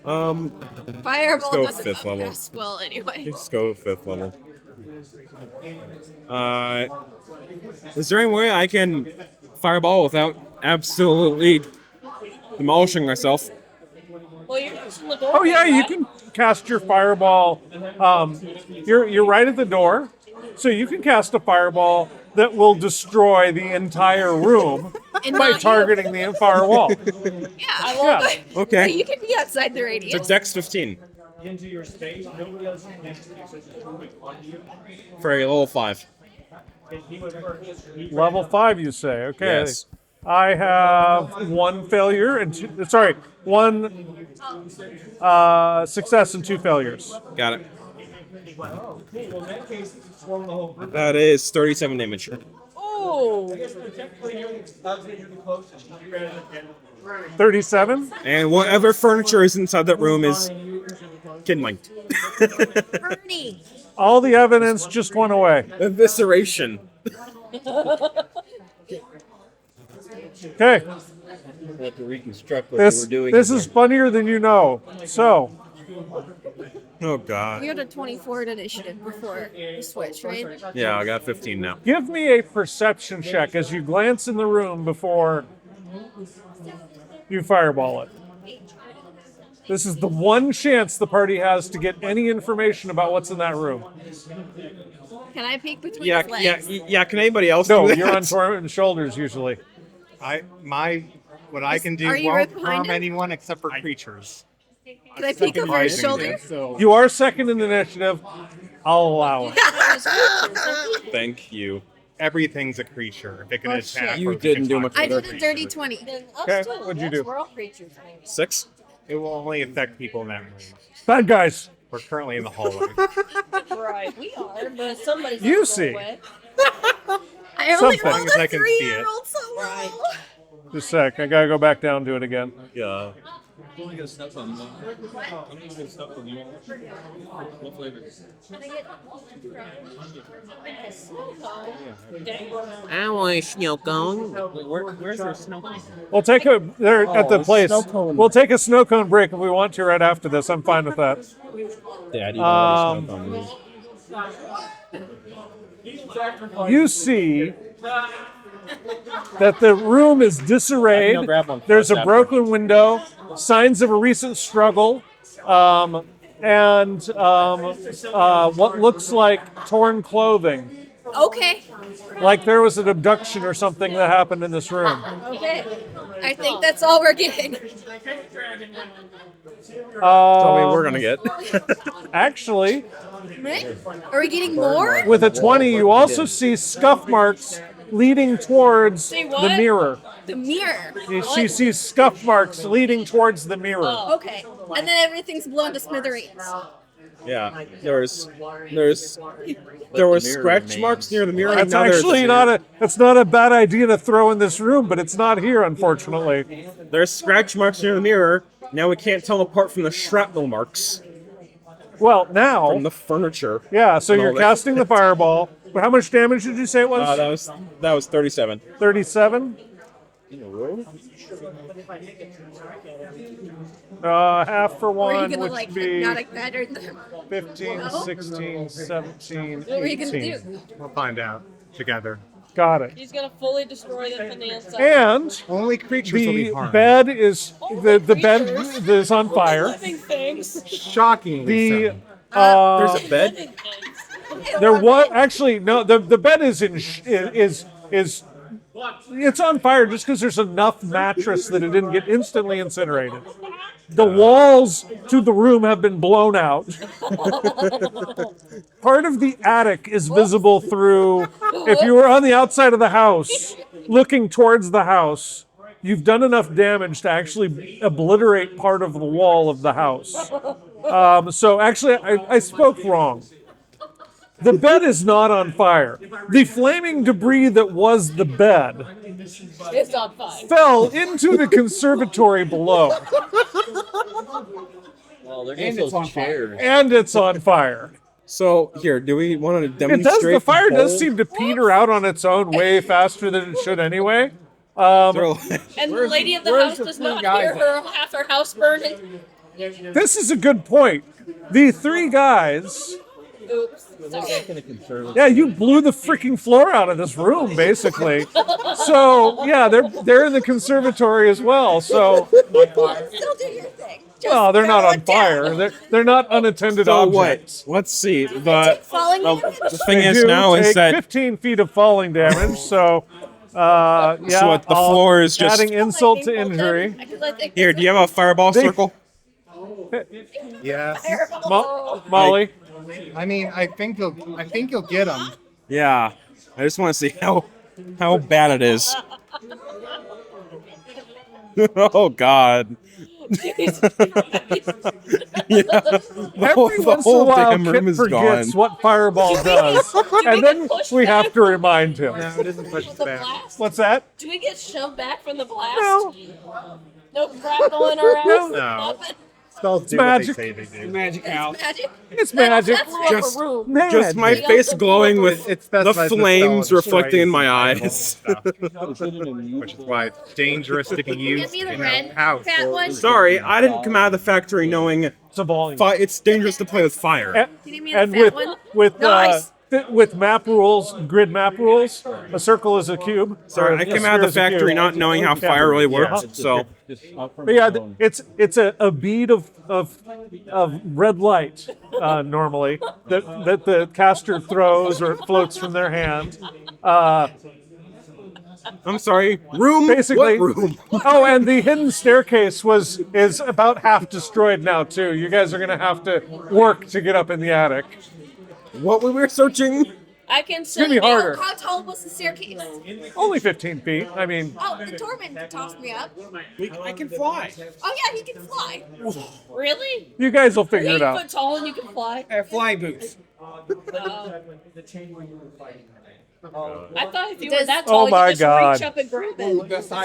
Fireball go doesn't 5th level. cast well anyway. Let's go 5th level. Is there any way I can fireball without absolutely demolishing myself? Well, you're using the door. Oh yeah, you right? can cast your fireball. You're right at the door, so you can cast a fireball that will destroy the entire room And by not you. targeting the entire wall. Yeah. Yeah. Okay. You can be outside the It's a radius. dex 15 Into your space, nobody else can use it on you. for a level 5. He was first. Level 5, you say? Okay. Yes. I have 1 failure and 2. Sorry, 1 success and 2 failures. Got it. Well, in that case, it's swung the whole group. That is 37 damage. Oh. Technically, you're the closest. You ran it. 37. And whatever furniture is inside that room is kindling. Bernie. All the evidence just went away. Evisceration. Okay. I have to reconstruct what they This were doing. this in is there. funnier than you know. So, Oh god. You had a 24 initiative before the switch, right? Yeah, I got 15 now. give me a perception check as you glance in the room before you fireball it. This is the one chance the party has to get any information about what's in that room. Can I peek between Yeah, his yeah, legs? yeah. Can anybody else No, do that? you're on Torment's shoulders usually. What I can do Are you won't right behind harm him? anyone except for creatures. Can I peek over his shoulder? So You are second in initiative. I'll allow it. Thank you. everything's a creature. If it can Oh, attack. shit. You or if it didn't can do talk much to I other did a dirty creatures. 20. Then us Okay, too. what'd you Yes, do? We're all creatures. 6. It will only affect people in that room. Bad guys. We're currently in the hallway. Right, we are, but somebody's You gonna see. go away. I only Something. rolled As I a can see it. 3-year-old solo. Just a sec. I gotta go back down and do it again. Yeah. I want a snow cone. Where's our snow cone? We'll take a there at the it's place. snow cone. We'll take a snow cone break if we want to right after this. I'm fine with that. Daddy, You see that the room is disarrayed. I'll grab one for There's us a after. broken window, signs of a recent struggle, and what looks like torn clothing. Okay. Like there was an abduction or something that happened in this room. Okay. I think that's all we're getting. Tell me we're gonna get. Actually, Right? Are we getting more? with a 20, you also see scuff marks leading towards See the what? mirror. The mirror. She sees scuff marks leading towards the mirror. Oh. Okay. And then everything's blown to smithereens. Yeah, there was scratch marks near the mirror. That's Now there's- actually that's not a bad idea to throw in this room, but it's not here, unfortunately. There's scratch marks near the mirror. Now we can't tell them apart from the shrapnel marks Well, now, from the furniture. yeah. So and you're all that. casting the fireball. How much damage did you say it was? That was 37. 37. Half for Or are you one, gonna which like would be hypnotic batter them? 15, 16, 17, What were you gonna 18. do? We'll find out together. Got it. He's gonna fully destroy the finance. And Only creatures will be the harmed. bed is the bed is on fire. Living things. Shockingly The so. There's a bed. Living things. there was actually no the bed is is it's on fire just because there's enough mattress that it didn't get instantly incinerated. The walls to the room have been blown out. Part of the attic is visible through. If you were on the outside of the house, looking towards the house, you've done enough damage to actually obliterate part of the wall of the house. So actually, I spoke wrong. The bed is not on fire. The flaming debris that was the bed It's on fire. fell into the conservatory below, Well, there And goes it's on those fire. chairs. and it's on fire. So here, do we want to It demonstrate? does. The fire does whole- seem to peter out on its own way faster than it should anyway. They're like- And the lady of the where's house the does three not guys hear her half her house burning. This is a good point. The three guys. Oops. Back in a conservative. Yeah, you blew the freaking floor out of this room, basically. So yeah, they're in the conservatory as well. So Still do your thing. Just well, they're not throw on it down. fire. They're not unattended So objects. what? Let's see. The Falling damage? the thing They is do now is take that 15 feet of falling damage. So yeah, So what, the I'll- floor is just- adding insult to injury. here. Do you have a fireball circle? Yes. Molly. I mean, I think you'll get them. Yeah. I just want to see how bad it is. Oh God. Yeah. Every The once in a whole while, damn room Kit is gone. forgets what Fireball does, and then we have to remind him. No, it isn't push The back. blast? What's that? Do we get shoved back from the blast? No. No grapple in our ass? No. Nothing? Spells do magic. what they say they do. Magic house. Magic? It's magic. That blew up Just- a room. Just my Magic. face glowing with It the specifies flames spell reflecting in my destroys eyes. animals and stuff, which is why it's dangerous to be Give used me the in red a house. fat one. Sorry, I didn't come out of the factory knowing It's a volume. it's dangerous to play with fire. And, Can you give me the and fat one? with Nice. with map rules, grid map rules, a circle is a cube. Sorry, or I a came sphere out of the is a cube. factory not knowing how fire really worked. So But yeah, it's a bead of red light normally that the caster throws or it floats from their hand. I'm sorry. Room. Basically, What room? oh, and the hidden staircase is about half destroyed now too. You guys are gonna have to work to get up in the attic. What we were searching? I can gonna send be you. harder. How tall was the staircase? Only 15 feet. I mean, Oh, the Torment tossed me up. I can fly. Oh yeah, he can fly. Really? you guys will figure You're it 8 out. foot tall and you can fly. Flying boots. I thought if you were Does- that Oh tall, my you just God. reach up and grab it. Best So,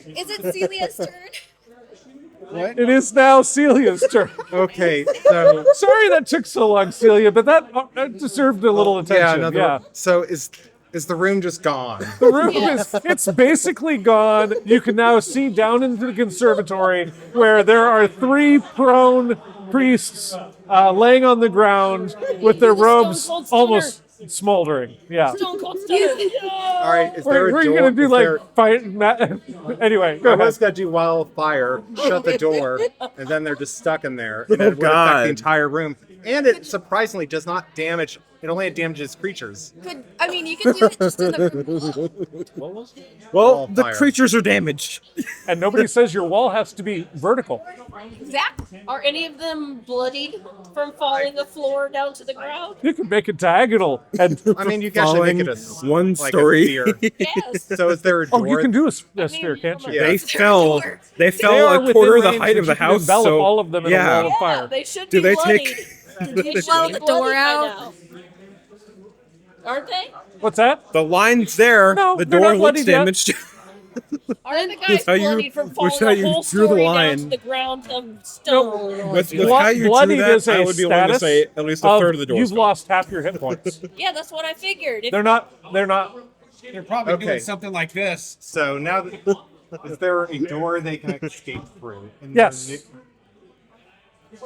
is it Celia's turn? It is now Celia's turn. Okay, so Sorry that took so long, Celia, but that deserved a little attention. So is the room just gone? The room it's basically gone. You can now see down into the conservatory where there are 3 prone priests laying on the ground with their robes Stone Cold Stunner. almost smoldering. Yeah. Stone Cold Stunner. All right, is there a We're door? gonna do Is like there- fight. Anyway, go I ahead. was gonna do wildfire, shut the door, and then they're just stuck in there, and it would affect God. the entire room. And it surprisingly does not damage. It only damages creatures. You can do it just in the Well, the Wildfire. creatures are damaged. And nobody says your wall has to be vertical. exactly. Are any of them bloodied from falling the floor down to the ground? You can make it diagonal. And I mean, you guys should make it a One like story. A sphere. Yes. So is there a door? oh, you can do a sphere, can't you? Yeah. They fell. They They fell are a within quarter of the range height that of the you can house. envelop So all of them in a yeah. wall of fire. They should Do be they bloodied. take- They should blow be the door bloodied by out? now. Aren't they? What's that? the lines there? No, the they're door not looks bloodied yet. damaged. Aren't the guys how you- bloodied from was falling how the you whole drew the story down line. to the ground of stone? With Blood- how you drew bloodied that, is a I would be willing to status say at least a third of the doors. You've lost half your hit points. Yeah, that's what I figured. If They're not. They're probably Okay. doing something like this. So now, is there a door they can escape through? And Yes. then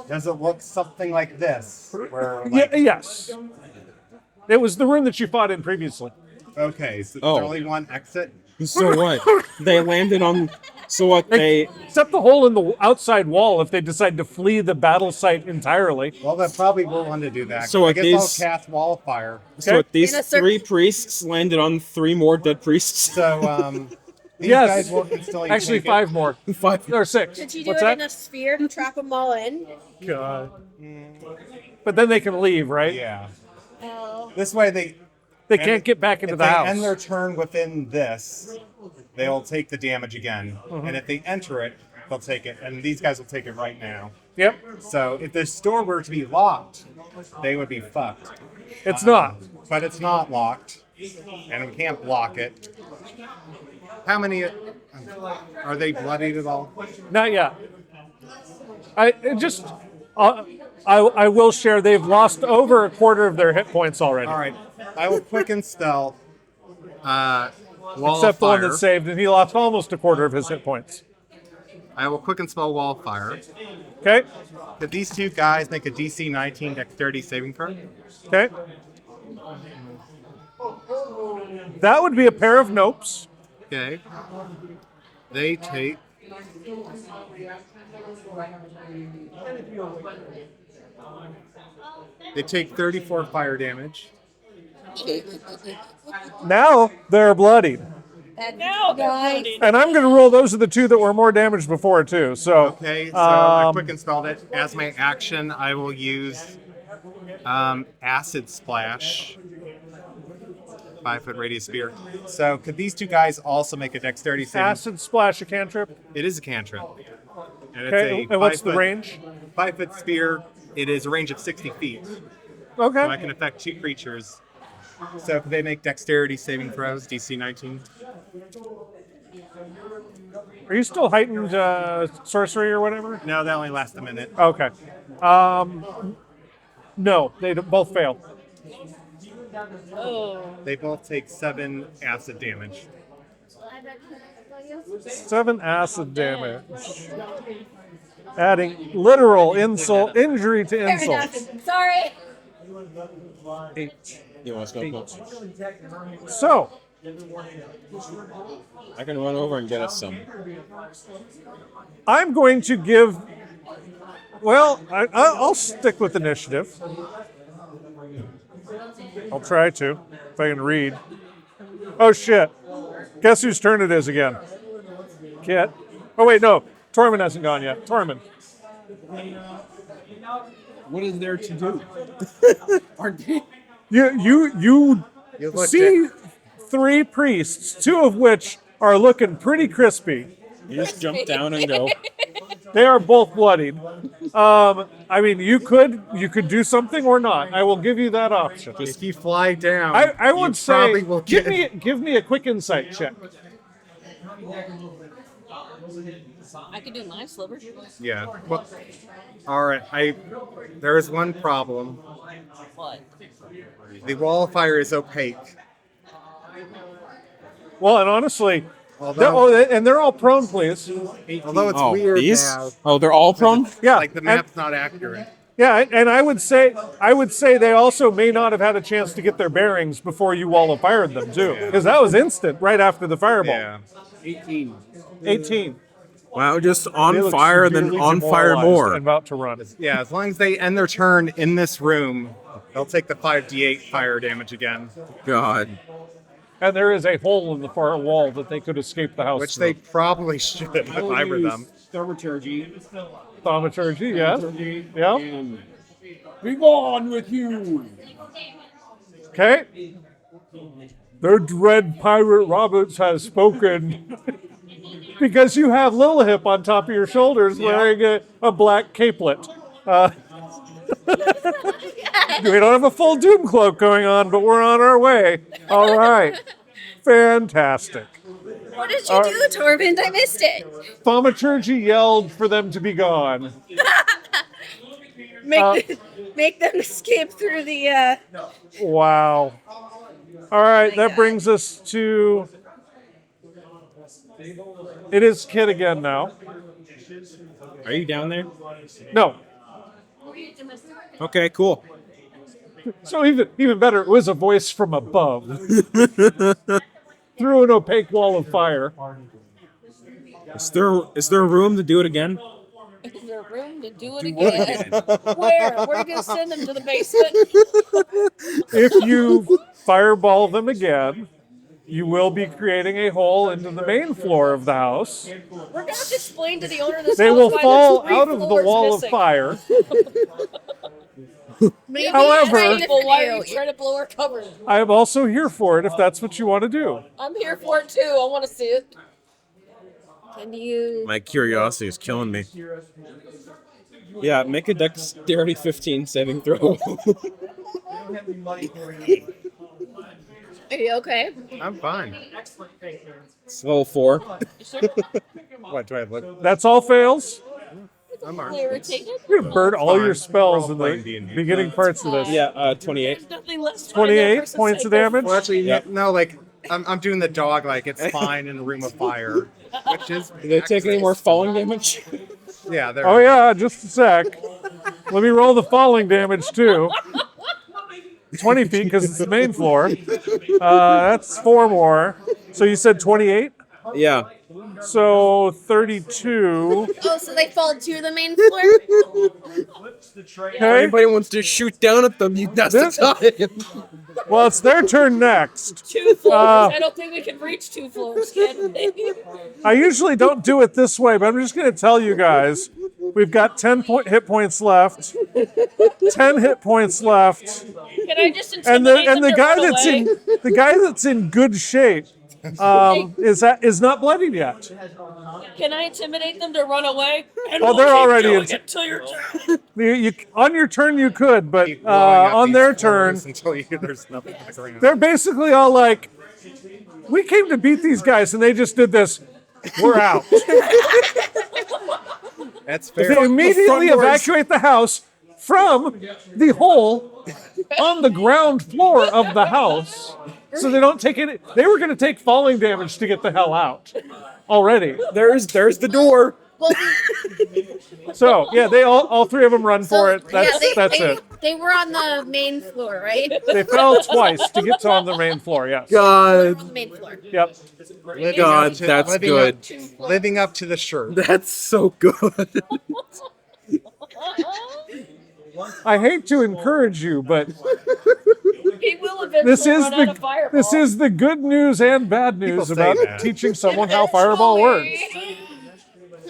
does it look something like this? Where Yeah, yes. It was the room that you fought in previously. Okay, so Oh. there's only one exit. So what? They landed on. So what? They Except the hole in the outside wall if they decide to flee the battle site entirely. Well, they probably will want to do that. So I at guess these- I'll cast wildfire. so what, these In a circle. 3 priests landed on 3 more dead priests. So these Yes. guys will instantly Actually, take it. 5 more. 5. Or 6. Did you do What's it that? in a sphere to trap them all in? God. But then they can leave, right? Yeah. Oh. This way They can't get back into if the they house. end their turn within this, they'll take the damage again. Mm-hmm. And if they enter it, they'll take it. And these guys will take it right now. Yep. So if this door were to be locked, they would be fucked. It's not. But it's not locked, and we can't block it. How many are they bloodied at all? Not yet. I will share they've lost over a quarter of their hit points already. All right, I will quicken spell. Wall Except of the one fire. that saved, and he lost almost a quarter of his hit points. I will quicken spell wall of fire. Okay? Could these 2 guys make a DC 19 dexterity saving throw? Okay? That would be a pair of nopes. Okay. They take. They take 34 fire damage. Now they're bloodied. Now they're bloodied. And I'm going to roll those are the 2 that were more damaged before, too. So, Okay, so I quicken spelled it. As my action, I will use acid splash. 5-foot radius spear. So could these 2 guys also make a dexterity saving? acid splash a cantrip. It is a cantrip. And Okay, it's a and what's the 5-foot range? 5-foot spear. It is a range of 60 feet. So I Okay. can affect 2 creatures. So could they make dexterity saving throws, DC 19? Are you still heightened sorcery or whatever? No, that only lasts a minute. Okay. No, they both fail. Oh. They both take 7 acid damage. 7 acid damage. Adding literal injury to Fair insult. enough. Sorry. 8. You want to smoke? So, I can run over and get us some. I'm going to give. Well, I'll stick with initiative. I'll try to, if I can read. Oh shit! Guess whose turn it is again? Kit. Oh wait, no. Tormund hasn't gone yet. Tormund. What is there to do? Aren't they? You You looked see 3 priests, 2 of which are looking pretty crispy. You just jump down and go. They are both bloodied. I mean, you could do something or not. I will give you that option. If you fly down, I you would say probably will give me a quick insight check. I could do my sliver. Yeah. Well, all right. There is one problem. What? The wall of fire is opaque. Well, and honestly, Although, and they're all prone, please. although it's Oh, weird these? now, Oh, they're all prone? Yeah, like the map's not accurate. Yeah, and I would say they also may not have had a chance to get their bearings before you all have fired them too, because that was instant right after the fireball. Yeah. 18. Wow, just They on look fire, then severely on fire demoralized more. and about to run. Yeah, as long as they end their turn in this room, they'll take the 5d8 fire damage again, God. And there is a hole in the far wall that they could escape the house which through. they probably should if I were them. Thaumaturgy. Thaumaturgy, yes. Yeah. And be gone with you. Okay. The dread pirate Roberts has spoken. Because you have Lilihip on top of your shoulders wearing a black capelet. We don't have a full Doom cloak going on, but we're on our way. All right. Fantastic. What did you do, Tormund? I missed it. Thaumaturgy yelled for them to be gone. Make them escape through the. Wow. All right, that brings us to. It is Kid again now. Are you down there? No. Okay, cool. So even better, it was a voice from above. Through an opaque wall of fire. Is there room to do it again? Is there room to do it again? Where? We're gonna send them to the basement. If you fireball them again, you will be creating a hole into the main floor of the house. We're gonna have to explain to the owner of this They house will why fall there's 3 out of the floors wall missing. of fire. Maybe However- it's People, why are you. you trying to blow our cover? I am also here for it if that's what you want to do. I'm here for it too. I want to see it. Can you? My curiosity is killing me. Yeah, make a dexterity 15 saving throw. Are you okay? I'm fine. It's level 4. What do I look? That's all fails. I'm alright. Irritated? You're going to burn all your spells in Role-playing the D&D. beginning parts of this. Yeah, 28. There's nothing less. 28 points of damage. Well, actually, Yep. no. Like I'm doing the dog. Like it's fine in a room of fire, which is. Did they take any more falling damage? Yeah. There. Oh yeah, just a sec. Let me roll the falling damage too. 20 feet because it's the main floor. That's 4 more. So you said 28? Yeah. So 32. Oh, so they fall to the main floor? If Okay. anybody wants to shoot down at them, that's the time. Well, it's their turn next. 2 floors. I don't think we can reach 2 floors, can we? I usually don't do it this way, but I'm just going to tell you guys. We've got 10 hit points left. 10 hit points left. Can I just And intimidate the them to guy run that's away? in the guy that's in good shape is not bloodied yet. Can I intimidate them to run away? And Oh, we'll they're keep already doing in- it till your turn. You, on your turn you could, but Keep blowing up on these their turn, floors until there's nothing on the ground. they're basically all like, "We came to beat these guys, and they just did this. We're out." That's They fair. immediately doors- evacuate the house from the hole on the ground floor of the house, so they don't take any. They were going to take falling damage to get the hell out already. There's the door. Well, So yeah, they all 3 of them run for it. yeah, That's it. They were on the main floor, right? They fell twice to get to on the main floor. Yes. God. On the main floor. Yep. Living God, up to- that's living good. Up, living up to the shirt. That's so good. I hate to encourage you, but He will eventually run out of fireball. this is the good news and bad news say about that. teaching someone how fireball works.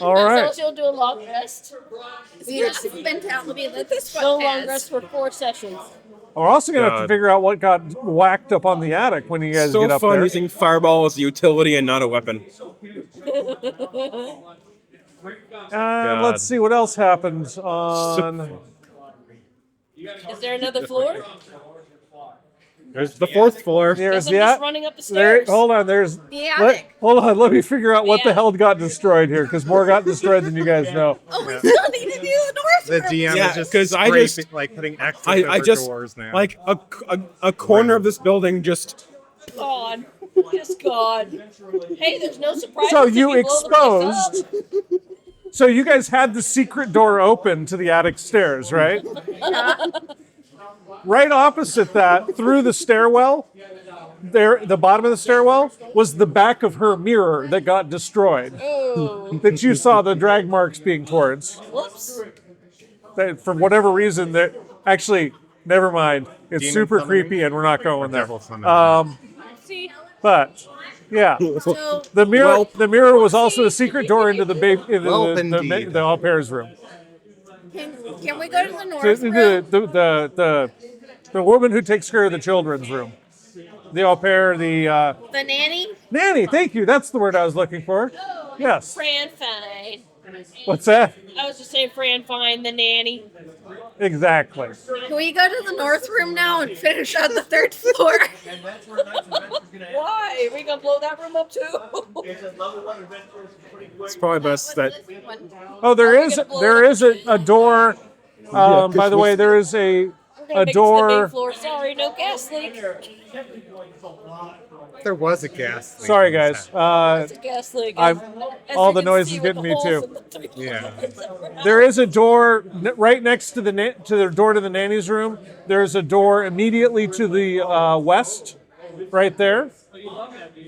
All right. So she'll do a long rest. We just spent out. Let me let this No one long pass. rest for 4 sessions. We're also gonna have to God. figure out what got whacked up on the attic when you guys So get up fun there. using fireball as a utility and not a weapon. Let's see what else happens on. Is there another floor? There's the 4th floor. There's I'm the just at- running up the there. stairs. Hold on. There's. The attic. Hold on. Let me figure out what the Yeah. hell got destroyed here, because more got destroyed than you guys know. Oh, we still need to do the north The room. DM Yeah, is just 'cause I scraping, just- like putting X's I over just doors now. like a corner of this building just Gone. Just gone. Hey, there's no surprise. So if you blow the place exposed. up. So you guys had the secret door open to the attic stairs, right? Right opposite that, through the stairwell, there, the bottom of the stairwell was the back of her mirror that got destroyed. Ooh. That you saw the drag marks being towards. Whoops. That for whatever reason, that actually, never mind. It's Demon super summoning? creepy, and we're not going there. Devil summoning. See, But yeah, So the mirror. Well- The mirror was also a secret door into the big, into Well, the indeed. au pair's room. can we go to the The, north room? the woman who takes care of the children's room. The au pair, the The nanny? nanny. Thank you. That's the word I was looking for. Yes. Fran Fine. What's that? I was just saying Fran Fine, the nanny. Exactly. Can we go to the north room now and finish on the 3rd floor? Why? Are we gonna blow that room up too? it's probably best that Oh, there is a door. By the way, there is a We're gonna make it to the main door. floor. Sorry, no gas leak. There was a gas leak Sorry, in this guys. house. It's a gas leak. I'm- As all you the can noise see is with getting the me holes too. in the three Yeah. floors. There is a door right next to the door to the nanny's room. There's a door immediately to the west, right there.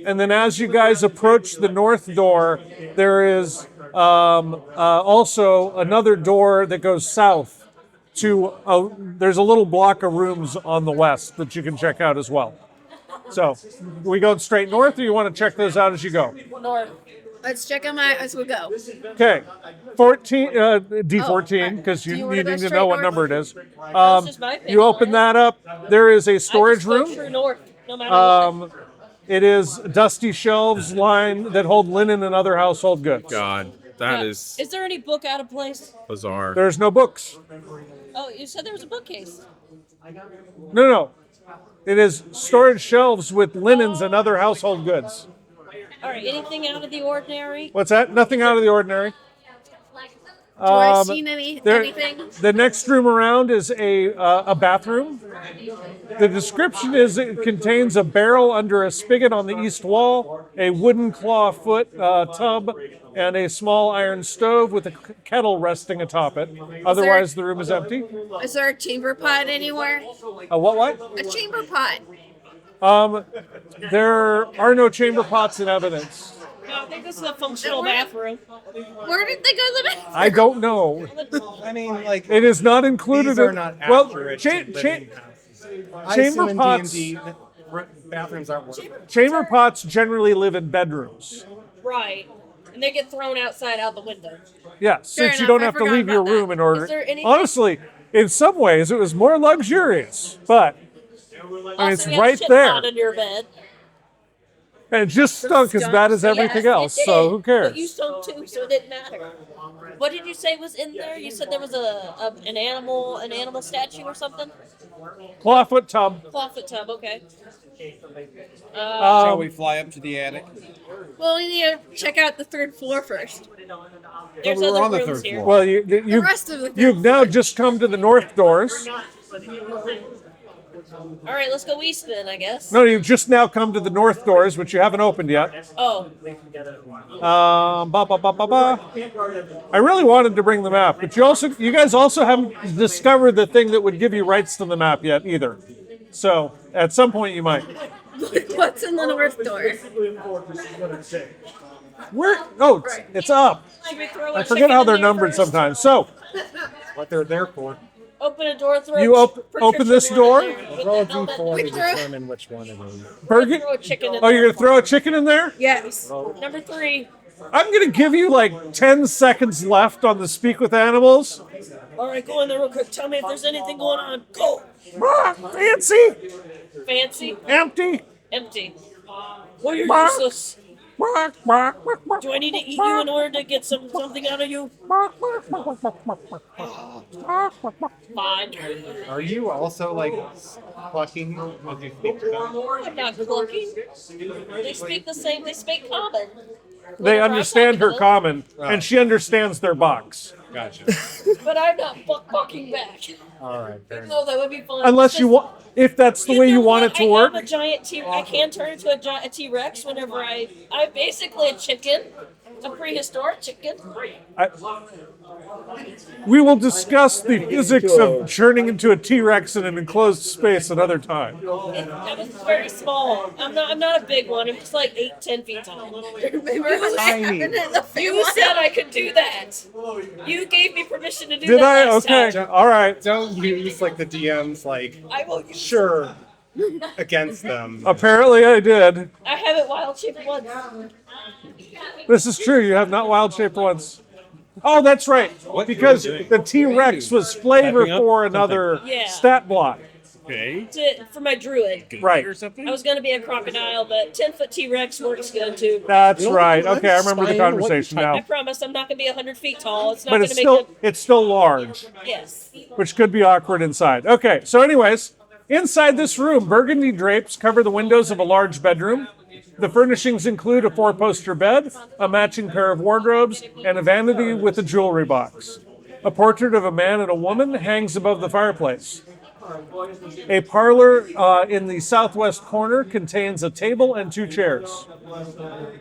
And then as you guys approach the north door, there is also another door that goes south to. There's a little block of rooms on the west that you can check out as well. So, are we going straight north, or you want to check those out as you go? North. Let's check them out as we go. Okay, 14, D14, because Do you, you you wanna go need to straight know what north? number it is. That's just my opinion. You open that up. There is a storage I just go room. true north, no matter what. It is dusty shelves lined that hold linen and other household goods. God, that Yeah. is Is there any book out of place? bizarre. There's no books. Oh, you said there was a bookcase. No. It is storage shelves with linens and other household goods. All right, anything out of the ordinary? What's that? Nothing out of the ordinary. Do I seen anything? The next room around is a bathroom. The description is it contains a barrel under a spigot on the east wall, a wooden claw foot tub, and a small iron stove with a kettle resting atop it. Otherwise, the room is empty. Is there a chamber pot anywhere? A what? A chamber pot. There are no chamber pots in evidence. No, I think this is a functional bathroom. Where did they go to the bathroom? I don't know. I mean, like, It is not included. these are not well, accurate cha- to cha- living houses. I chamber assume in pots- D&D that bathrooms aren't working. chamber pots generally live in bedrooms. Right. And they get thrown outside out the window. Yeah, since you enough, don't I have to forgot leave your about room that. in order. Is there anything- Honestly, in some ways, it was more luxurious, but I mean, it's Also, you have a right shit there. pot in your bed. And it just stunk as bad as everything Yes, else, it so did. who cares? But you stunk too, so it didn't matter. What did you say was in there? You said there was an animal statue or something? Clawfoot tub. Clawfoot tub, okay. Shall we fly up to the attic? Well, we need to check out the 3rd floor first. There's we were other on the rooms 3rd here. floor. Well, The you, rest of the you've now just come to the north doors. All right, let's go east then, I guess. No, you've just now come to the north doors, which you haven't opened yet. Oh, I really wanted to bring the map, but you guys also haven't discovered the thing that would give you rights to the map yet either. So at some point you might. What's in the north door? Where? Oh, it's up. should we throw a I forget chicken how in they're there numbered first? sometimes. So What they're there for. Open a door, throw You a open this door? Roll a d4 to determine which one it is. Bergen. Throw a chicken in Oh, there. you're gonna throw a chicken in there? Yes. Number 3. I'm gonna give you like 10 seconds left on the speak with animals. All right, go in there real quick. Tell me if there's anything going on. Go. Fancy, Fancy, empty. empty. Well, you're useless. Do I need to eat you in order to get something out of you? Fine. Are you also like clucking as you speak to them? I'm not clucking. They speak the same. They speak common. They Whenever I'm understand talking her to them. common, and she understands their box. Gotcha. But I'm not bucking back. All right. Fair Even enough. though that would be fun. Unless you want, if that's the way you want it to I work. have a giant I can turn into a T-Rex whenever I'm basically a chicken. A prehistoric chicken. We will discuss the physics of churning into a T-Rex in an enclosed space another time. I was very small. I'm not a big one. I'm just like 8-10 feet tall. Remember when that happened in the You said I could do that. You gave me permission to do Did that I? last Okay. time. All right. Don't use like the DM's like I will use sure against them. Apparently I did. I haven't wild shaped once. This is true. You have not wild shaped once. Oh, that's right. Because the T-Rex was flavor Backing up? for another Yeah. stat block. Okay. For my druid. Right. Or something? I was gonna be a crocodile, but 10-foot T-Rex works good too. That's You know right. what? Okay, I remember the Fine. What conversation I now. promise I'm not gonna be 100 feet tall. It's not But gonna it's make still it. it's still large, Yes. which could be awkward inside. Okay, so anyways, inside this room, burgundy drapes cover the windows of a large bedroom. The furnishings include a 4-poster bed, a matching pair of wardrobes, and a vanity with a jewelry box. A portrait of a man and a woman hangs above the fireplace. A parlor in the southwest corner contains a table and 2 chairs.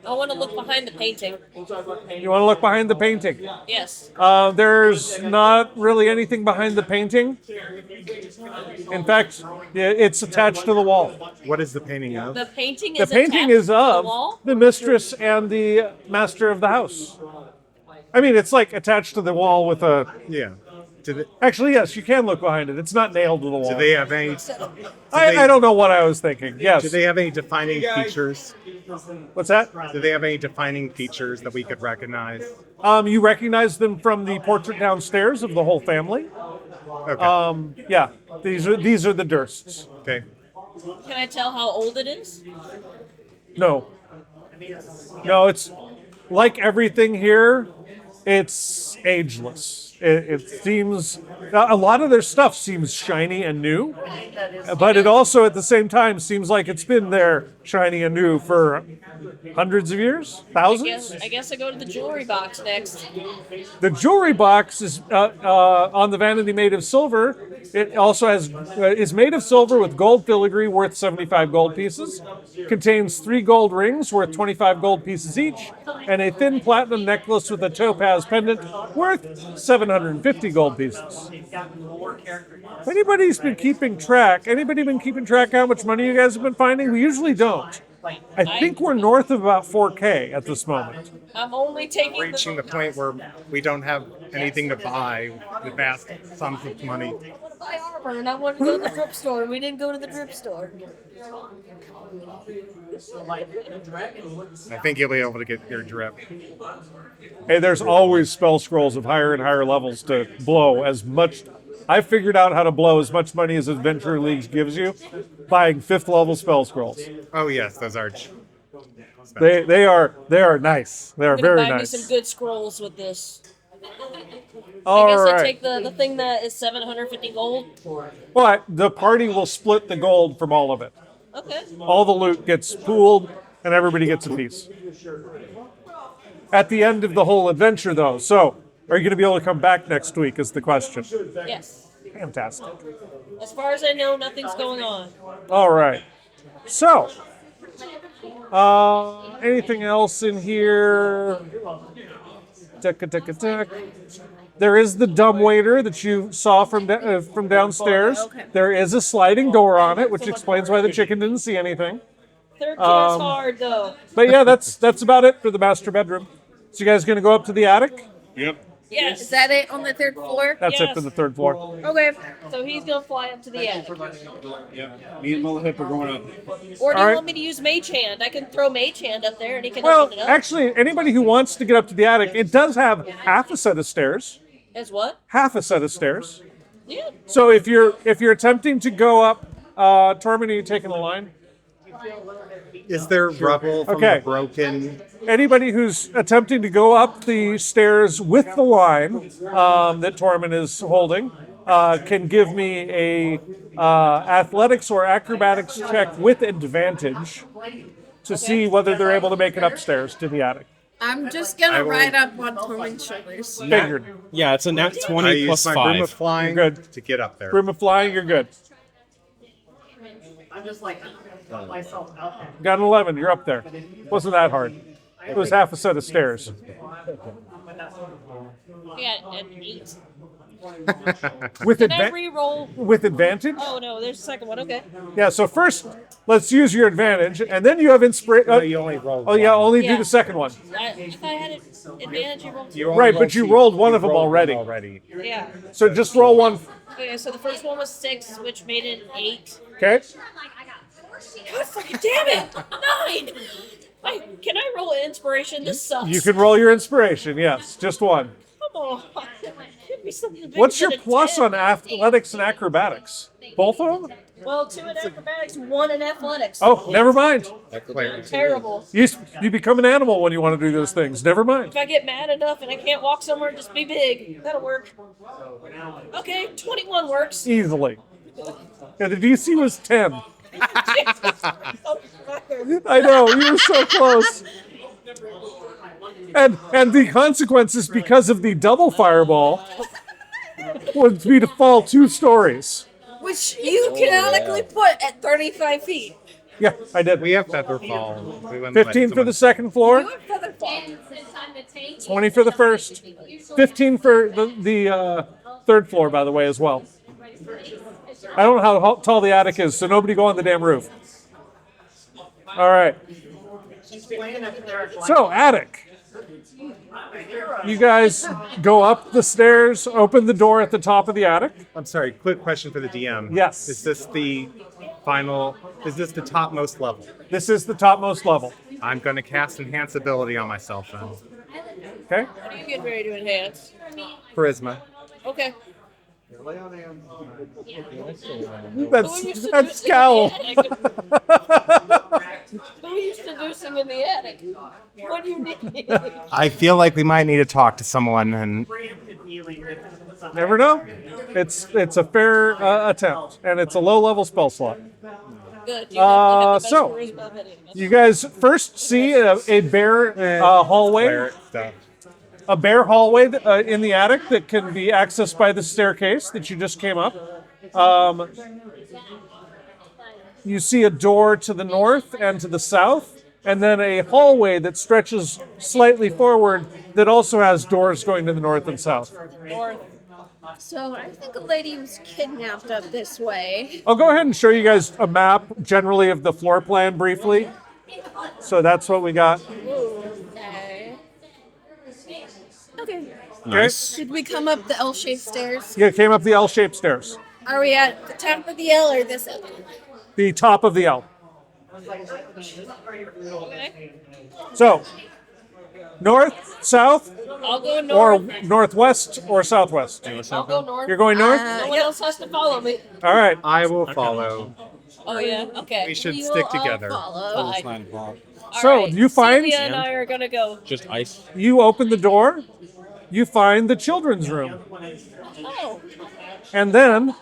I want to look behind the painting. You want to look behind the painting? Yes. There's not really anything behind the painting. In fact, it's attached to the wall. What is the painting of? The painting The is painting attached is to the of wall. the mistress and the master of the house. I mean, it's like attached to the wall with a. Yeah. Actually, yes, you can look behind it. It's not nailed to the wall. Do they have any? I don't know what I was thinking. Yes. Do they have any defining features? What's that? Do they have any defining features that we could recognize? You recognize them from the portrait downstairs of the whole family. Okay. Yeah, these are the Dursts. Okay. Can I tell how old it is? No, it's like everything here. It's ageless. It seems a lot of their stuff seems shiny and new, but it also at the same time seems like it's been there shiny and new for hundreds of years, thousands. I guess I go to the jewelry box next. The jewelry box is on the vanity made of silver. It also is made of silver with gold filigree worth 75 gold pieces. Contains 3 gold rings worth 25 gold pieces each, and a thin platinum necklace with a topaz pendant worth 750 gold pieces. Anybody's been keeping track? Anybody been keeping track how much money you guys have been finding? We usually don't. I think we're north of about 4K at this moment. I'm only taking Reaching the point where we don't have anything to buy with vast sums of money. I want to buy armor, and I want to go to the drip store, and we didn't go to the drip store. I think you'll be able to get your drip. Hey, there's always spell scrolls of higher and higher levels to blow as much. I figured out how to blow as much money as Adventure League gives you, buying 5th level spell scrolls. Oh yes, those are. They are nice. They are I'm gonna very buy me nice. some good scrolls with this. All I guess I right. take the thing that is 750 gold. But the party will split the gold from all of it. Okay. All the loot gets pooled, and everybody gets a piece. At the end of the whole adventure, though. So, are you going to be able to come back next week? Is the question. Yes. Fantastic. As far as I know, nothing's going on. All right. So, anything else in here? Tick, tick, tick. There is the dumbwaiter that you saw from downstairs. Okay. There is a sliding door on it, which explains why the chicken didn't see anything. 13's hard though. But yeah, that's about it for the master bedroom. So you guys gonna go up to the attic? Yep. Yes. Is that it on the 3rd floor? That's it Yes. for the 3rd floor. Okay. So he's gonna fly up to the attic. Yep. Me and Millahip are going up. Or do you Alright. want me to use Mage Hand? I can throw Mage Hand up there and he can Well, open it up. actually, anybody who wants to get up to the attic, it does have half a set of stairs. As what? Half a set of stairs. Yeah. So if you're attempting to go up, Tormund, are you taking the line? Is there rubble from Okay. the broken? Anybody who's attempting to go up the stairs with the line that Tormund is holding can give me a athletics or acrobatics check with advantage to see whether they're able to make it upstairs to the attic. I'm just gonna ride up on Tormund's shoulders. Figured. Yeah, it's a nat 20 I plus use my broom 5. of flying You're good. to get up there. Broom of flying, you're good. I'm just like, got myself out there. Got an 11, you're up there. Wasn't that hard. It was half a set of stairs. Yeah, and 8. With, Can I re-roll? with advantage? Oh no, there's a second one. Okay. Yeah, so first, let's use your advantage, and then you have No, inspiration. you only roll. Oh, yeah, only do Yeah. the second one. I thought I had it advantage. You rolled two. You only Right, roll but you two. rolled one of them rolled already. one already. Yeah. So just roll one. Okay, so the first one was 6, which made it 8. Okay? God fucking damn it! 9! Wait, can I roll an inspiration? This sucks. You can roll your inspiration, yes, just one. Come on. Give me something bigger What's your than a plus 10. on athletics and acrobatics? Both of them? Well, 2 in acrobatics, 1 in athletics. Oh, never mind. Terrible. You become an animal when you want to do those things. Never mind. If I get mad enough and I can't walk somewhere, just be big. That'll work. Okay, 21 works. Easily. Yeah, the DC was 10. I know, you were so close. And the consequences because of the double fireball would be to fall 2 stories. Which you canonically put at 35 feet. Yeah, I did. We have feather fall. We wouldn't 15 let for someone- the second floor, You have feather fall. 20 for the first, 15 for the third floor, by the way, as well. I don't know how tall the attic is, so nobody go on the damn roof. All right. So, attic. You guys go up the stairs, open the door at the top of the attic. I'm sorry. Quick question for the DM. Yes. Is this the final? Is this the topmost level? This is the topmost level. I'm going to cast enhance ability on myself then. Okay? What are you getting ready to enhance? Charisma. Okay. That's scowl. Who used to do some in the attic? What do you need? I feel like we might need to talk to someone and Never know. It's a fair attempt, and it's a low-level spell slot. Good. You definitely have the best So, charisma of any of us. You guys first see a bare hallway. cleric stuff. A bare hallway in the attic that can be accessed by the staircase that you just came up. You see a door to the north and to the south, and then a hallway that stretches slightly forward that also has doors going to the north and south. So I think a lady was kidnapped up this way. I'll go ahead and show you guys a map generally of the floor plan briefly. So that's what we got. Okay. Okay. Nice. Did we come up the L-shaped stairs? Yeah, came up the L-shaped stairs. Are we at the top of the L or this L? The top of the L. Okay. So, north, south, I'll go or north. northwest or southwest. I'll go north. You're going north? No one else has to follow me. All right. I will follow. Oh yeah. Okay. We should We stick will all together. follow. Fine. All So, right. you find- Celia and I are gonna go. Just ice. You open the door, you find the children's room. Oh. And then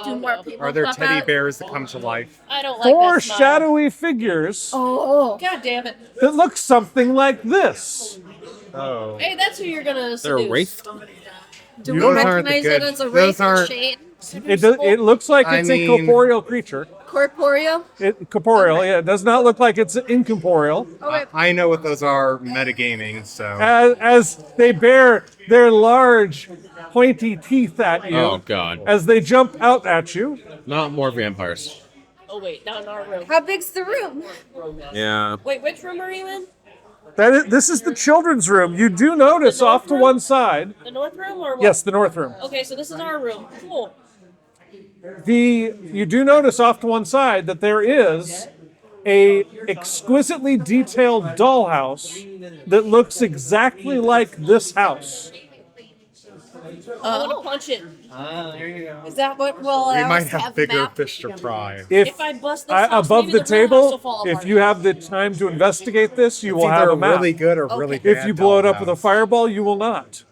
Do more people Are there pop teddy out? bears that come to life? I don't like 4 that smile. shadowy figures Oh. God damn it. that look something like this. Oh. Hey, that's who you're gonna They're a seduce. wraith? Do we Those aren't the recognize good- it as a those wraith or aren't- shade? It looks like I it's mean- a corporeal creature. Corporeal? Corporeal, yeah. It does not look like it's incorporeal. Okay. I know what those are metagaming, so. As they bear their large, pointy teeth at you Oh god. as they jump out at you. Not more vampires. Oh wait, not in our room. How big's the room? Yeah. Wait, which room are you in? This is the children's room. You do notice The north off to room? one side. The north room or what? Yes, the north room. Okay, so this is our room. Cool. You do notice off to one side that there is a exquisitely detailed dollhouse that looks exactly like this house. I want to punch it. Is that what will We allow might us to have have bigger map? fish to fry. If I bust this house, above maybe the the real house will table, fall if apart. you have the time to investigate this, you It's will have either a map. really good or really bad. If you blow it up with a dollhouse. fireball, you will not.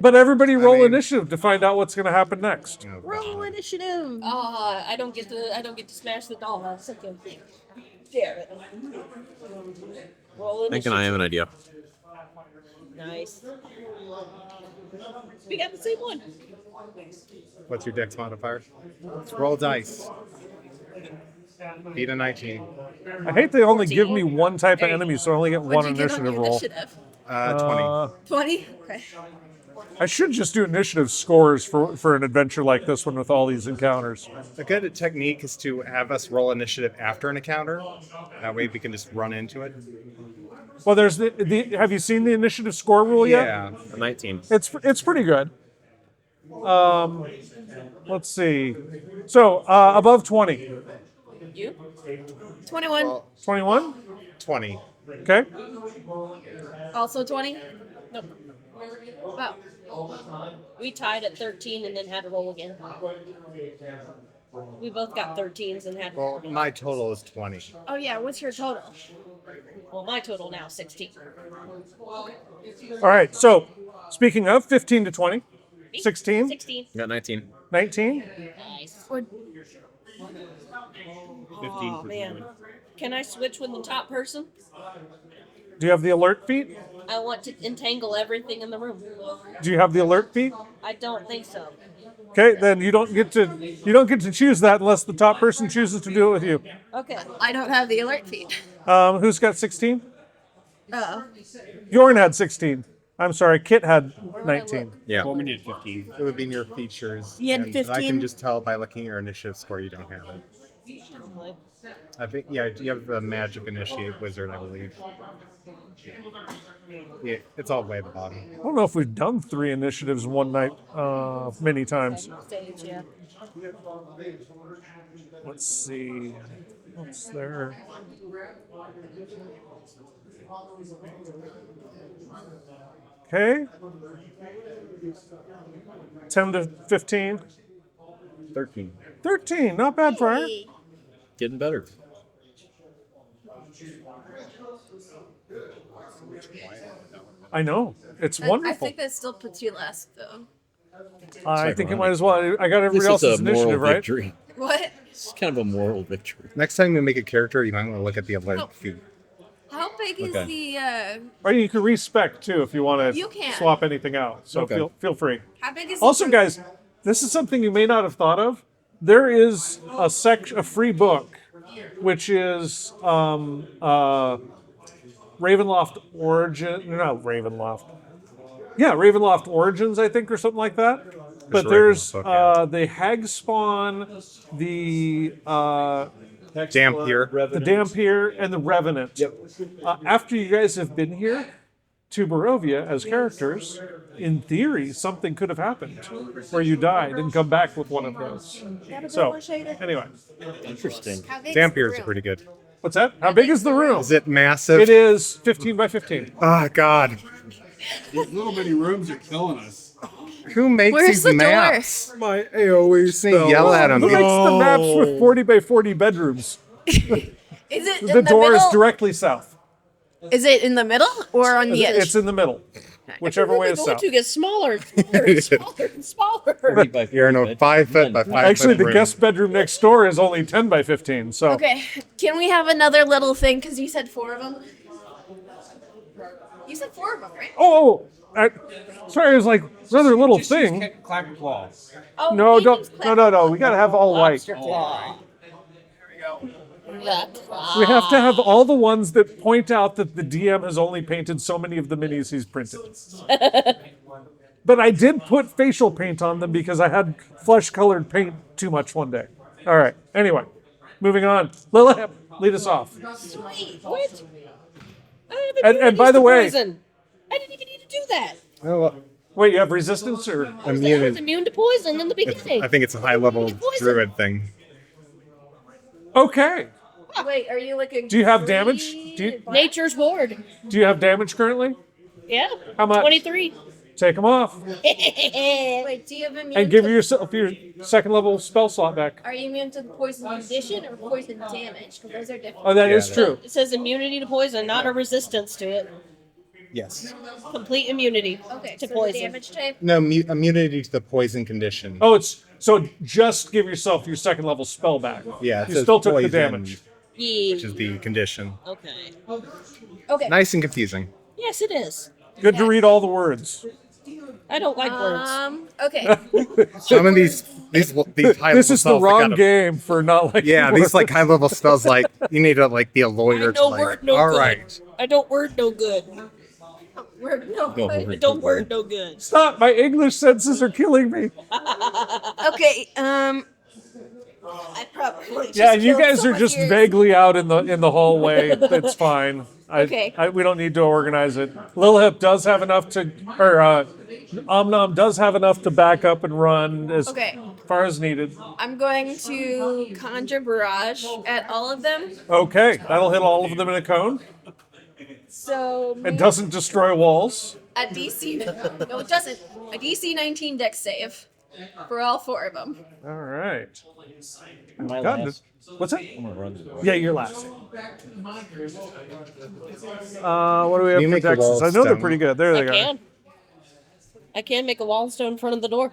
But everybody roll mean- initiative to find out what's going to happen next. Oh, Roll God. initiative. I don't get to smash the dollhouse. Okay. Damn it. Roll Thinking I have an idea. Nice. We got the same one. What's your dex modifier? Let's roll dice. Beat a 19. I hate they only give me one type of enemy, so I only get one What'd you get on initiative your roll. initiative? 20. 20? Okay. I should just do initiative scores for an adventure like this one with all these encounters. A good technique is to have us roll initiative after an encounter. That way we can just run into it. Well, there's have you seen the initiative score rule yet? Yeah. A 19. It's pretty good. Let's see. So above 20. You? 21. 21? 20. Okay. Also 20? Nope. Wow. We tied at 13 and then had to roll again. We both got 13s and had. Well, my total is 20. Oh, yeah. What's your total? Well, my total now 16. All right. So speaking of 15 to 20, 16, 16. Got 19. 19. Nice. Or 15 Oh for man. Zoe. Can I switch with the top person? Do you have the alert feat? I want to entangle everything in the room. Do you have the alert feat? I don't think so. Okay, then you don't get to choose that unless the top person chooses to do it with you. Okay. I don't have the alert feed. Who's got 16? Oh. Bjorn had 16. I'm sorry, Kit had 19. Yeah. Coleman had 15. It would be in your features. You had and I 15? can just tell by looking at your initiative score you don't have it. I think, yeah, you have the magic initiate wizard, I believe. Yeah, it's all the way at the bottom. I don't know if we've done 3 initiatives in one night many times. Stage, yeah. Let's see. What's there? Okay. 10 to 15. 13. 13. Not bad for her. Getting better. I know. It's I wonderful. think that still puts you last, though. I think it might as well. I got At least everybody it's else's a moral initiative, right? victory. What? It's kind of a moral victory. Next time you make a character, you might want to look at the alert Oh. feed. How big is Okay. the, Or you can respec too if you want You to can. swap anything out. So Okay. feel free. how big is Also, the guys, this is something you may not have thought of. There is a free book, which is Ravenloft Origin. Not Ravenloft. Yeah, Ravenloft Origins, I think, or something like that. But a there's Ravenloft book, yeah. the Hag Spawn, the Dampier. Dampier, and the Revenant. Yep. After you guys have been here to Barovia as characters, in theory, something could have happened where you died and come back with one of those. So, anyway, Interesting. How big's Dampier's the room? pretty good. what's that? How big is the room? Is it massive? It is 15 by 15. Oh, God. These little bitty rooms are killing us. Who makes Where's these the maps? My AOE Just need to yell at them. Who makes the maps with 40 by 40 bedrooms? Is it in The door middle? is directly south. Is it in the middle or on the edge? It's in the middle, whichever way The is door south. to get smaller, and smaller, and smaller. 40 by You're in 40 a 5 foot by 5 Actually, foot the room. guest bedroom next door is only 10 by 15. So Okay, can we have another little thing? Because you said 4 of them. You said 4 of them, right? sorry, it was like another little Just thing. use clap claws. Oh, No, Nathan's no. We gotta have all white. Lobster claw. We have to have all the ones that point out that the DM has only painted so many of the minis he's printed. But I did put facial paint on them because I had flesh-colored paint too much one day. All right. Anyway, moving on. Lilith, lead us off. Wait, what? I haven't And even by used the way- poison. I didn't even need to do that. Oh, well, Wait, you have resistance or? I was immune. immune to poison in the beginning. I think it's a high level Poison. druid thing. Okay. Wait, are you looking? Do you have damage? Nature's ward. Do you have damage currently? Yeah. How much? 23. Take them off. Wait, do you have immune? And give to, yourself your second level spell slot back. Are you immune to the poison condition or poison damage? Because those are different. Oh, that is Yeah, true. It says immunity to poison, not a resistance to it. Yes. Complete immunity Okay, to so poison. the damage type. No, immunity to the poison condition. Oh, it's so just give yourself your second level spell back. Yeah, it You says still took the poison, damage. Yeah. which is the condition. Okay. Okay. Nice and confusing. Yes, it is. Good to read all the words. I don't like words. Okay. Some of these high This level is the spells, they wrong gotta- game for not liking Yeah, words. these like high level spells, like you need to like be a lawyer I to know like. word no all good. right. I don't word no good. We're no Go good. for I it. don't word no good. Stop! My English senses are killing me. Okay. I probably. Just Yeah, you killed guys are someone just here. vaguely out in the hallway. It's fine. Okay. We don't need to organize it. Lilhip does have enough to, or Omnom does have enough to back up and run as Okay. far as needed. I'm going to conjure barrage at all of them. Okay, that'll hit all of them in a cone. So It doesn't destroy walls. a DC. No, it doesn't. A DC 19 dex save for all 4 of them. All right. Am I God, last? what's that? I'm gonna run to the door. Yeah, you're last. What do we have you for make the dexes? walls I know they're stone? pretty good. There I they go. can. I can make a wall of stone in front of the door.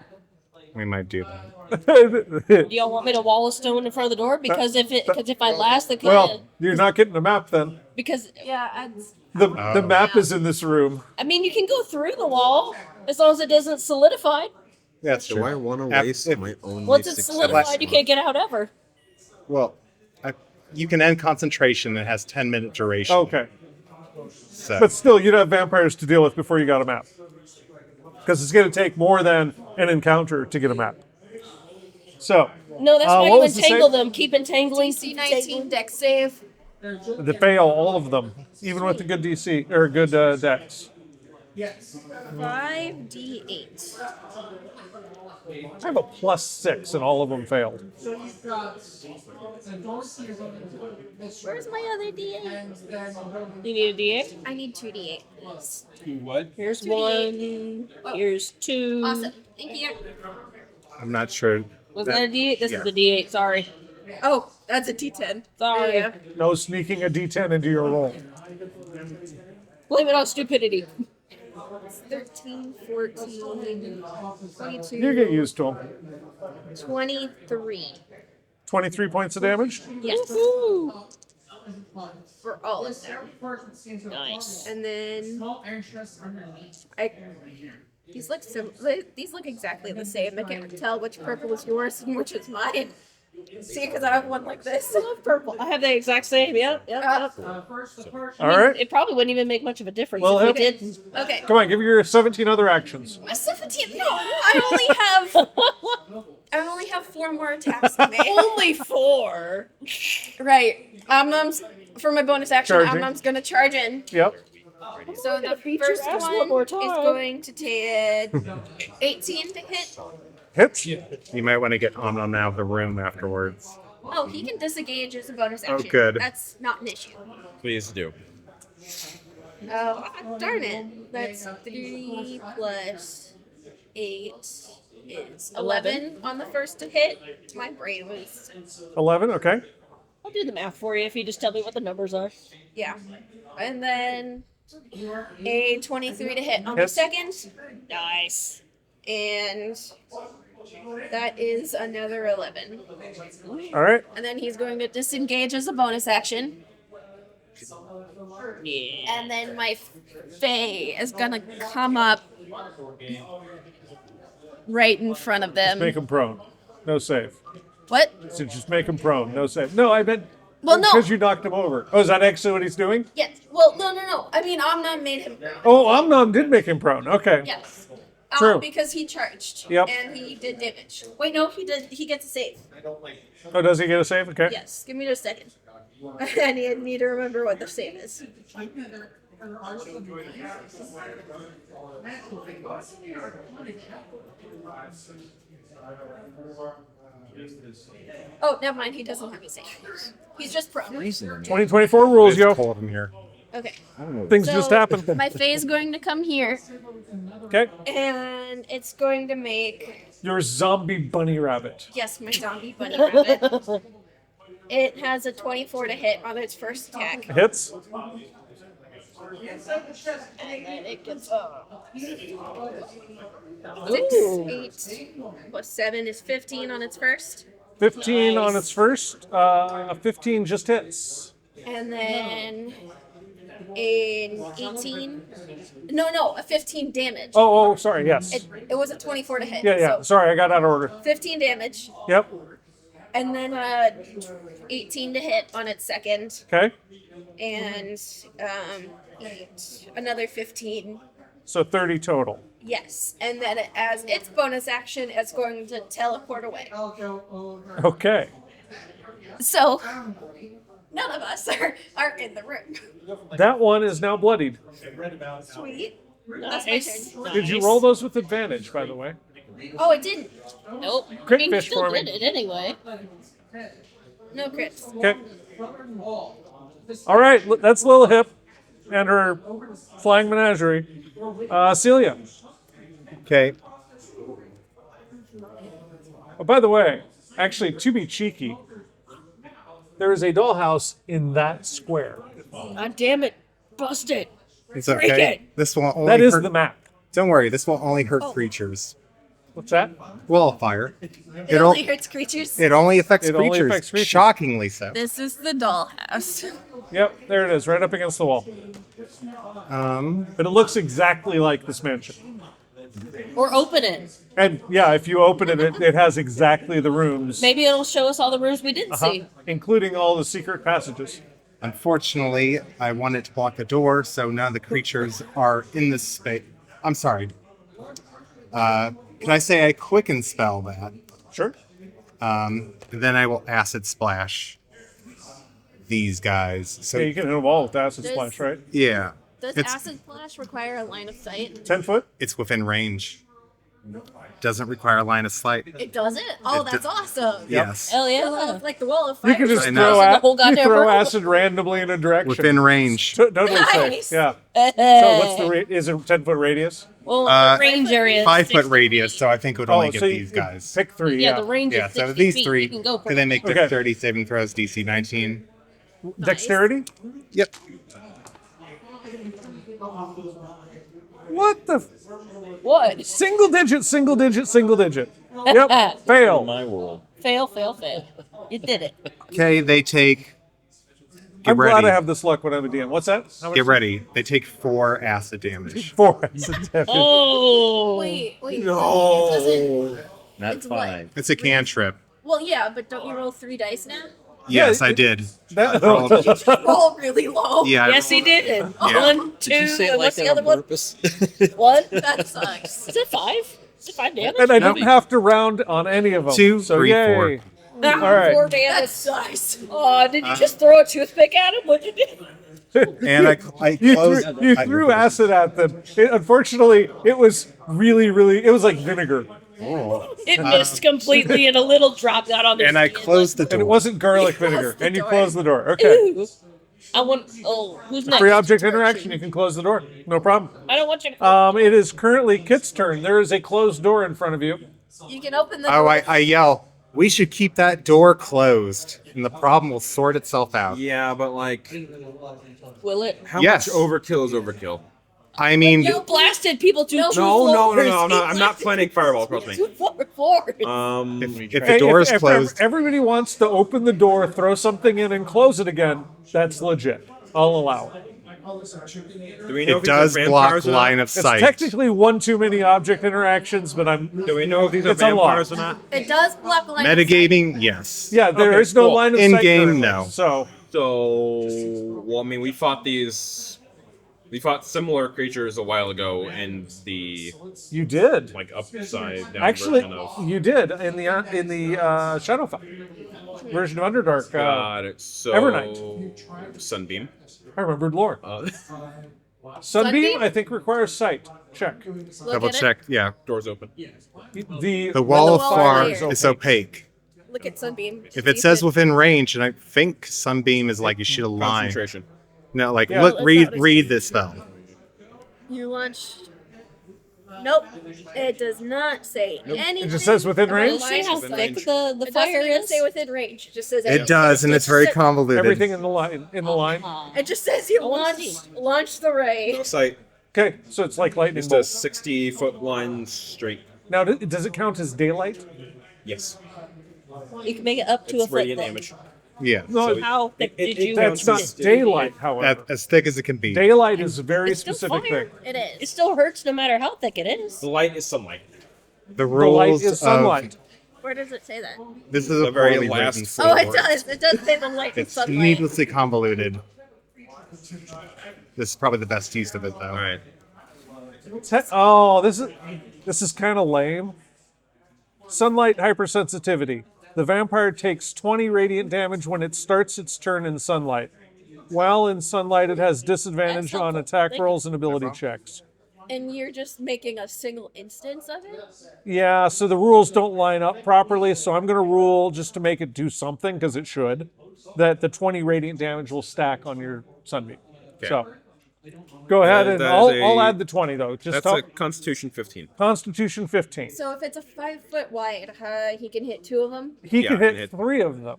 We might do that. Do y'all want me to wall of stone in front of the door? Because if I last the Well, you're not getting the map then. because Yeah, The map is in this room. I mean you can go through the wall as long as it isn't solidified. Yeah, that's Do true. I want to Af- waste if- my own? Once it's solidified, you can't get out ever. Well, you can end concentration. It has 10-minute duration. Okay. So. But still, you'd have vampires to deal with before you got a map. Because it's going to take more than an encounter to get a map. So, No, that's why what you was the entangle save? them. Keep entangling. DC keep 19 entangling. dex save. they fail all of them, even with the good DC or good dex. 5d8. I have a +6 and all of them failed. Where's my other d8? You need a D8. I need 2d8, please. What? Here's 2d8. one. Here's two. Awesome. Thank you. I'm not sure. Was that a D8? This is a D8. Sorry. Oh, that's a d10. Sorry. Yeah. No sneaking a D10 into your roll. Blame it on stupidity. 13, 14, 22, You get used to them. 23. 23 points of damage. Yes. Woo. For all of them. Nice. And then these look exactly the same. I can't tell which purple is yours and which is mine. See, because I have one like this. I love purple. I have the exact same. Yep. Yep. All right. It probably wouldn't even make much of a difference Well, if we okay. didn't. Okay. Come on, give me your 17 other actions. My 17. No, I only have 4 more attacks to make. Only 4. Right. Omnom's for my bonus action. Charging. Omnom's gonna charge in. Yep. So the beat your first ass one one more is time. going to take 18 to hit. Hits. You might want to get Omnom out of the room afterwards. Oh, he can disengage as a bonus action. good. That's not an issue. Please do. Oh, darn it. That's 3 plus 8 is 11 on the first to hit. My brain was, 11. Okay. I'll do the math for you if you just tell me what the numbers are. yeah. And then a 23 to hit on the Hits. second. Nice. And that is another 11. All right. And then he's going to disengage as a bonus action. Yeah. And then my Fae is going to come up right in front of them. Make him prone. No save. What? So just make him prone. No save. No, I meant Well, no. because you knocked him over. Oh, is that actually what he's doing? Yes. Well, no. I mean, Omnom made him. Oh, Omnom did make him prone. Okay. Yes. True. Because he charged. Yep. And he did damage. Wait, no, he did. He gets a save. Oh, does he get a save? Okay. Yes. Give me just a second. I need to remember what the save is. Oh, never mind. He doesn't have his hand. He's just prone. 2024 rules, yo. Cold in here. Okay. Things So, just happen. My Fae is going to come here, Okay. and it's going to make Your zombie bunny rabbit. yes, my zombie bunny rabbit. It has a 24 to hit on its first attack, Hits. and then it gets 6, 8 plus 7 is 15 on its first, 15 on its first. 15 just hits. and then an 18. No, a 15 damage. Oh, sorry. Yes. It was a 24 to hit. Yeah. So Sorry, I got out of order. 15 damage, Yep. and then 18 to hit on its second, Okay. and another 15. So 30 total. Yes, and then as its bonus action, it's going to teleport away. Okay. So none of us are in the room. That one is now bloodied. Sweet. Nice. That's my turn. Did you roll those with advantage, by the way? Oh, it didn't. Nope. Crit I mean, fish you still for me. did it anyway. No crits. Okay. All right. That's Lil Hip and her flying menagerie. Celia. Okay. Oh, by the way, actually, to be cheeky, there is a dollhouse in that square. God damn it. Bust it. It's Break okay. it. This will only That is hurt. the map. Don't worry. This will only hurt creatures. What's that? Wall of fire. It only hurts creatures. It only affects It creatures. only affects creatures. Shockingly so. This is the dollhouse. Yep, there it is, right up against the wall. But it looks exactly like this mansion. Or open it. And yeah, if you open it, it has exactly the rooms, Maybe it'll show us all the rooms we didn't see. including all the secret passages. Unfortunately, I wanted to block the door, so none of the creatures are in this space. I'm sorry. Can I say I quicken spell that? Sure. Then I will acid splash these guys. So Yeah, you can hit them all with acid Does- splash, right? yeah, Does It's- acid splash require a line of sight? 10 foot? it's within range. Doesn't require a line of sight. It doesn't? Oh, that's awesome. Yes, Hell yeah. Like the wall of You fire. can just I know. throw, The whole you goddamn throw room. acid randomly in a direction. within range. Totally Nice. safe. Yeah. So what's the is it 10-foot radius? Well, Uh, the range area is 5 foot 60 radius, feet. so I think it would only get so these guys. Pick 3. Yeah, Yeah. the range Yeah, is so 60 these feet. three, You can go do they make Okay. their 30 saving throws, DC 19? Dexterity? Yep. What the? What? Single digit, single digit, single digit. Yep. Fail. My world. Fail, fail, fail. You did it. Okay, they take. Get I'm ready. glad I have this luck when I'm a DM. What's that? How much? Get ready. They take 4 acid damage. 4 acid damage. Oh. Wait. No. Not It's what? 5. It's a cantrip. Well, yeah, but don't you roll 3 dice now? Yes, Yeah, I did. That- Roll really low. Yeah. Yes, he did. Yeah. 1, 2, Did you say it and like what's the that other on one? purpose? 1. That sucks. Is it 5? Is it 5 damage? and I Nope. didn't have to round on any of them. 2, so 3, yay. 4. Ah, All right. 4 That damage. sucks. Oh, did you just throw a toothpick at him? What'd you do? And I You closed. threw, you threw acid at them. Unfortunately, it was really, it was like vinegar. It missed completely and a little dropped out on the And I skin. closed the And it door. wasn't garlic vinegar. the And you door. closed the door. Okay. Ew. I want. Oh, who's next? Free object interaction. You can close the door. No problem. I don't want you to. It is currently Kit's turn. There is a closed door in front of you. You can open the Oh, door. I yell. We should keep that door closed, and the problem will sort itself out. Yeah, but like, Will it? how Yes. much overkill is overkill? I mean, You blasted people to two No, floors. I'm not planning fireball. Trust me. Two floors. if the door is If closed, everybody wants to open the door, throw something in, and close it again, that's legit. I'll allow it. Do we know it if these are does block vampires or not? line of It's sight. technically one too many object interactions, but Do we know if these are It's unlocked. vampires or not? It does block line of sight. Metagaming, yes. yeah, there is Okay, no cool. line of In sight. game, currently. no. So So, well, I mean, we fought similar creatures a while ago in the you did. like upside down Actually, version of. you did in the Shadowfell version of Underdark. Got it. So Evernight. Sunbeam. I remembered lore. Sunbeam, Sunbeam? I think requires sight. Check. Look Double at it. check. Yeah. Doors open. The The wall of wall fire layer. is opaque. Look at Sunbeam. If it says within range, and I think Sunbeam is like you should align. Concentration. No, like Yeah. look, Let's read not- read this spell. You launch. Nope. It does not say anything. It just says within about range? line See how of Within thick range. the It fire doesn't even is? say within range. It just says It does, and it's very convoluted. Everything in the line. In the line. It just says you I wanna launch the ray. No sight. Okay, so it's like lightning Just a bolt. 60-foot line straight. Now, does it count as daylight? Yes. You can make it up to a It's foot radiant thick. damage. Yeah, No, So How thick it- did it you? that's counts not daylight. However, as thick as it can be. daylight is a very It's still specific fire. thing. It It is. still hurts no matter how thick it is. The light is sunlight. The The rules light is of sunlight. Where does it say that? this is The a very poorly last written Oh, it sword. does. It does say the light is It's sunlight. needlessly convoluted. This is probably the best use of it, though. All right. Oh, this is kind of lame. Sunlight hypersensitivity. The vampire takes 20 radiant damage when it starts its turn in sunlight. While in sunlight, it has disadvantage That's on helpful. attack Thank you. rolls and ability checks. And you're just making a single instance of it? Yeah, so the rules don't line up properly, so I'm going to rule just to make it do something, because it should, that the 20 radiant damage will stack on your Sunbeam. So, go ahead and that I'll, is a- I'll add the 20, though. Just That's help. a Constitution 15. Constitution 15. So if it's a 5 foot wide, he can hit 2 of them? He Yeah, can hit hit. 3 of them.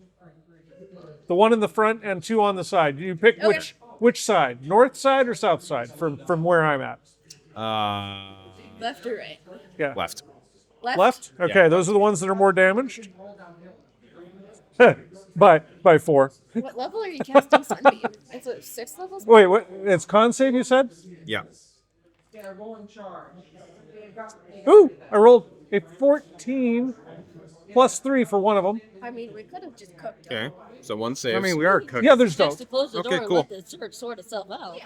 The one in the front and 2 on the side. You pick Okay. which side, north side or south side, from where I'm at. Left or right? Yeah, Left. left. Okay, those are the ones that are more damaged. by 4. What level are you casting Sunbeam? Is it 6 levels? Wait, what? It's con save, you said? Yeah. Ooh, I rolled a 14 plus 3 for one of them. I mean, we could have just cooked it. Okay. So one saves. I mean, we are cooking. The others Just don't. to close the Okay, door and cool. let the sword sort itself out. Yeah,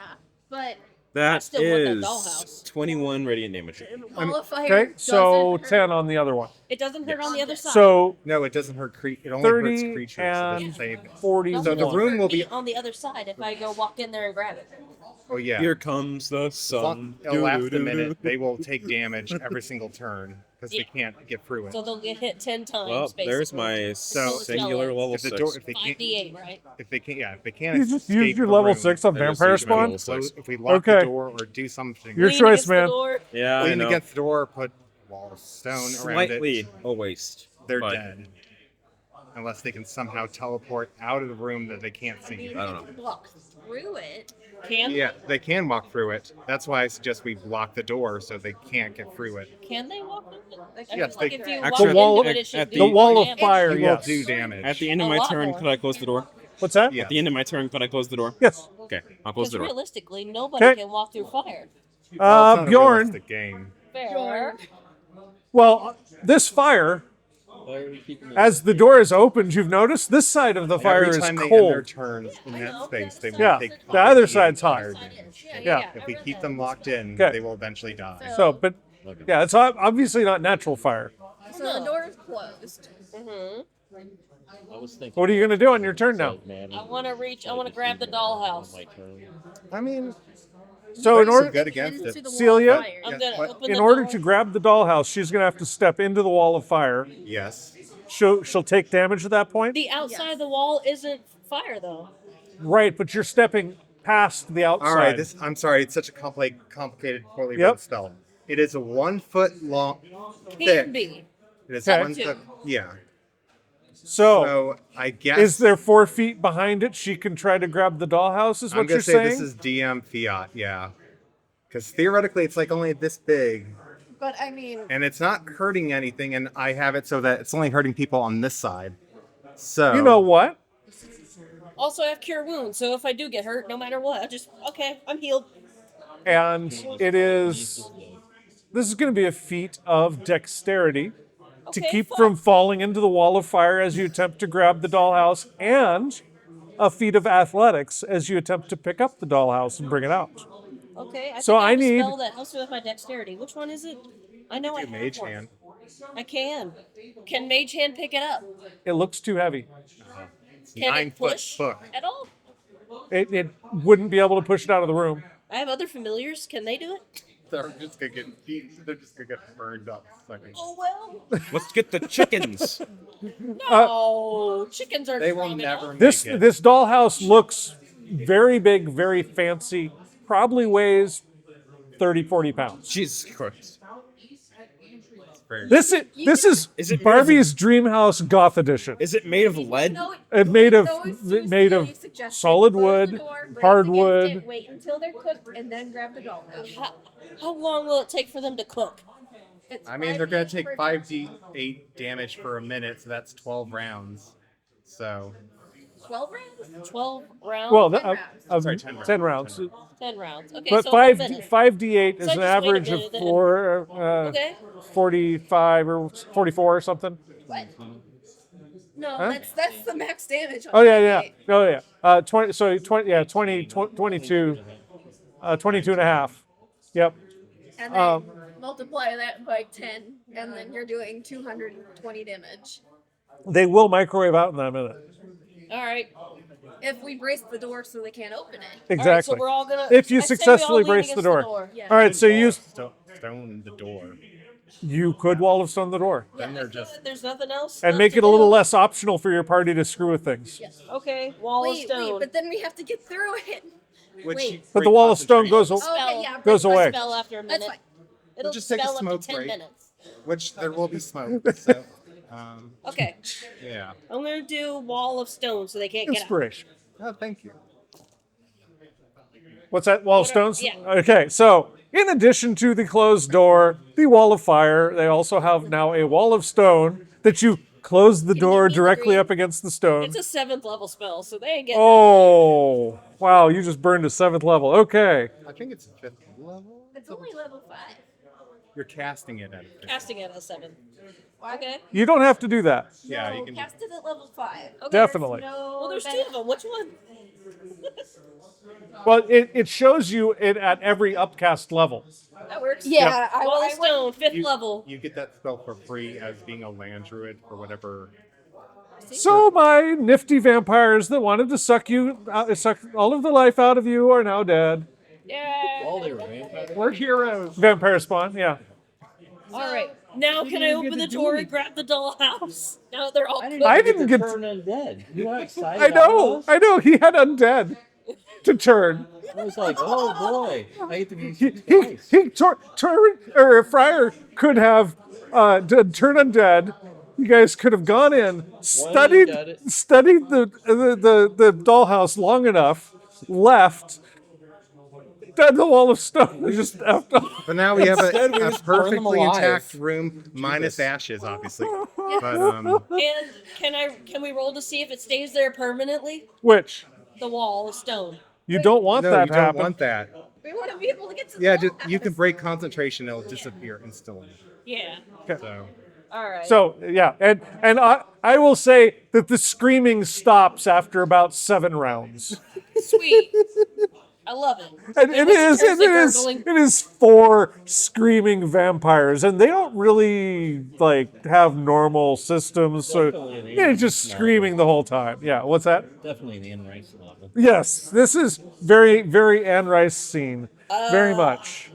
but That still want that is dollhouse. 21 radiant damage. Wall of Fire Okay, so doesn't hurt. 10 on the other one. It doesn't hurt on the other side. So No, it doesn't hurt it only hurts 30 creatures. and It doesn't save it. 41. So the room will be. on the other side if I go walk in there and grab it. Oh yeah. Here comes the sun. It'll last a Doo-doo-doo-doo. minute. They will take damage every single turn because they can't get through it. So they'll get hit 10 times. Well, there's basically. my So- singular level if the 6. door, if they can't, 5d8, right? if they can't, yeah, if they can't You just escape used your the level room, 6 on I just vampire used my spawn? level So 6. if we lock Okay. the door or do something, Your Lean choice, against the man. door. Yeah, I lean know. against the door, put wall of stone around Slightly it. a waste. They're but dead. Unless they can somehow teleport out of the room that they can't see. I don't know. Walk through it. Can Yeah, they can walk through it. That's why I suggest we block the door so they can't get through it. Can they walk through it? I Yes, feel like they- if you Actually, walk The wall into of- it, it should at do The wall more of damage. fire, It will yes. do damage. At the end of A my lot turn, more. could I close the door? What's that? Yeah. At the end of my turn, could I close the door? Yes. Okay, I'll close Because the door. realistically, nobody Okay. can walk through fire. Well, it's not a Bjorn. realistic game. Fair. Well, this fire, as the door is opened, you've noticed this side of the fire Every is time they end their cold. turns in that space, they will Yeah, take the other 5d8 side's hot. fire damage. Yeah. If we keep them locked in, Okay. they will eventually die. So, but yeah, it's obviously not natural fire. So the door is closed. I was thinking. What are you going to do on your turn now? Man, I want to reach. I want to grab the dollhouse. my turn. I mean, So in Some order, good against Into it. the wall of Celia? fire. I'm Yes, gonna what? open in the order door. to grab the dollhouse, she's going to have to step into the wall of fire. Yes. She'll take damage at that point. The outside of the wall isn't fire though. Right, but you're stepping past the outside. All right. I'm sorry. It's such a complicated, poorly Yep. written spell. It is a 1 foot long. Can Thick. be. It is Okay. 1 foot. Yeah. so, So I guess is there 4 feet behind it? She can try to grab the dollhouse. Is I'm what gonna you're say saying? this is DM fiat. Yeah. Because theoretically, it's like only this big, But I mean, and it's not hurting anything, and I have it so that it's only hurting people on this side. So You know what? Also, I have cure wounds, so if I do get hurt, no matter what, I just okay, I'm healed. And it is. This is going to be a feat of dexterity to Okay, keep fine. from falling into the wall of fire as you attempt to grab the dollhouse, and a feat of athletics as you attempt to pick up the dollhouse and bring it out. Okay, I So think I I have a need- spell that helps me with my dexterity. Which one is it? I know I do have mage one. hand. I can. Can mage hand pick it up? It looks too heavy. Can 9 it foot push book. at all? It wouldn't be able to push it out of the room. I have other familiars. Can they do it? They're just gonna get burned up. Oh well. Let's get the chickens. No, chickens are. They will strong never enough. This make it. this dollhouse looks very big, very fancy. Probably weighs 30, 40 pounds. Jesus Christ. This is Is it made of- Barbie's Dream House Goth Edition. Is it made of lead? No, It made of no, it's made really of suggested. solid Close the wood, door, brace hardwood. against it, wait until they're cooked, and then grab the doll. How long will it take for them to cook? It's I mean, 5 they're gonna minutes take per 5d8 damage for a minute, so that's 12 rounds. So 12 rounds? 12 rounds? Well, 10 rounds. Sorry, 10 rounds. 10 rounds. Okay, But so five a minute. 5d8 is So an just wait a average minute of then. 45 or 44 or something. What? No, Huh? that's the max damage. On Oh yeah, that yeah. Oh yeah. 20 so 20 yeah, 22 22 and a half. Yep. And then Um, multiply that by 10, and then you're doing 220 damage. They will microwave out in that minute. All right. If we brace the door so they can't open it. All right, Exactly. so we're all gonna. If you I say we all successfully lean brace the against door. Yeah. All right, so stone the door. you could wall of stone the door Yeah. Then they're just There's nothing else. and left make to it a little do? less optional for your party to screw with things. Okay, wall of Wait, stone. but then we have to get through it. which Wait. you But the break wall of stone concentration, goes Okay, yeah. goes break- away. Spell after a minute. That's fine. It'll Just take a spell up smoke to 10 break. minutes. which there will be smoke. So, Okay, yeah. I'm gonna do wall of stone so they can't get out. Inspiration. Oh, thank you. What's that? Wall of Whatever, stones? yeah. Okay, so in addition to the closed door, the wall of fire, they also have now a wall of stone that you close the door give me the directly green? up against the stone. It's a 7th level spell, so they ain't getting Oh, wow, you just burned to 7th level. Okay. I think it's 5th level. It's only level 5. You're casting it at a 5th. casting it at 7. Okay. You don't have to do that. Yeah, No, you can. cast it at level 5. Okay. Definitely. No, Well, there's 2 of them. Which one? Well, it shows you it at every upcast level. That works. Yeah, Wall of I stone, 5th level. You get that spell for free as being a land druid for whatever. So my nifty vampires that wanted to suck all of the life out of you are now dead. Yeah. All they were vampires. We're heroes. Vampire spawn, yeah. All right. Now can I open the door and grab the dollhouse? Now that they're all cooked. I didn't get. Turn undead. You know how excited I know. He had undead to turn. I was like, oh boy, I get to be Friar could have turn undead. You guys could have gone in, studied the dollhouse long enough, left, done the wall of stone. We just effed off. But now we have Instead, we a just burn them perfectly alive. intact room minus ashes, obviously. But And can we roll to see if it stays there permanently? Which The wall of stone. you don't want no, that you to don't happen. want that. We want to be able to get to the Yeah, dollhouse. you can break concentration; it'll disappear instantly. Yeah. So All right. So yeah, and I will say that the screaming stops after about 7 rounds. Sweet. I love it. And It was it is 4 screaming vampires, and they don't really like have normal systems, so Definitely an it's just Anne screaming the whole time. Yeah, what's that? Definitely the Anne Rice novel. Yes, this is very, very Anne Rice scene, very much.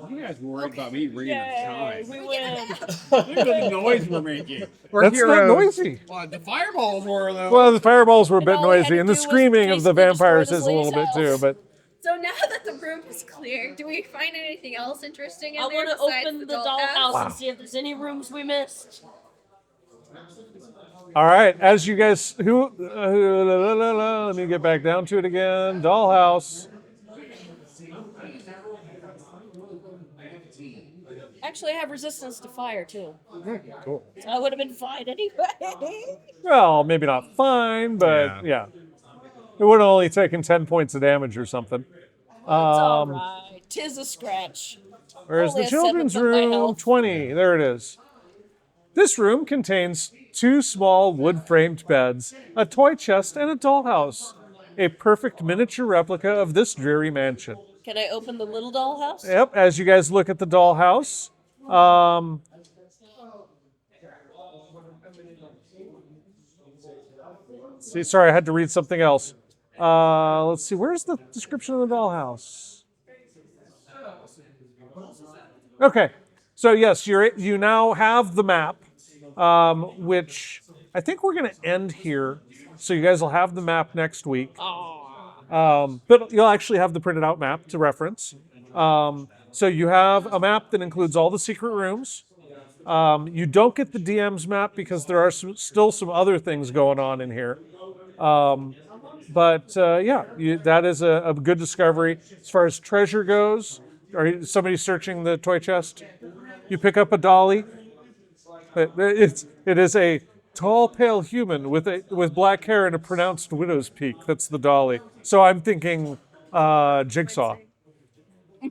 You guys worried about me reading Yay, time. we win. Look at the noise we're making. we're That's heroes. not noisy. Well, the fireballs were though. Well, the fireballs were a bit all we had noisy, to and the do was screaming of the basically destroy vampires this is a little bit lady's too. house. But So now that the room is clear, do we find anything else interesting in I there want to besides open the dollhouse? dollhouse and see if there's any rooms we missed. all right, as you guys let me get back down to it again. Dollhouse. Actually, I have resistance to fire too. Cool. So I would have been fine anyway. Well, maybe not fine, but yeah. It would have only taken 10 points of damage or something. It's all right. Tis a scratch. Where's Only the a children's seventh of my room? health. 20. There it is. This room contains 2 small wood-framed beds, a toy chest, and a dollhouse. A perfect miniature replica of this dreary mansion. Can I open the little dollhouse? Yep, as you guys look at the dollhouse. See, sorry, I had to read something else. Let's see, where's the description of the dollhouse? Okay, so yes, you now have the map, which I think we're going to end here. So you guys will have the map next week, but you'll actually have the printed out map to reference. So you have a map that includes all the secret rooms. You don't get the DM's map because there are still some other things going on in here. But that is a good discovery. As far as treasure goes, or somebody searching the toy chest, you pick up a dolly. It is a tall, pale human with black hair and a pronounced widow's peak. That's the dolly. So I'm thinking Jigsaw. We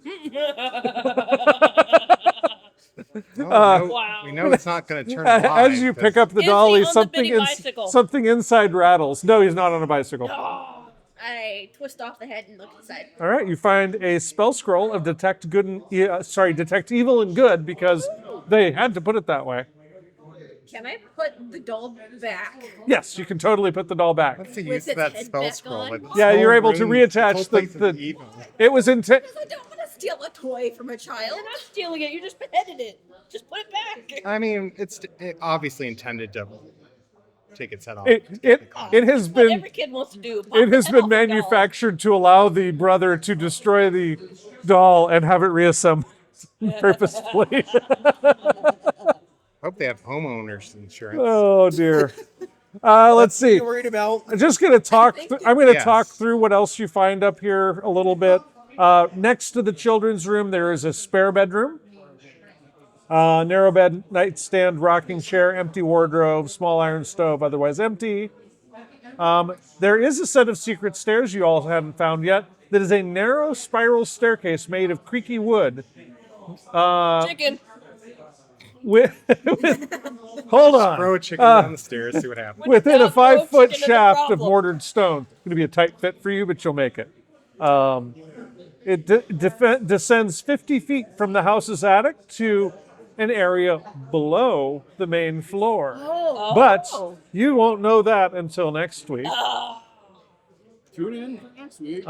know it's not going to turn alive. As you pick up the Is he dolly, on the mini bicycle? something inside rattles. No, he's not on a bicycle. I twist off the head and look inside. All right, you find a spell scroll of detect evil and good because they had to put it that way. Can I put the doll back? Yes, you can totally put the doll back. What's the With use of its that head spell back scroll? on? Like, Yeah, this you're whole able to room, reattach this whole place is evil. It was intent. I don't want to steal a toy from a child. You're not stealing it. You just beheaded it. Just put it back. I mean, it's obviously intended to take its head off. It has What been every kid wants to do. Pop it the has head been off the doll. manufactured to allow the brother to destroy the doll and have it reassembled purposefully. Hope they have homeowners insurance. Oh dear. Let's see. You're worried about? I'm just gonna talk. I'm gonna Yes. talk through what else you find up here a little bit. Next to the children's room, there is a spare bedroom. Narrow bed, nightstand, rocking chair, empty wardrobe, small iron stove, otherwise empty. There is a set of secret stairs you all haven't found yet. That is a narrow spiral staircase made of creaky wood. Chicken. Hold on. Throw a chicken down the stairs, see what happens. Within a Down, throw 5-foot chicken is a shaft of problem. mortared stone. It's going to be a tight fit for you, but you'll make it. It descends 50 feet from the house's attic to an area below the main floor. But you won't know that until next week. Tune in next week.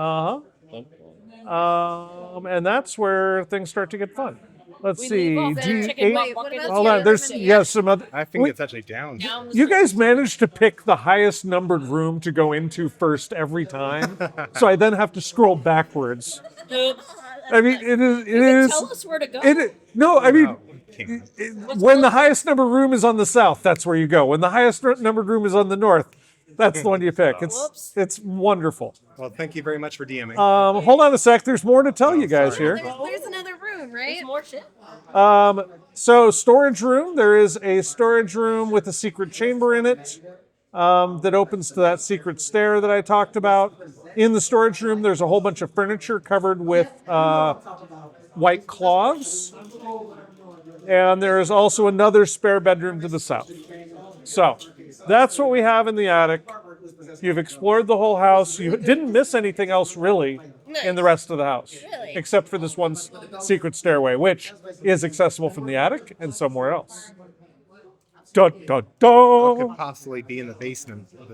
And that's where things start to get fun. Let's We see. leave off that chicken D8. butt Wait, what bucket. about Hold the on. other There's room? some other. I think it's actually down. Down the You guys managed to pick the highest numbered room to go into first every time, so I then have to scroll backwards. Oops. I mean, it is. You can tell us where to go. No, I mean, King. when the highest numbered room is on the south, that's where you go. When the highest numbered room is on the north, that's the one you pick. Whoops. It's wonderful. Well, thank you very much for DMing. Hold on a sec. There's more to tell you guys here. There's another room, right? There's more shit. So storage room. There is a storage room with a secret chamber in it that opens to that secret stair that I talked about. In the storage room, there's a whole bunch of furniture covered with white cloths. And there is also another spare bedroom to the south. So that's what we have in the attic. You've explored the whole house. You didn't miss anything else really in the rest of the house, Really? except for this one secret stairway, which is accessible from the attic and somewhere else. Dun, dun, What dun. could possibly be in the basement of